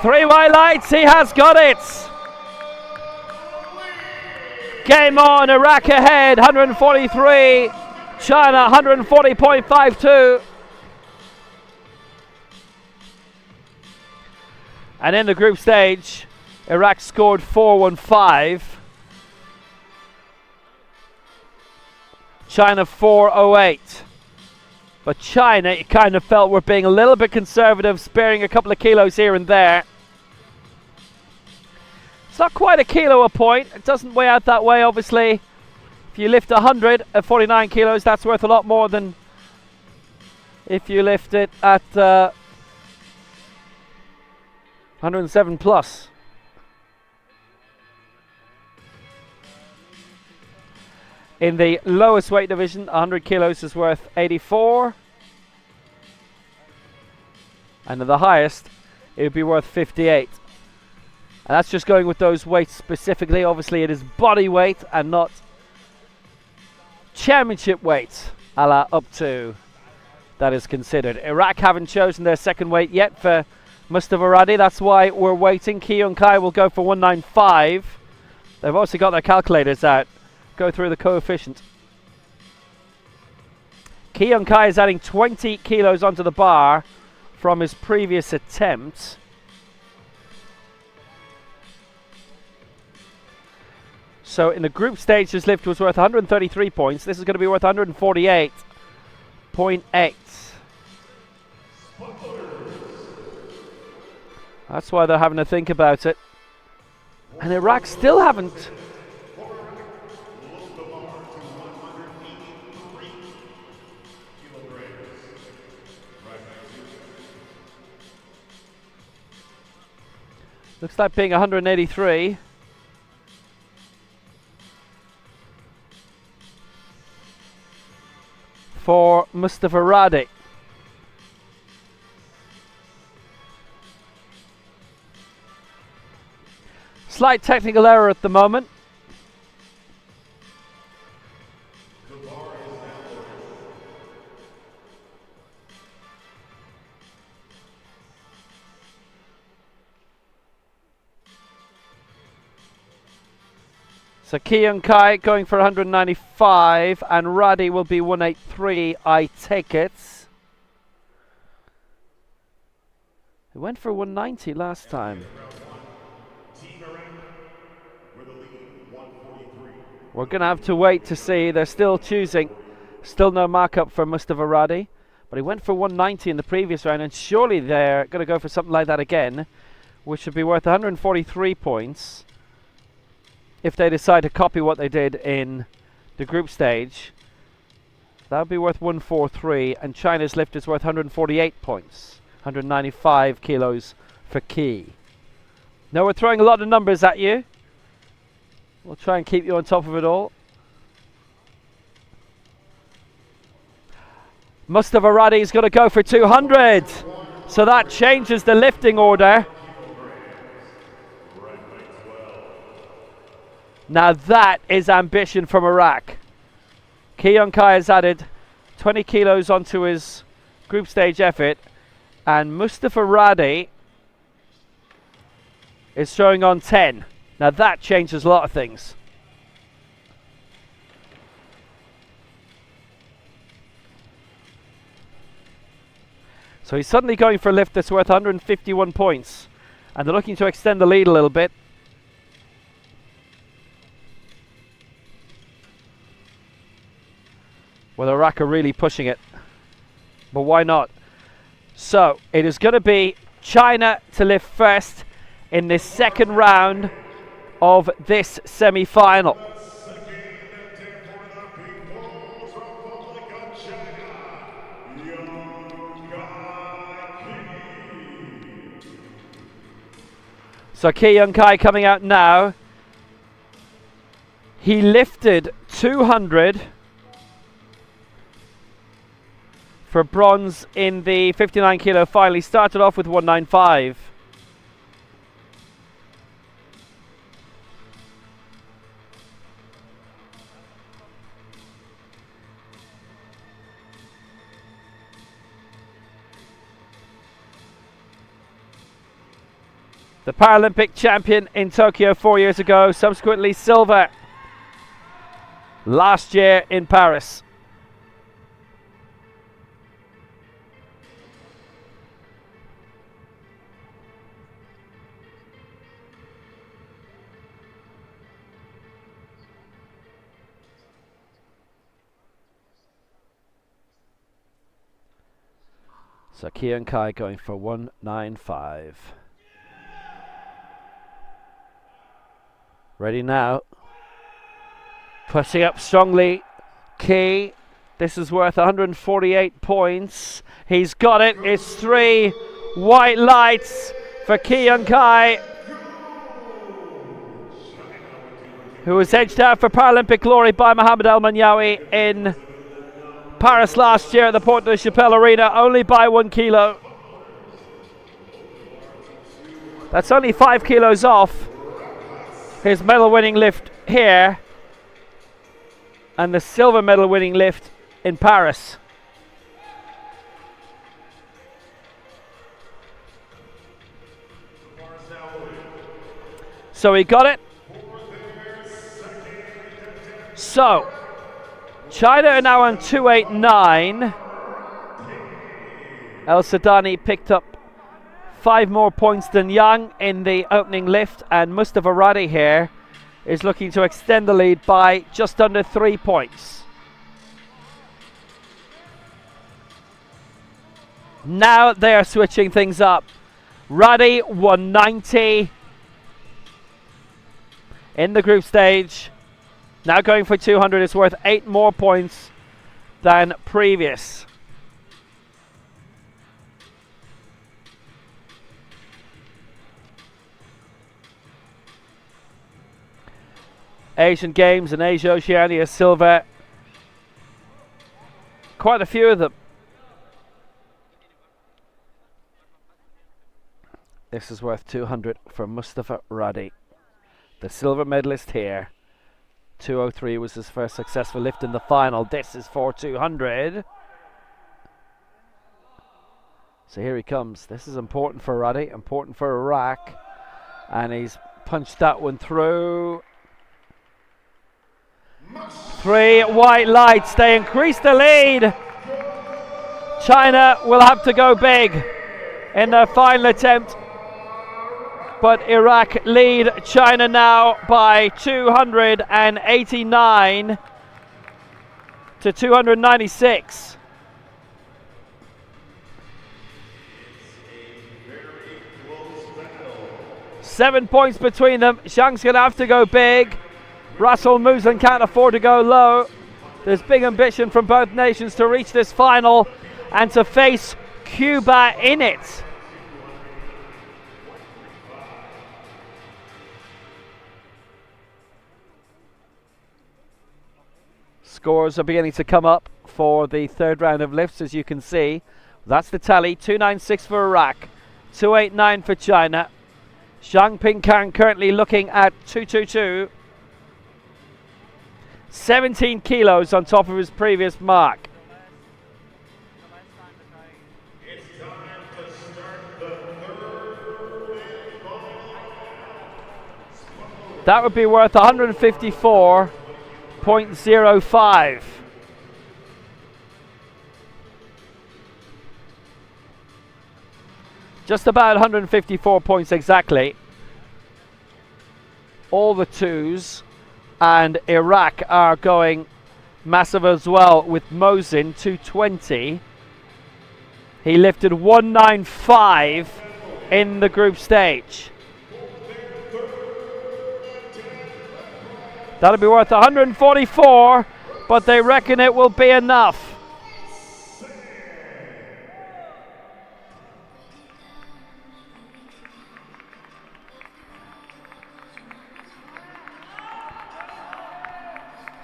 3 white lights, he has got it. Game on, Iraq ahead, 143, China 140.52. And in the group stage, Iraq scored 415. China 408. But China, it kind of felt were being a little bit conservative, sparing a couple of kilos here and there. It's not quite a kilo a point. It doesn't weigh out that way, obviously. If you lift 100 at 49 kilos, that's worth a lot more than if you lift it at 107 plus. In the lowest weight division, 100 kilos is worth 84. And in the highest, it would be worth 58. And that's just going with those weights specifically. Obviously, it is body weight and not championship weight, a la up to, that is considered. Iraq haven't chosen their second weight yet for Mustafa Radi. That's why we're waiting. Kyung Kai will go for 195. They've also got their calculators out. Go through the coefficient. Kyung Kai is adding 20 kilos onto the bar from his previous attempt. So in the group stage, this lift was worth 133 points. This is going to be worth 148.8. That's why they're having to think about it. And Iraq still haven't. Looks like being 183. For Mustafa Radi. Slight technical error at the moment. So Kyung Kai going for 195 and Radi will be 183, I take it. It went for 190 last time. We're going to have to wait to see. They're still choosing. Still no markup for Mustafa Radi. But he went for 190 in the previous round, and surely they're going to go for something like that again, which should be worth 143 points. If they decide to copy what they did in the group stage, that would be worth 143, and China's lift is worth 148 points. 195 kilos for Key. Now we're throwing a lot of numbers at you. We'll try and keep you on top of it all. Mustafa Radi is going to go for 200. So that changes the lifting order. Now that is ambition from Iraq. Kyung Kai has added 20 kilos onto his group stage effort, and Mustafa Radi is showing on 10. Now that changes a lot of things. So he's suddenly going for a lift that's worth 151 points, and they're looking to extend the lead a little bit. Well, Iraq are really pushing it, but why not? So it is going to be China to lift first in this second round of this semi-final. So Kyung Kai coming out now. He lifted 200 for bronze in the 59 kilo final. He started off with 195. The Paralympic champion in Tokyo 4 years ago, subsequently silver last year in Paris. So Kyung Kai going for 195. Ready now. Pushing up strongly. Key. This is worth 148 points. He's got it. It's 3 white lights for Kyung Kai, who was edged out for Paralympic glory by Mohamed El Manyawi in Paris last year at the Porte de Chapelle Arena, only by 1 kilo. That's only 5 kilos off his medal winning lift here and the silver medal winning lift in Paris. So he got it. So China are now on 289. El Sadani picked up 5 more points than Yang in the opening lift, and Mustafa Radi here is looking to extend the lead by just under 3 points. Now they are switching things up. Ruddy 190 in the group stage. Now going for 200 is worth 8 more points than previous. Asian Games and Asia Oceania silver. Quite a few of them. This is worth 200 for Mustafa Ruddy, the silver medalist here. 203 was his first successful lift in the final. This is for 200. So here he comes. This is important for Ruddy, important for Iraq. And he's punched that one through. 3 white lights. They increase the lead. China will have to go big in their final attempt. But Iraq lead China now by 289 to 296. Seven points between them. Zhang's going to have to go big. Russell Musen can't afford to go low. There's big ambition from both nations to reach this final and to face Cuba in it. Scores are beginning to come up for the third round of lifts, as you can see. That's the tally. 296 for Iraq, 289 for China. Zhang Pingkan currently looking at 222. 17 kilos on top of his previous mark. It's time to start the third and That would be worth 154.05. Just about 154 points exactly. All the twos. And Iraq are going massive as well with Mosin 220. He lifted 195 in the group stage. That'll be worth 144, but they reckon it will be enough.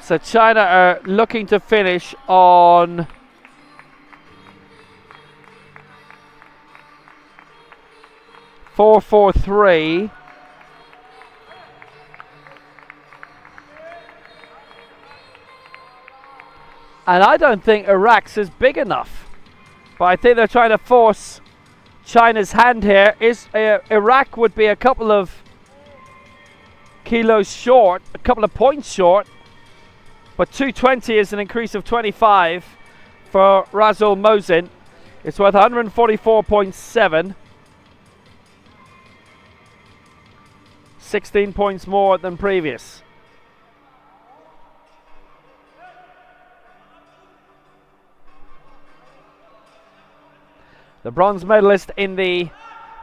So China are looking to finish on .443. And I don't think Iraq's is big enough. But I think they're trying to force China's hand here. Iraq would be a couple of kilos short, a couple of points short. But 220 is an increase of 25 for Russell Mosin. It's worth 144.7. 16 points more than previous. The bronze medalist in the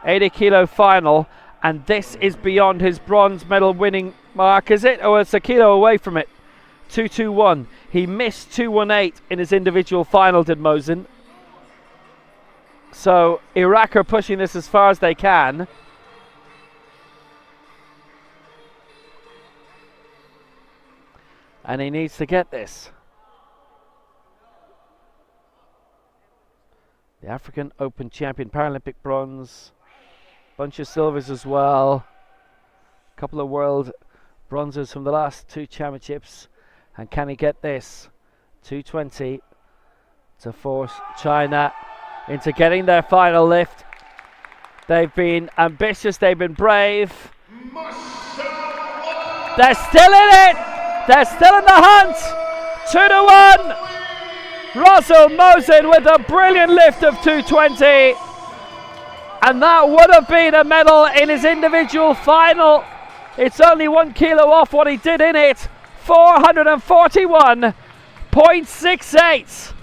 80 kilo final, and this is beyond his bronze medal winning mark, is it? Oh, it's a kilo away from it. 221. He missed 218 in his individual final, did Mosin. So Iraq are pushing this as far as they can. And he needs to get this. The African Open champion, Paralympic bronze. Bunch of silvers as well. A couple of world bronzes from the last two championships. And can he get this? 220 to force China into getting their final lift. They've been ambitious, they've been brave. They're still in it! They're still in the hunt! 2-1! Russell Mosin with a brilliant lift of 220. And that would have been a medal in his individual final. It's only 1 kilo off what he did in it. 441.68.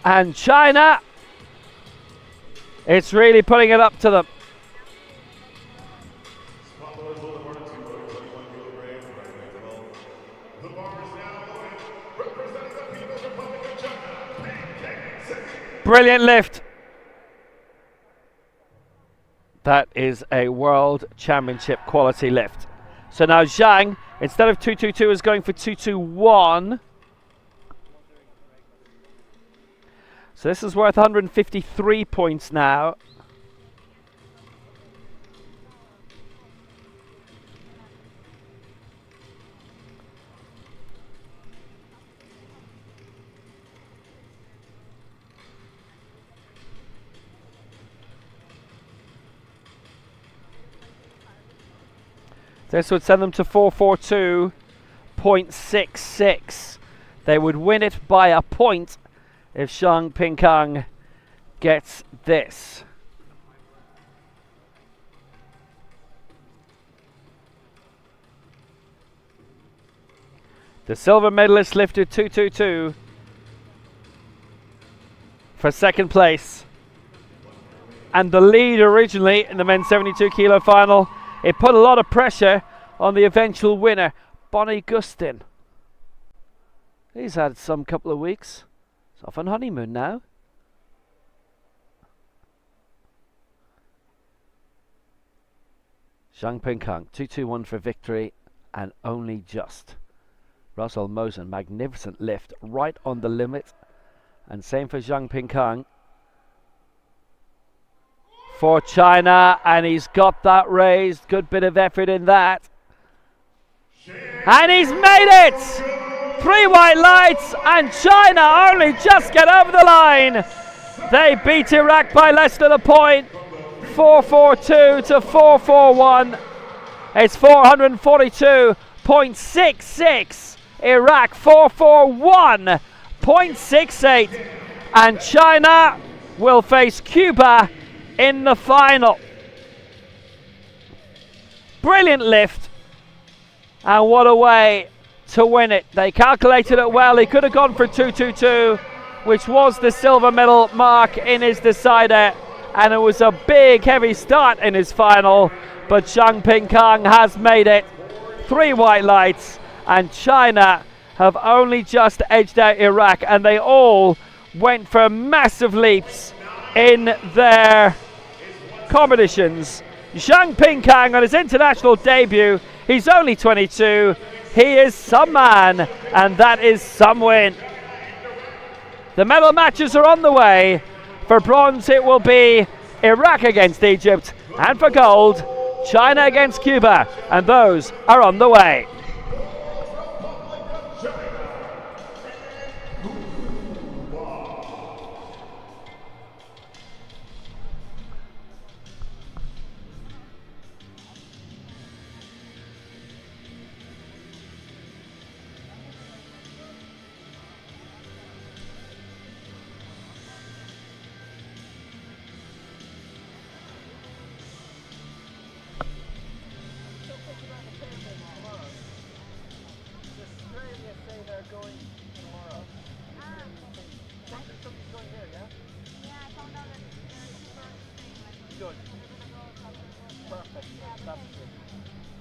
And China, it's really putting it up to them. Brilliant lift. That is a world championship quality lift. So now Zhang, instead of 222, is going for 221. So this is worth 153 points now. This would send them to 442.66. They would win it by a point if Zhang Pingkang gets this. The silver medalist lifted 222 for second place. And the lead originally in the men's 72 kilo final, it put a lot of pressure on the eventual winner, Bonnie Gustin. He's had some couple of weeks. He's off on honeymoon now. Zhang Pingkang, 221 for victory, and only just. Russell Mosen, magnificent lift, right on the limit. And same for Zhang Pingkang. For China, and he's got that raised. Good bit of effort in that. And he's made it! 3 white lights, and China only just get over the line. They beat Iraq by less than a point. 442 to 441. It's 442.66. Iraq 441.68. And China will face Cuba in the final. Brilliant lift, and what a way to win it. They calculated it well. He could have gone for 222, which was the silver medal mark in his decider, and it was a big heavy start in his final, but Zhang Pingkang has made it. 3 white lights, and China have only just edged out Iraq, and they all went for massive leaps in their competitions. Zhang Pingkang on his international debut, he's only 22, he is some man, and that is some win. The medal matches are on the way. For bronze it will be Iraq against Egypt, and for gold, China against Cuba, and those are on the way.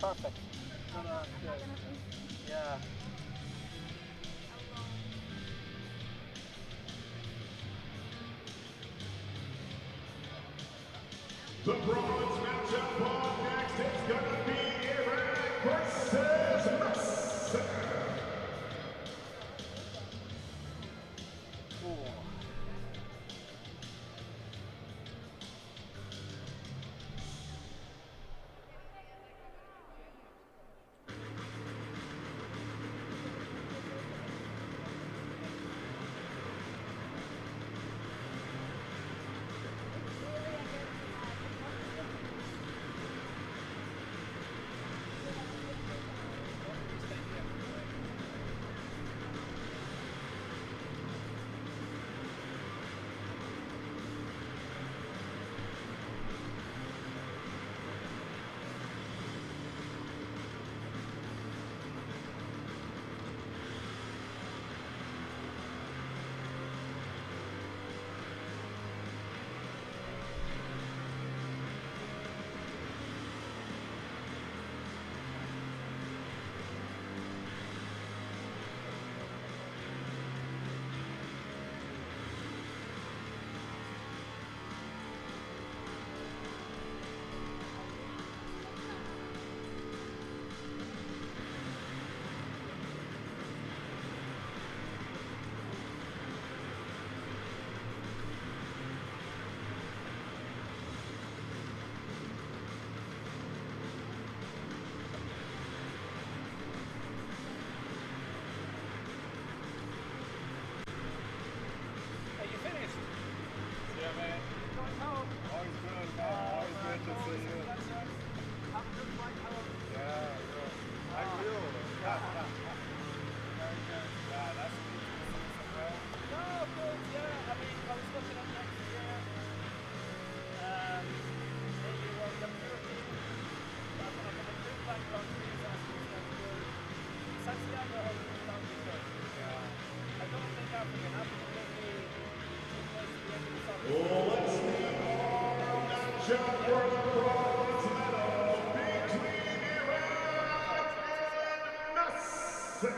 Perfect. Yeah. The bronze matchup on next is going to be Iraq versus Russia. matchup for the bronze medal between Iran and Nasser.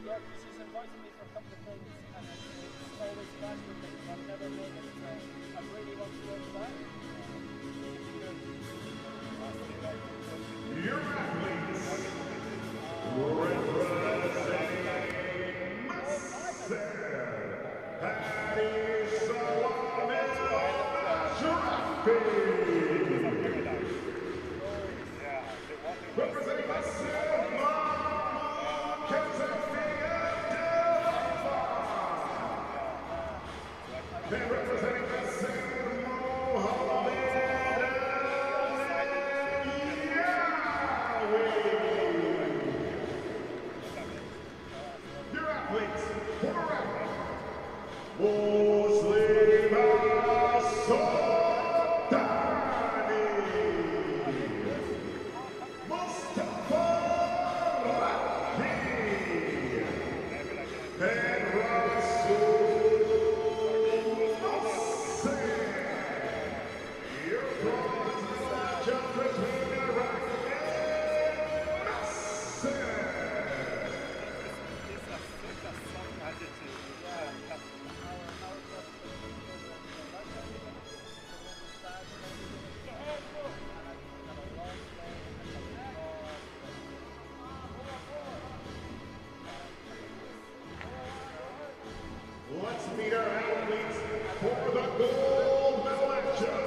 Yeah, she's invited me for a couple of things, and it's always special things. I've never made it, so I really want to go to that. Your athletes representing Nasser, Hadi Salami Al-Ashrafi. Representing Nasser, and representing the Saint Mohammed your athletes for round Muslim Sultani, Mustafa Raki, and Rasul. Your bronze matchup between Iraq and Nasser. Let's meet our athletes for the gold medal matchup.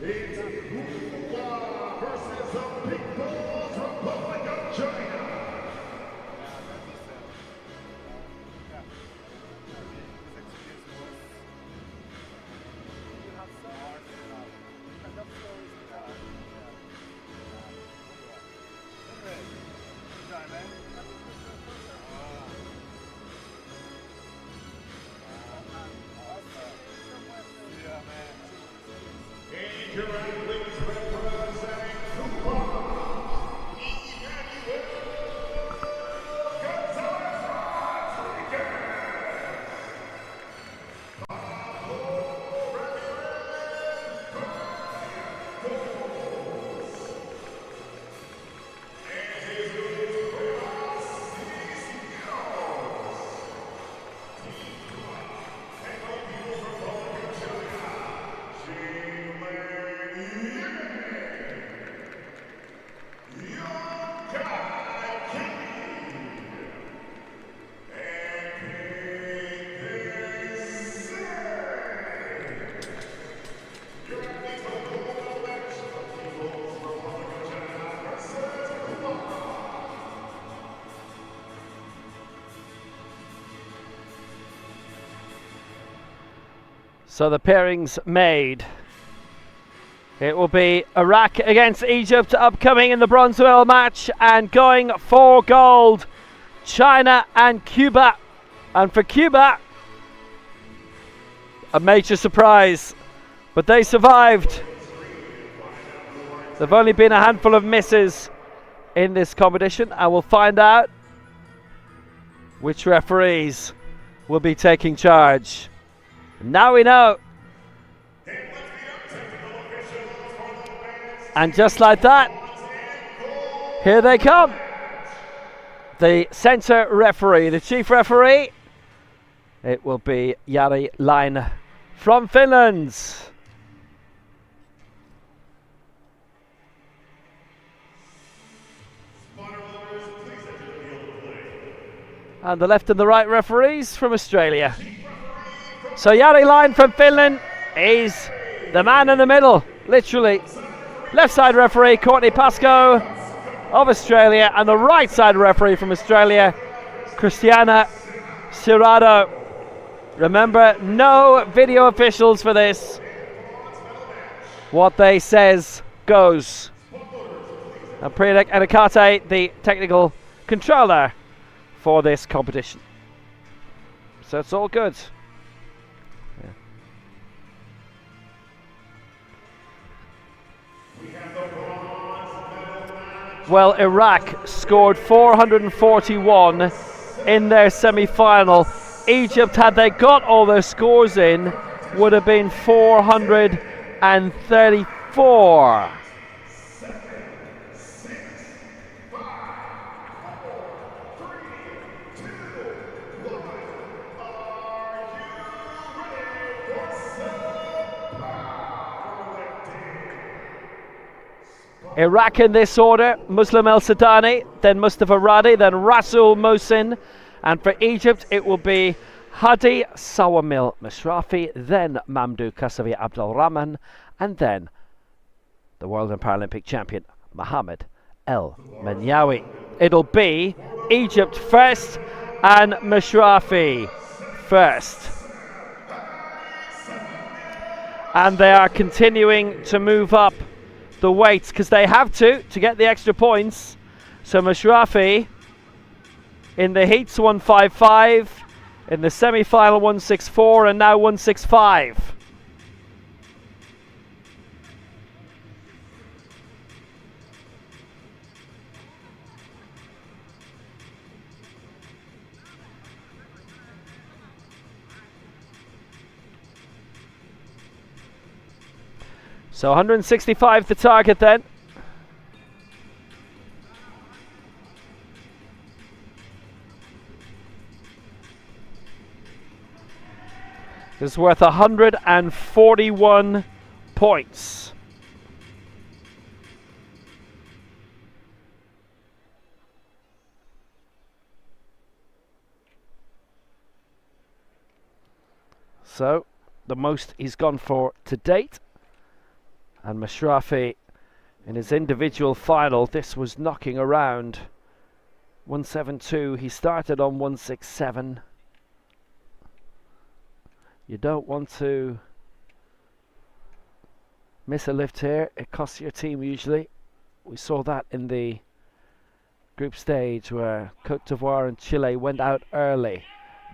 It's Cuba versus the People's Republic of China. And your athletes representing Cuba, Emmanuel Gonzalez Rodriguez, Pablo Ramirez Barrientos, and Jesus Rivas Cisneros. Team Cuba and the People's Republic of China. So the pairings made. It will be Iraq against Egypt upcoming in the bronze medal match, and going for gold, China and Cuba. And for Cuba, a major surprise, but they survived. There've only been a handful of misses in this competition, and we'll find out which referees will be taking charge. Now we know. And just like that, here they come. The centre referee, the chief referee, it will be Jari Laine from Finland. And the left and the right referees from Australia. So Jari Laine from Finland is the man in the middle, literally. Left side referee Courtney Pascoe of Australia, and the right side referee from Australia, Christiana Cirado. Remember, no video officials for this. What they says goes. And Priya Anakate, the technical controller for this competition. So it's all good. Yeah. Well, Iraq scored 441 in their semi-final. Egypt, had they got all their scores in, would have been 434. Iraq in this order: Muslim El Sadani, then Mustafa Radi, then Rasul Mohsin, and for Egypt it will be Hadi Sawamil Mashrafi, then Mamdou Kasavi Abdul Rahman, and then the World and Paralympic champion Mohamed El Menyawi. It'll be Egypt first and Mashrafi first. And they are continuing to move up the weights because they have to get the extra points. So Mashrafi in the heats 155, in the semi-final 164, and now 165. So 165 the target then. It's worth 141 points. So the most he's gone for to date. And Mashrafi in his individual final, this was knocking around 172. He started on 167. You don't want to miss a lift here. It costs your team usually. We saw that in the group stage where Cote d'Ivoire and Chile went out early.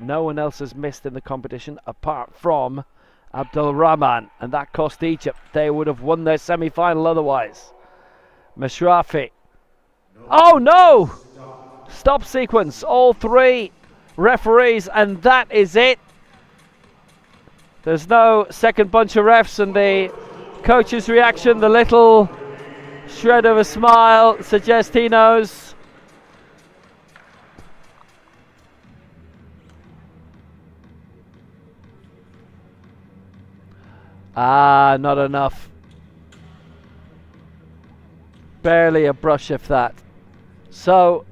No one else has missed in the competition apart from Abdul Rahman, and that cost Egypt. They would have won their semi-final otherwise. Mashrafi. Oh no! Stop sequence. All three referees, and that is it. There's no second bunch of refs, and the coach's reaction, the little shred of a smile, suggests he knows. Ah, not enough. Barely a brush if that. So,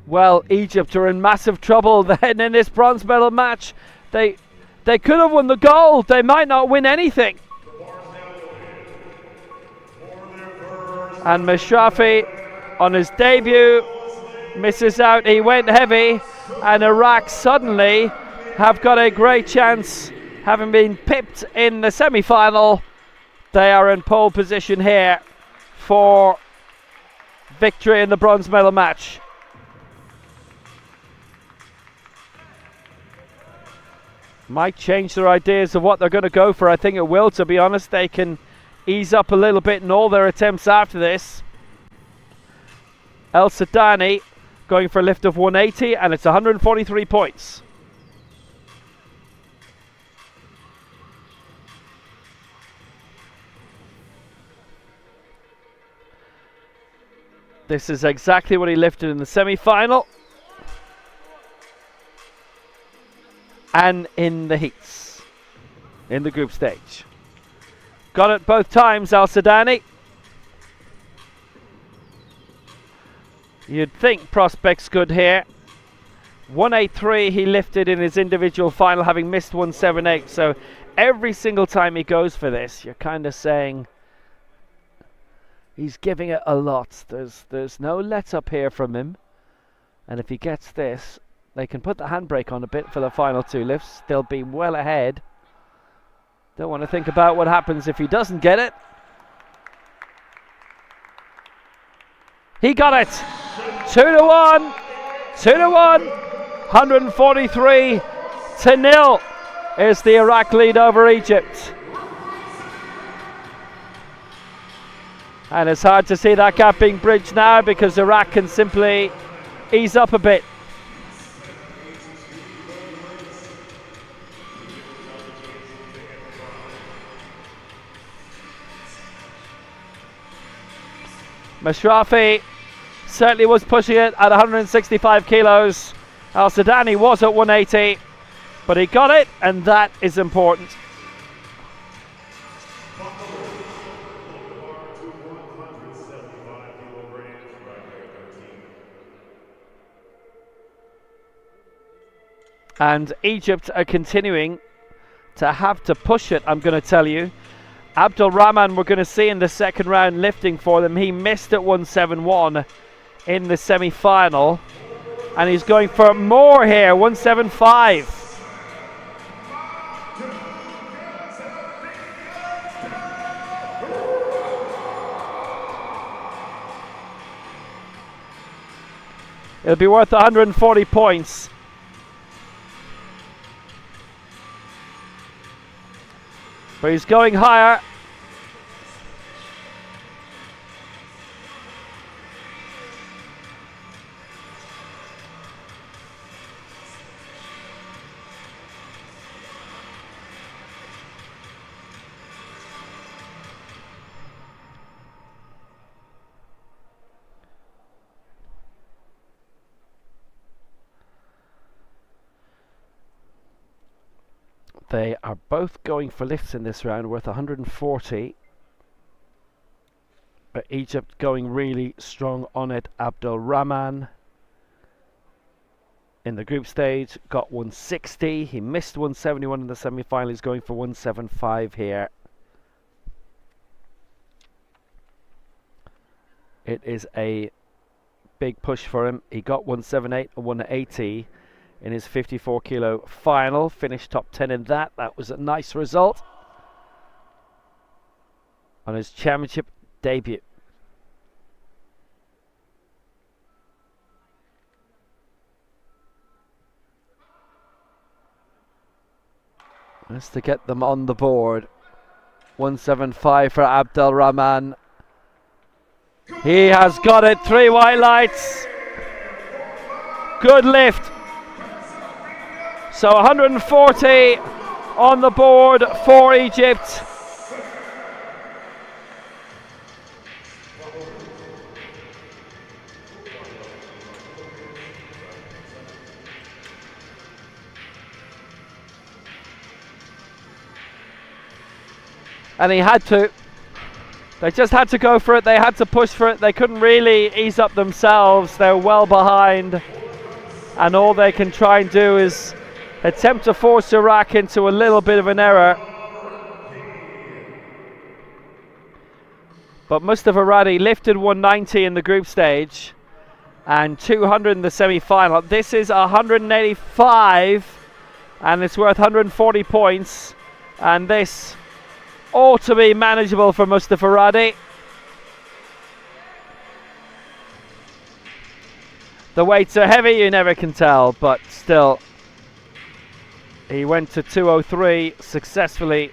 well, Egypt are in massive trouble then in this bronze medal match. They could have won the gold. They might not win anything. And Mashrafi on his debut misses out. He went heavy, and Iraq suddenly have got a great chance. Having been pipped in the semi-final, they are in pole position here for victory in the bronze medal match. Might change their ideas of what they're going to go for. I think it will, to be honest. They can ease up a little bit in all their attempts after this. El Sadani going for a lift of 180, and it's 143 points. This is exactly what he lifted in the semi-final and in the heats, in the group stage. Got it both times, Al Sadani. You'd think prospects good here. 183 he lifted in his individual final, having missed 178. So every single time he goes for this, you're kind of saying he's giving it a lot. There's no let up here from him. And if he gets this, they can put the handbrake on a bit for the final two lifts. They'll be well ahead. Don't want to think about what happens if he doesn't get it. He got it! 2-1. 2-1. 143-0 is the Iraq lead over Egypt. And it's hard to see that gap being bridged now because Iraq can simply ease up a bit. Mashrafi certainly was pushing it at 165 kilos. Al Sudani was at 180, but he got it, and that is important. And Egypt are continuing to have to push it, I'm going to tell you. Abdul Rahman we're going to see in the second round lifting for them. He missed at 171 in the semi-final. And he's going for more here, 175. It'll be worth 140 points. But he's going higher. They are both going for lifts in this round worth 140. But Egypt going really strong on it. Abdul Rahman in the group stage got 160. He missed 171 in the semi-final. He's going for 175 here. It is a big push for him. He got 178 and 180 in his 54 kilo final. Finished top 10 in that. That was a nice result on his championship debut. Just to get them on the board. 175 for Abdul Rahman. He has got it. 3 white lights. Good lift. So 140 on the board for Egypt. And he had to. They just had to go for it. They had to push for it. They couldn't really ease up themselves. They're well behind. And all they can try and do is attempt to force Iraq into a little bit of an error. But Mustafa Radi lifted 190 in the group stage and 200 in the semi-final. This is 185 and it's worth 140 points. And this ought to be manageable for Mustafa Radi. The weights are heavy, you never can tell, but still. He went to 203 successfully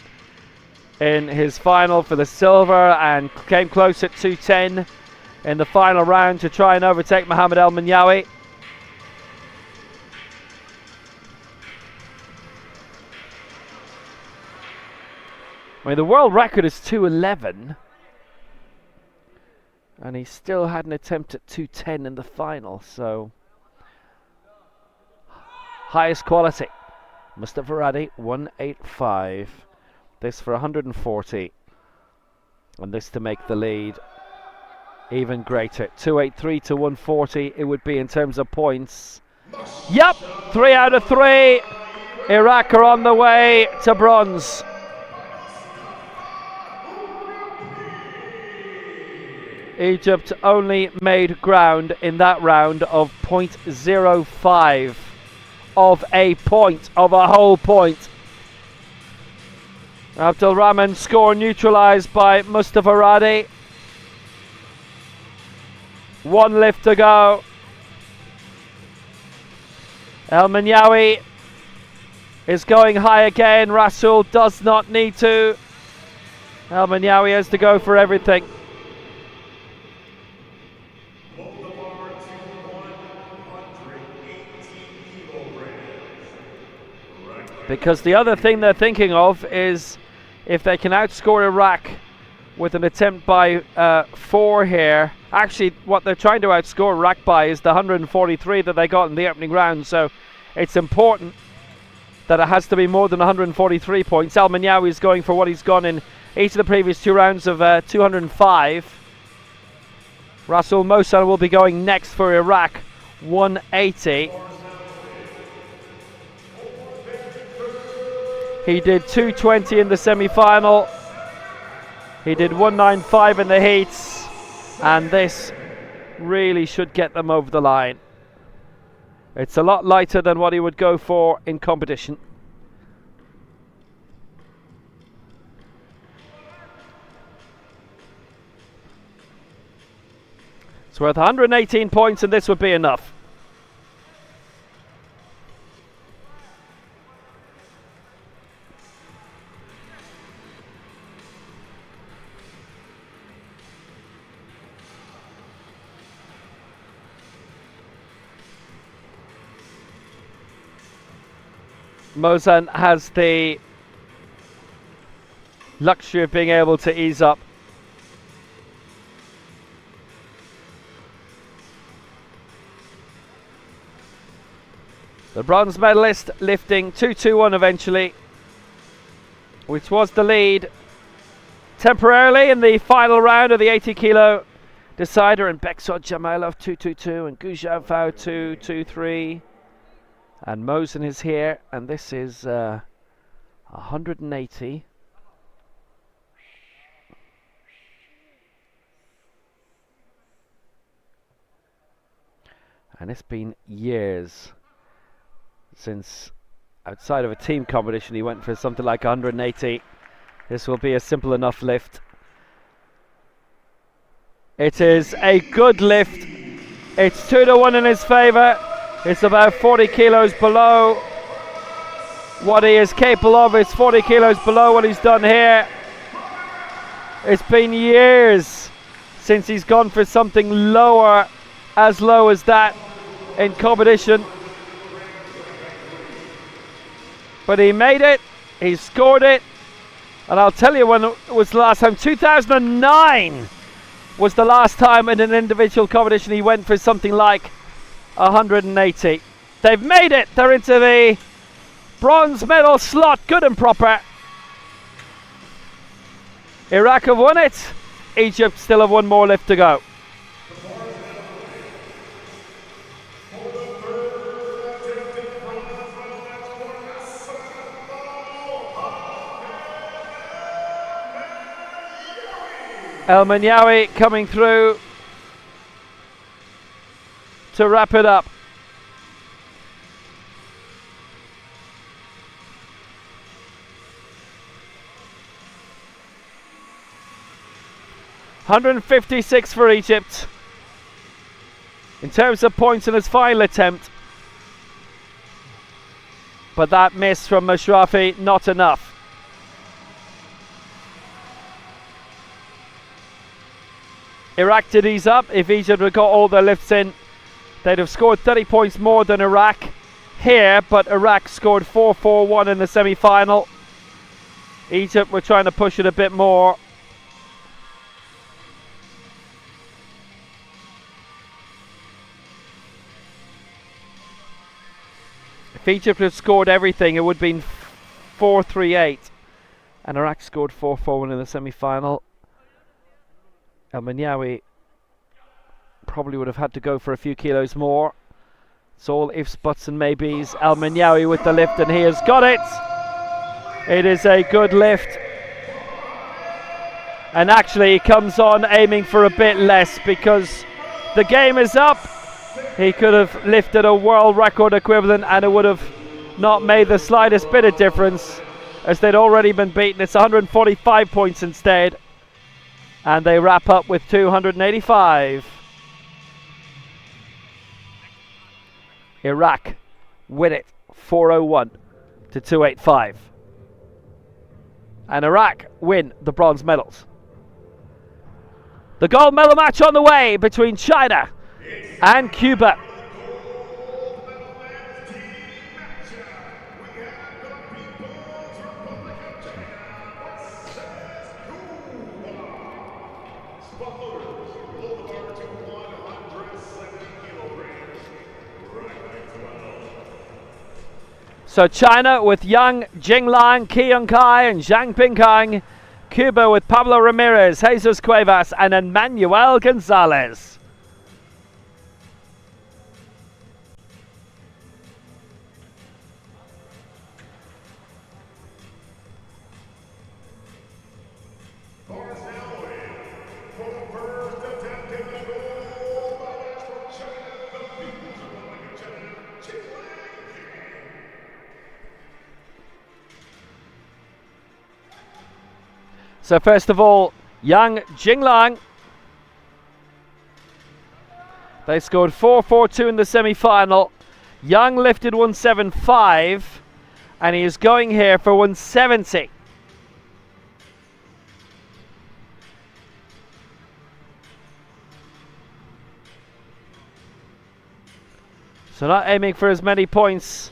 in his final for the silver and came close at 210 in the final round to try and overtake Mohammed El Manyawi. I mean, the world record is 211 and he still had an attempt at 210 in the final, so highest quality. Mustafa Radi 185. This for 140. And this to make the lead even greater. 283 to 140 it would be in terms of points. Yep, 3 out of 3. Iraq are on the way to bronze. Egypt only made ground in that round of 0.05. Of a point, of a whole point. Abdul Rahman score neutralized by Mustafa Radi. 1 lift to go. El Manyawi is going high again. Rasul does not need to. El Manyawi has to go for everything. Because the other thing they're thinking of is if they can outscore Iraq with an attempt by 4 here. Actually, what they're trying to outscore Iraq by is the 143 that they got in the opening round. So it's important that it has to be more than 143 points. El Manyawi is going for what he's gone in each of the previous 2 rounds of 205. Rasul Mohsen will be going next for Iraq, 180. He did 220 in the semi-final. He did 195 in the heats. And this really should get them over the line. It's a lot lighter than what he would go for in competition. It's worth 118 points, and this would be enough. Mohsen has the luxury of being able to ease up. The bronze medalist lifting 221 eventually, which was the lead temporarily in the final round of the 80 kilo decider, and Beksod Jamalov 222 and Gujavau 223. And Mohsen is here, and this is 180. And it's been years since, outside of a team competition, he went for something like 180. This will be a simple enough lift. It is a good lift. It's 2-1 in his favour. It's about 40 kilos below what he is capable of. It's 40 kilos below what he's done here. It's been years since he's gone for something lower, as low as that in competition. But he made it, he scored it, and I'll tell you when it was the last time. 2009 was the last time in an individual competition he went for something like 180. They've made it. They're into the bronze medal slot, good and proper. Iraq have won it. Egypt still have one more lift to go. El Manyawi coming through to wrap it up. $156 for Egypt in terms of points in his final attempt, but that miss from Mashrafi not enough. Iraq did ease up. If Egypt had got all their lifts in, they'd have scored 30 points more than Iraq here, but Iraq scored 4-4-1 in the semi-final. Egypt were trying to push it a bit more. If Egypt had scored everything, it would have been 4-3-8, and Iraq scored 4-4-1 in the semi-final. El Manyawi probably would have had to go for a few kilos more. It's all ifs, buts and maybes. El Manyawi with the lift, and he has got it. It is a good lift. And actually he comes on aiming for a bit less because the game is up. He could have lifted a world record equivalent and it would have not made the slightest bit of difference, as they'd already been beaten. It's 145 points instead. And they wrap up with 285. Iraq win it 401 to 285. And Iraq win the bronze medals. The gold medal match on the way between China and Cuba. So China with Yang Jinglang, Qi Kai and Zhang Pingkang. Cuba with Pablo Ramirez, Jesus Cuevas and Emmanuel Gonzalez. So first of all, Yang Jinglang. They scored 4.42 in the semi-final. Yang lifted 175 and he is going here for 170. So not aiming for as many points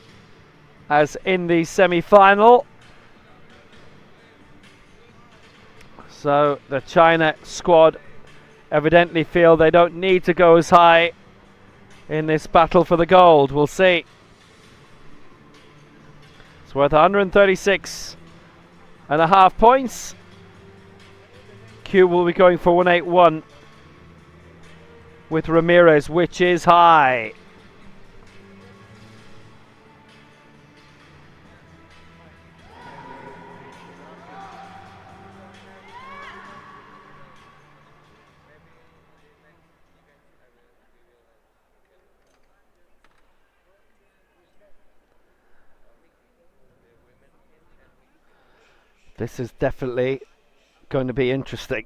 as in the semi-final. So the China squad evidently feel they don't need to go as high in this battle for the gold. We'll see. It's worth 136.5 points. Cuba will be going for 181 with Ramirez, which is high. This is definitely going to be interesting.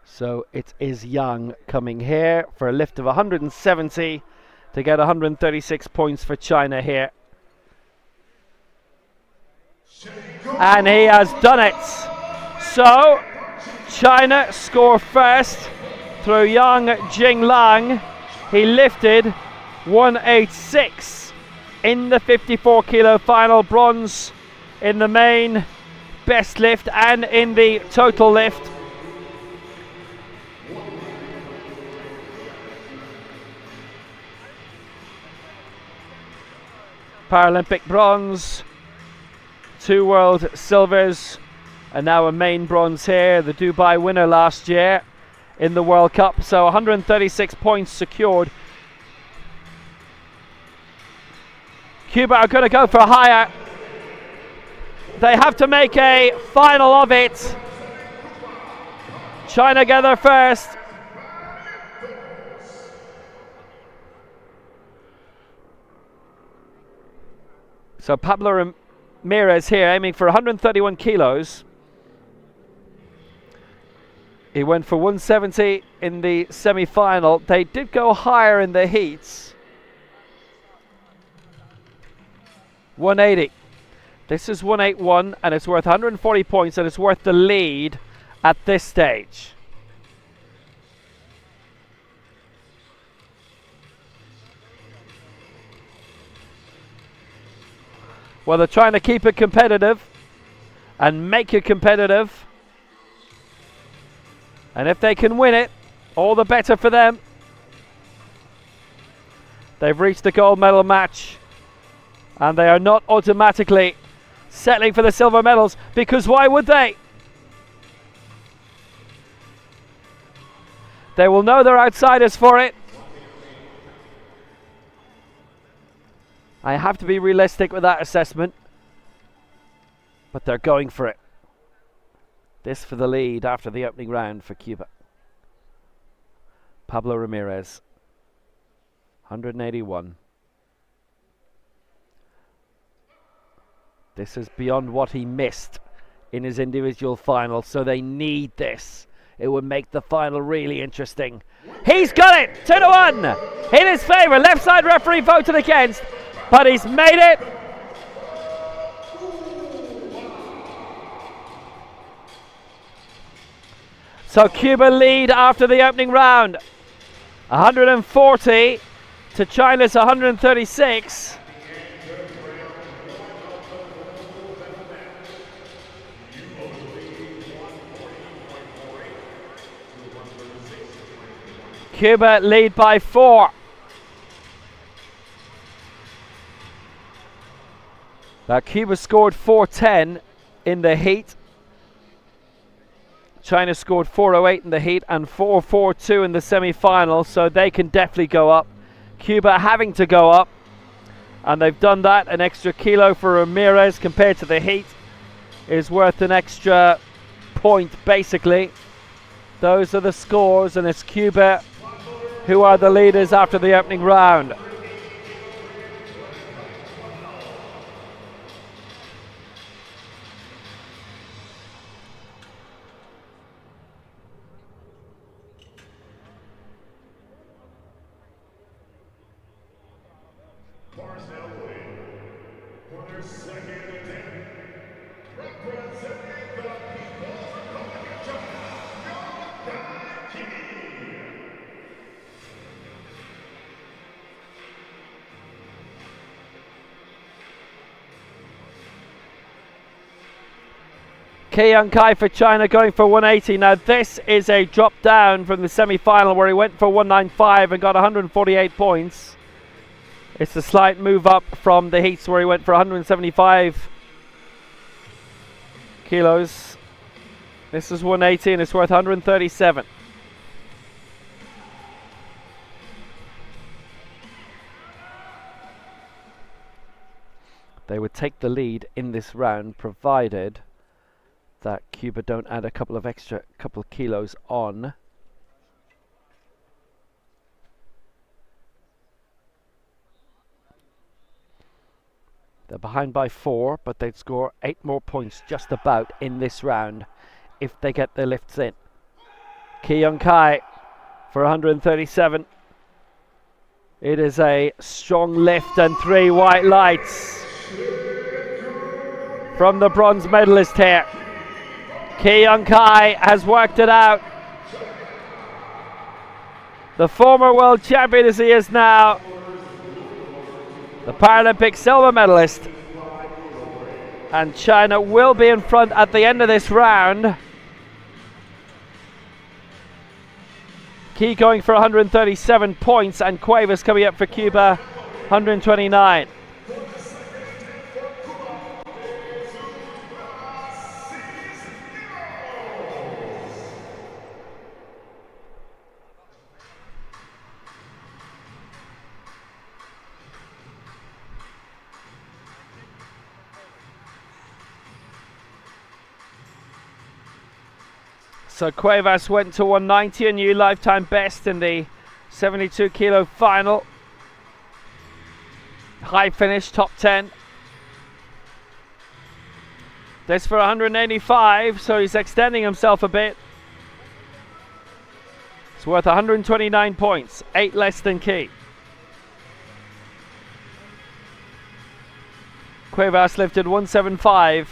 So it is Yang coming here for a lift of 170 to get 136 points for China here. And he has done it. So China score first through Yang Jinglang. He lifted 186 in the 54 kilo final, bronze in the main best lift and in the total lift. Paralympic bronze, 2 world silvers and now a main bronze here, the Dubai winner last year in the World Cup. So 136 points secured. Cuba are going to go for higher. They have to make a final of it. China get there first. So Pablo Ramirez here aiming for 131 kilos. He went for 170 in the semi-final. They did go higher in the heats. 180. This is 181 and it's worth 140 points and it's worth the lead at this stage. Well, they're trying to keep it competitive and make it competitive. And if they can win it, all the better for them. They've reached the gold medal match. And they are not automatically settling for the silver medals, because why would they? They will know they're outsiders for it. I have to be realistic with that assessment. But they're going for it. This for the lead after the opening round for Cuba. Pablo Ramirez, 181. This is beyond what he missed in his individual final, so they need this it would make the final really interesting. He's got it! 2-1 in his favour. Left side referee voted against, but he's made it. So Cuba lead after the opening round. 140 to China's 136. Cuba lead by 4. Now Cuba scored 410 in the heat. China scored 408 in the heat and 442 in the semi-final, so they can definitely go up. Cuba having to go up, and they've done that. An extra kilo for Ramirez compared to the heat is worth an extra point, basically. Those are the scores, and it's Cuba who are the leaders after the opening round. Young Kai for China going for 180. Now this is a drop down from the semi-final where he went for 195 and got 148 points. It's a slight move up from the heats where he went for 175 kilos. This is 180 and it's worth 137. They would take the lead in this round provided that Cuba don't add a couple of kilos on. They're behind by 4, but they'd score 8 more points just about in this round if they get their lifts in. Young Kai for 137. It is a strong lift and 3 white lights from the bronze medalist here. Young Kai has worked it out. The former world champion as he is now, the Paralympic silver medalist. And China will be in front at the end of this round. Key going for 137 points and Cuevas coming up for Cuba, 129. So Cuevas went to 190, a new lifetime best in the 72 kilo final. High finish, top 10. This for 185, so he's extending himself a bit. It's worth 129 points, 8 less than Key. Cuevas lifted 175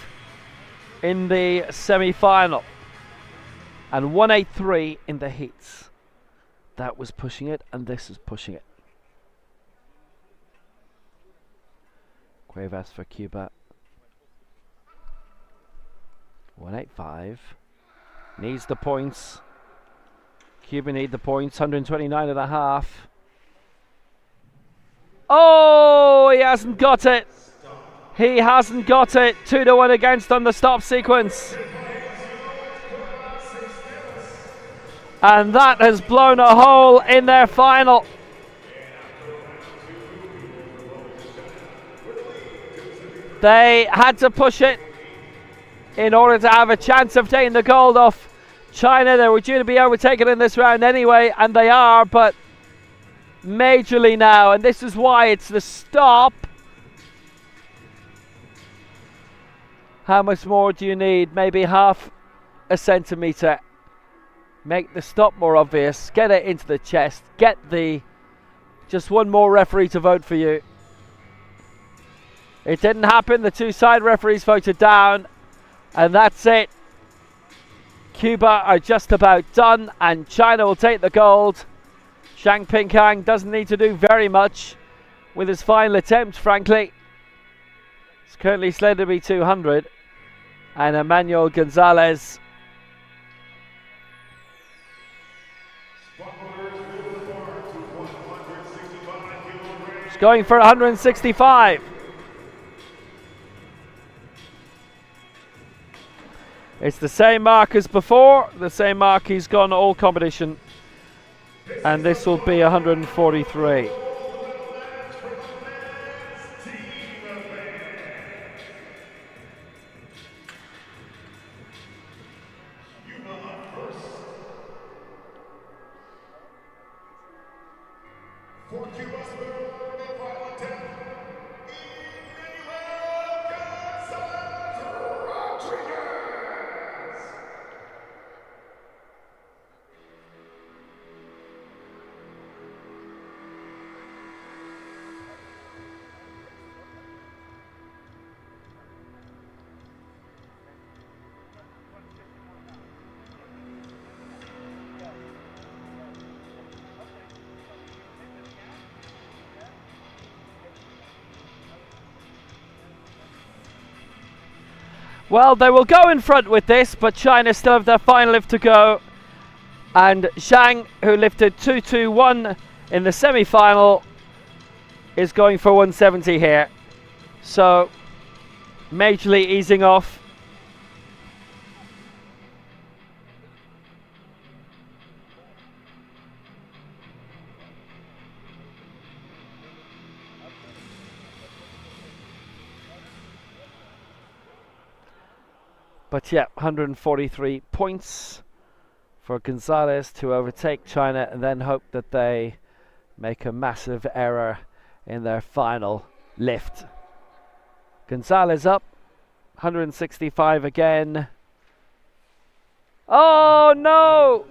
in the semi-final. And 183 in the heats. That was pushing it, and this is pushing it. Cuevas for Cuba. 185. Needs the points. Cuba need the points. 129.5. Oh, he hasn't got it. He hasn't got it. 2-1 against on the stop sequence. And that has blown a hole in their final. They had to push it in order to have a chance of taking the gold off China. They were due to be overtaken in this round anyway, and they are, but majorly now. And this is why it's the stop. How much more do you need? Maybe half a centimetre. make the stop more obvious, get it into the chest, get the just one more referee to vote for you. It didn't happen. The two side referees voted down, and that's it. Cuba are just about done, and China will take the gold. Zhang Pingkang doesn't need to do very much with his final attempt, frankly. It's currently slated to be 200, and Emmanuel Gonzalez is going for 165. It's the same mark as before, the same mark he's gone all competition, and this will be 143. For Cuba's the final attempt, Well, they will go in front with this, but China still have their final lift to go. And Zhang, who lifted 221 in the semi-final, is going for 170 here. So, majorly easing off. But yeah, 143 points for Gonzalez to overtake China, and then hope that they make a massive error in their final lift. Gonzalez up, 165 again. Oh no!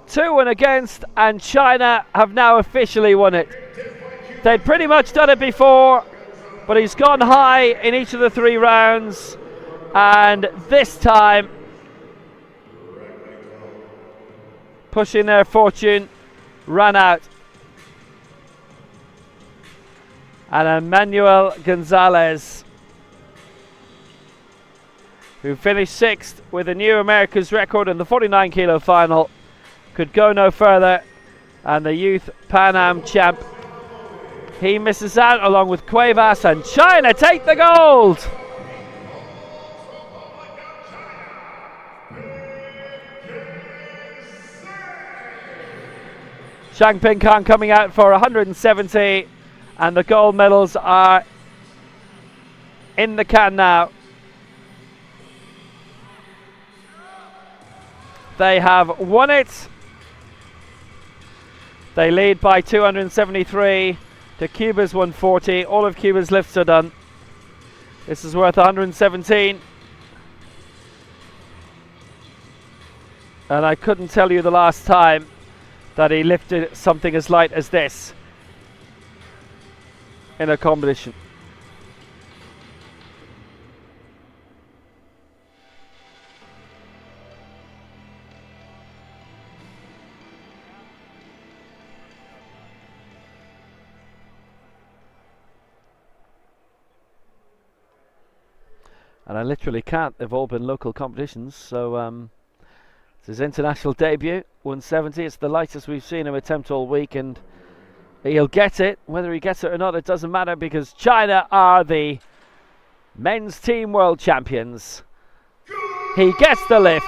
2-1 against, and China have now officially won it. They'd pretty much done it before, but he's gone high in each of the 3 rounds. And this time, pushing their fortune, ran out. And Emmanuel Gonzalez, who finished 6th with a new America's record in the 49 kilo final, could go no further. And the youth Pan Am champ, he misses out along with Cuevas, and China take the gold. Zhang Pingkang coming out for 170, and the gold medals are in the can now. They have won it. They lead by 273 to Cuba's 140. All of Cuba's lifts are done. This is worth 117. And I couldn't tell you the last time that he lifted something as light as this in a competition. And I literally can't, they've all been local competitions, so it's his international debut, 170. It's the lightest we've seen him attempt all week, and he'll get it. Whether he gets it or not, it doesn't matter, because China are the men's team world champions. He gets the lift.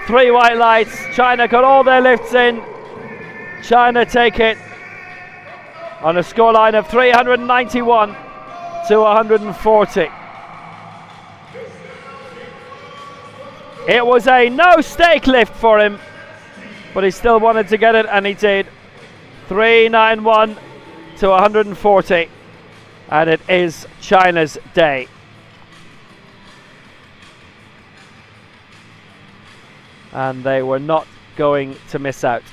3 white lights. China got all their lifts in. China take it on a scoreline of 391 to 140. It was a no-stake lift for him, but he still wanted to get it, and he did. 391 to 140, and it is China's day. And they were not going to miss out.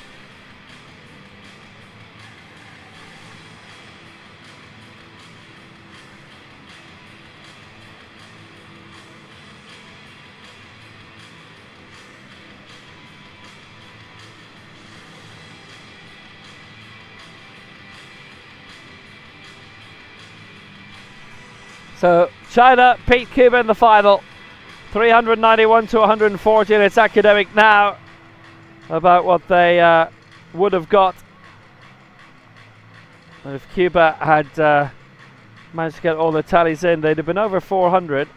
So China beat Cuba in the final, 391 to 140, and it's academic now about what they would have got if Cuba had managed to get all the tallies in. They'd have been over 400.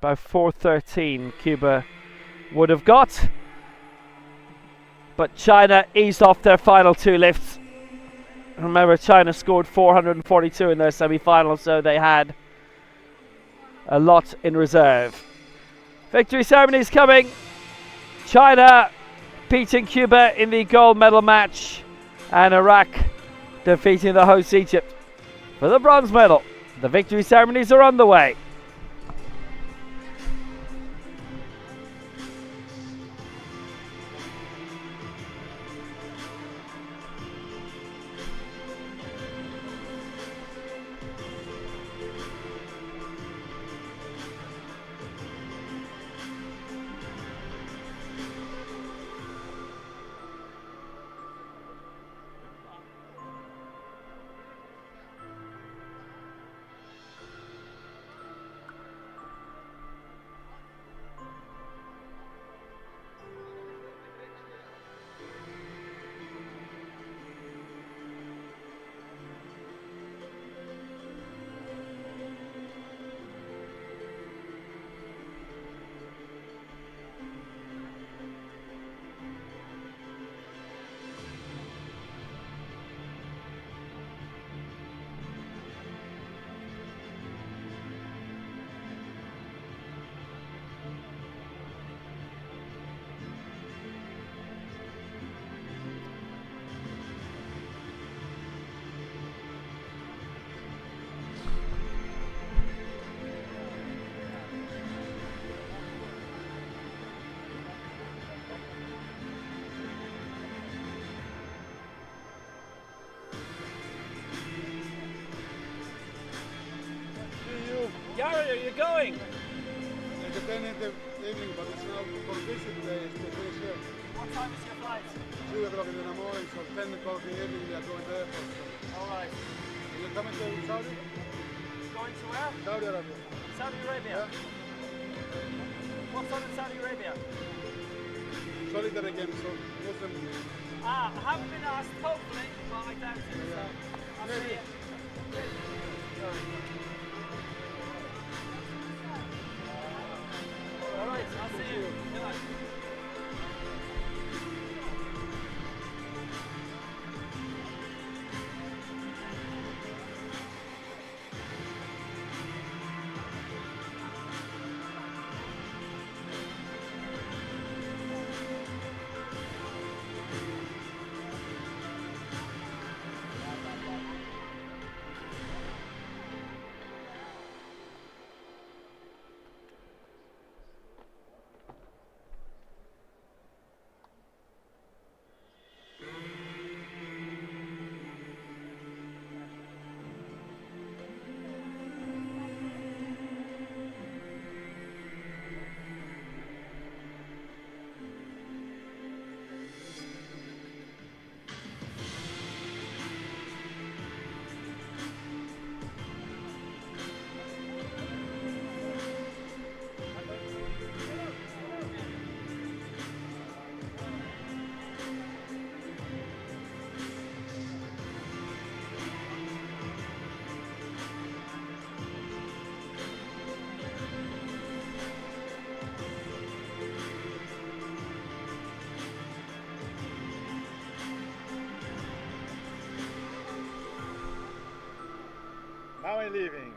About 413 Cuba would have got, but China eased off their final two lifts. Remember, China scored 442 in their semi-final, so they had a lot in reserve. Victory ceremony is coming. China beating Cuba in the gold medal match, and Iraq defeating the host Egypt for the bronze medal. The victory ceremonies are underway. Gary, are you going? It's 10 in the evening, but it's now for visit day, it's to finish here. What time is your flight? 2 o'clock in the morning, so 10 o'clock in the evening, we are going there. Alright. Are you coming to Saudi? Going to where? Saudi Arabia. Saudi Arabia. Yeah. What's on in Saudi Arabia? Solitary games, so Muslim. I haven't been asked, hopefully, but I doubt it. So I'll see you. Alright, I'll see you. Good night. Now I'm leaving.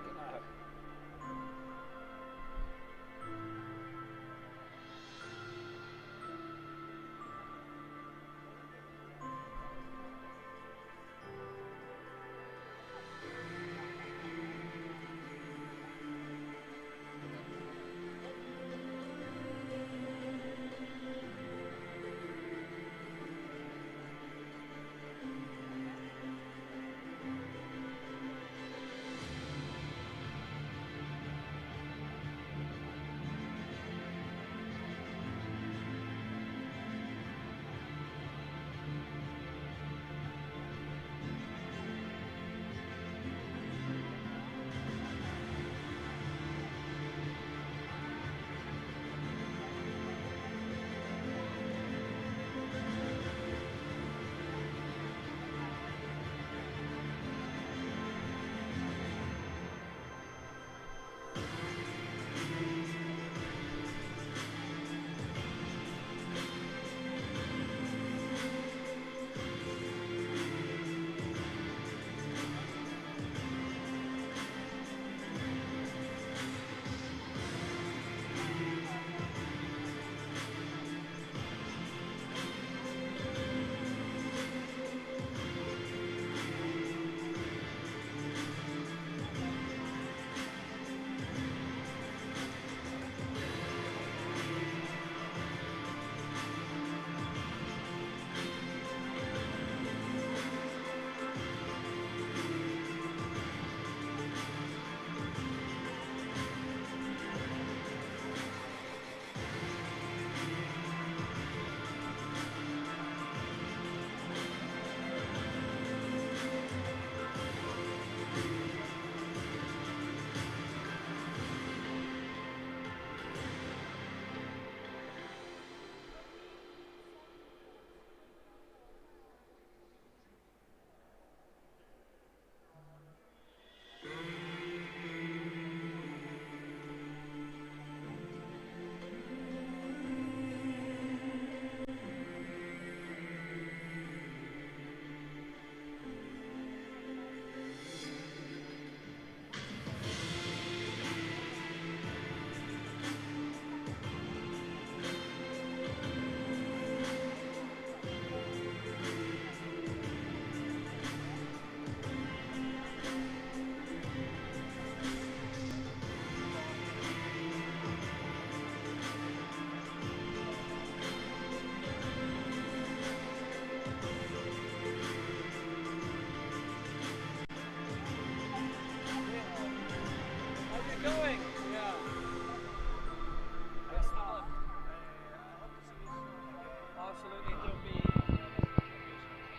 absolutely. There'll be.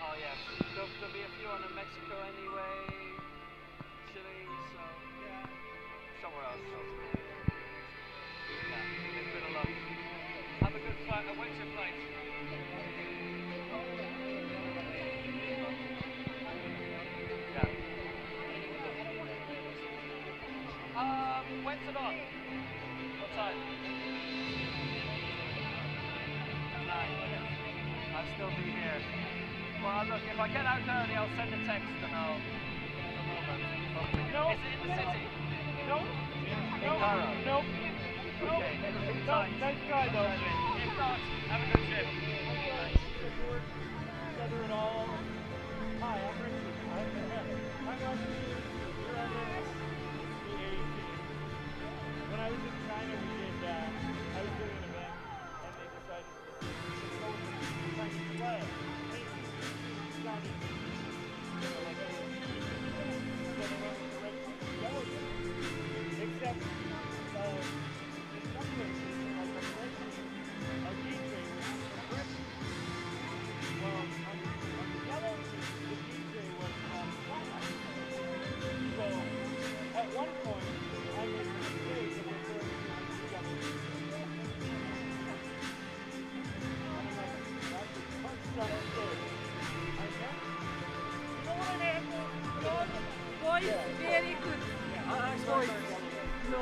Oh yes, there'll be a few on in Mexico anyway. Chile, so yeah. Somewhere else. Yeah, it's been a lot. Have a good flight. When's your flight? Yeah. When's it on? What time? 9. I'll still be here. Well, look, if I get out early, I'll send a text and I'll come over. No. Is it in the city? No. In Cairo? No. Okay. No. Nice try, though. If not, have a good trip. Thanks. Together and all. Hi, I'm Richard. I'm on when I was in China, I was doing an event, and they decided to go to play. Except, in some cases, like a DJ was Britain. Well, on the yellow team, the DJ was black. So, at one point, I made a mistake of referring to the yellow team. And I'm like, that's a punch on the stage. I meant, you know what I meant? Voice, very good. Voice. No.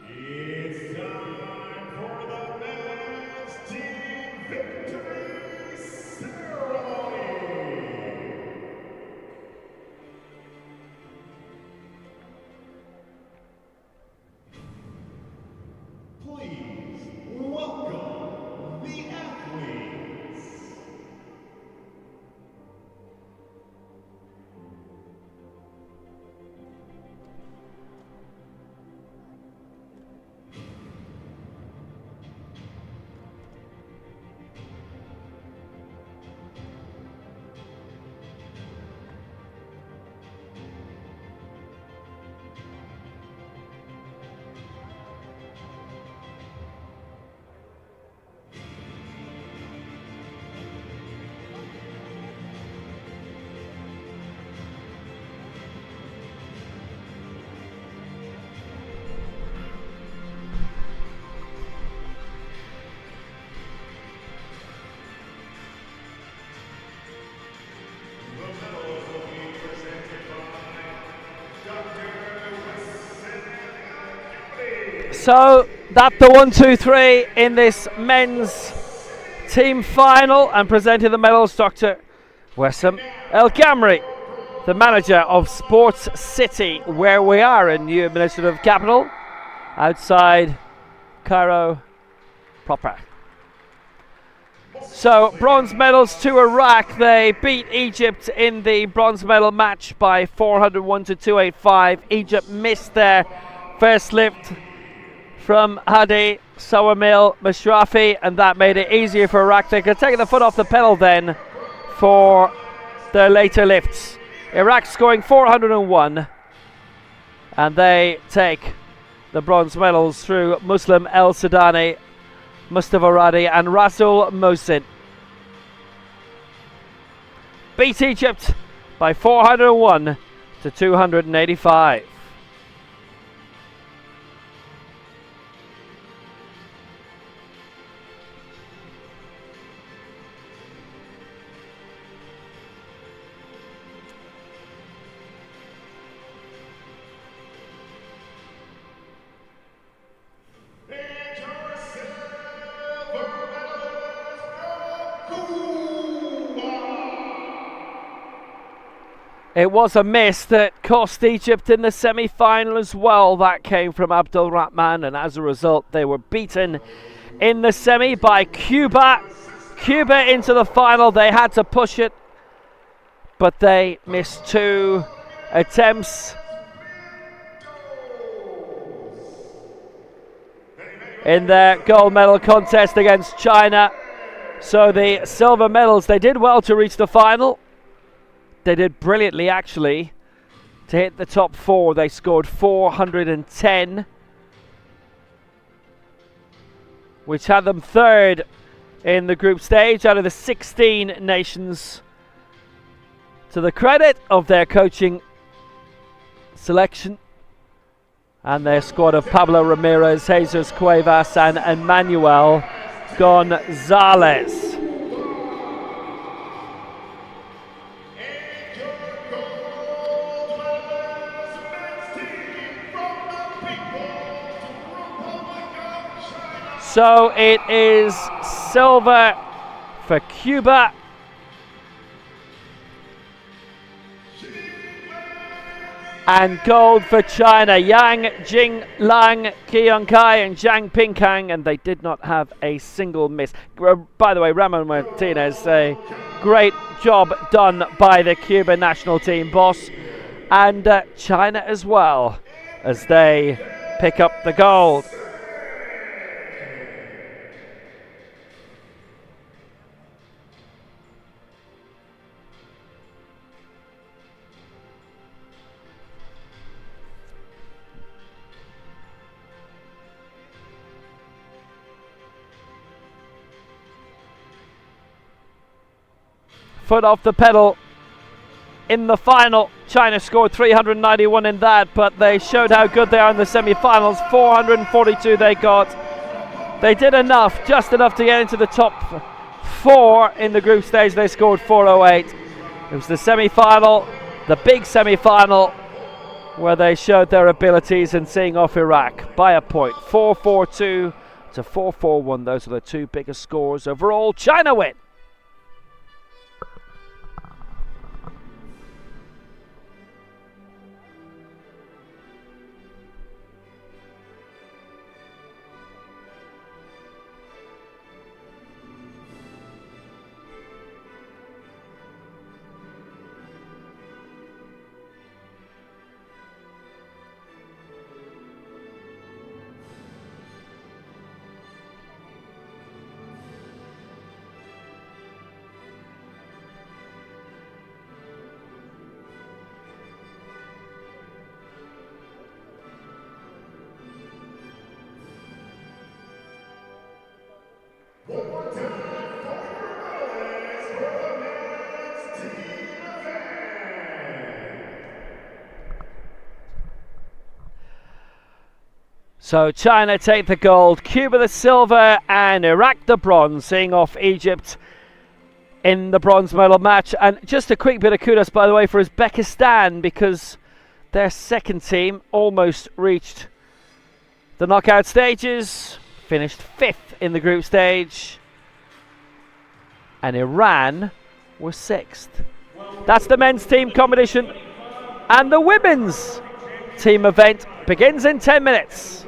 It's time for the men's team victory ceremony. Please welcome the athletes. So that's the 1, 2, 3 in this men's team final, and presenting the medals, Dr. Wessam El Gamri, the manager of Sports City, where we are in new administrative capital, outside Cairo proper. So bronze medals to Iraq. They beat Egypt in the bronze medal match by 401 to 285. Egypt missed their first lift from Hadi Sawamil Mashrafi, and that made it easier for Iraq. They could take the foot off the pedal then for the later lifts. Iraq scoring 401, and they take the bronze medals through Muslim El Sudani, Mustafa Radi and Rasul Mohsin. Beat Egypt by 401 to 285. It was a miss that cost Egypt in the semi-final as well. That came from Abdul Rahman, and as a result they were beaten in the semi by Cuba. Cuba into the final. They had to push it, but they missed 2 attempts. In their gold medal contest against China. So the silver medals, they did well to reach the final. They did brilliantly, actually, to hit the top 4. They scored 410, which had them 3rd in the group stage out of the 16 nations. To the credit of their coaching selection and their squad of Pablo Ramirez, Jesus Cuevas and Emmanuel Gonzalez. So it is silver for Cuba. And gold for China. Yang Jinglang, Qiong Kai and Zhang Pingkang, and they did not have a single miss. By the way, Ramon Martinez, a great job done by the Cuban national team boss. And China as well, as they pick up the gold. Foot off the pedal in the final. China scored 391 in that, but they showed how good they are in the semi-finals. 442 they got. They did enough, just enough to get into the top 4 in the group stage. They scored 408. It was the semi-final, the big semi-final, where they showed their abilities in seeing off Iraq by a point. 442 to 441. Those are the 2 biggest scores overall. China win. So China take the gold, Cuba the silver, and Iraq the bronze, seeing off Egypt in the bronze medal match. And just a quick bit of kudos, by the way, for Uzbekistan, because their second team almost reached the knockout stages, finished 5th in the group stage, and Iran was 6th. That's the men's team competition, and the women's team event begins in 10 minutes.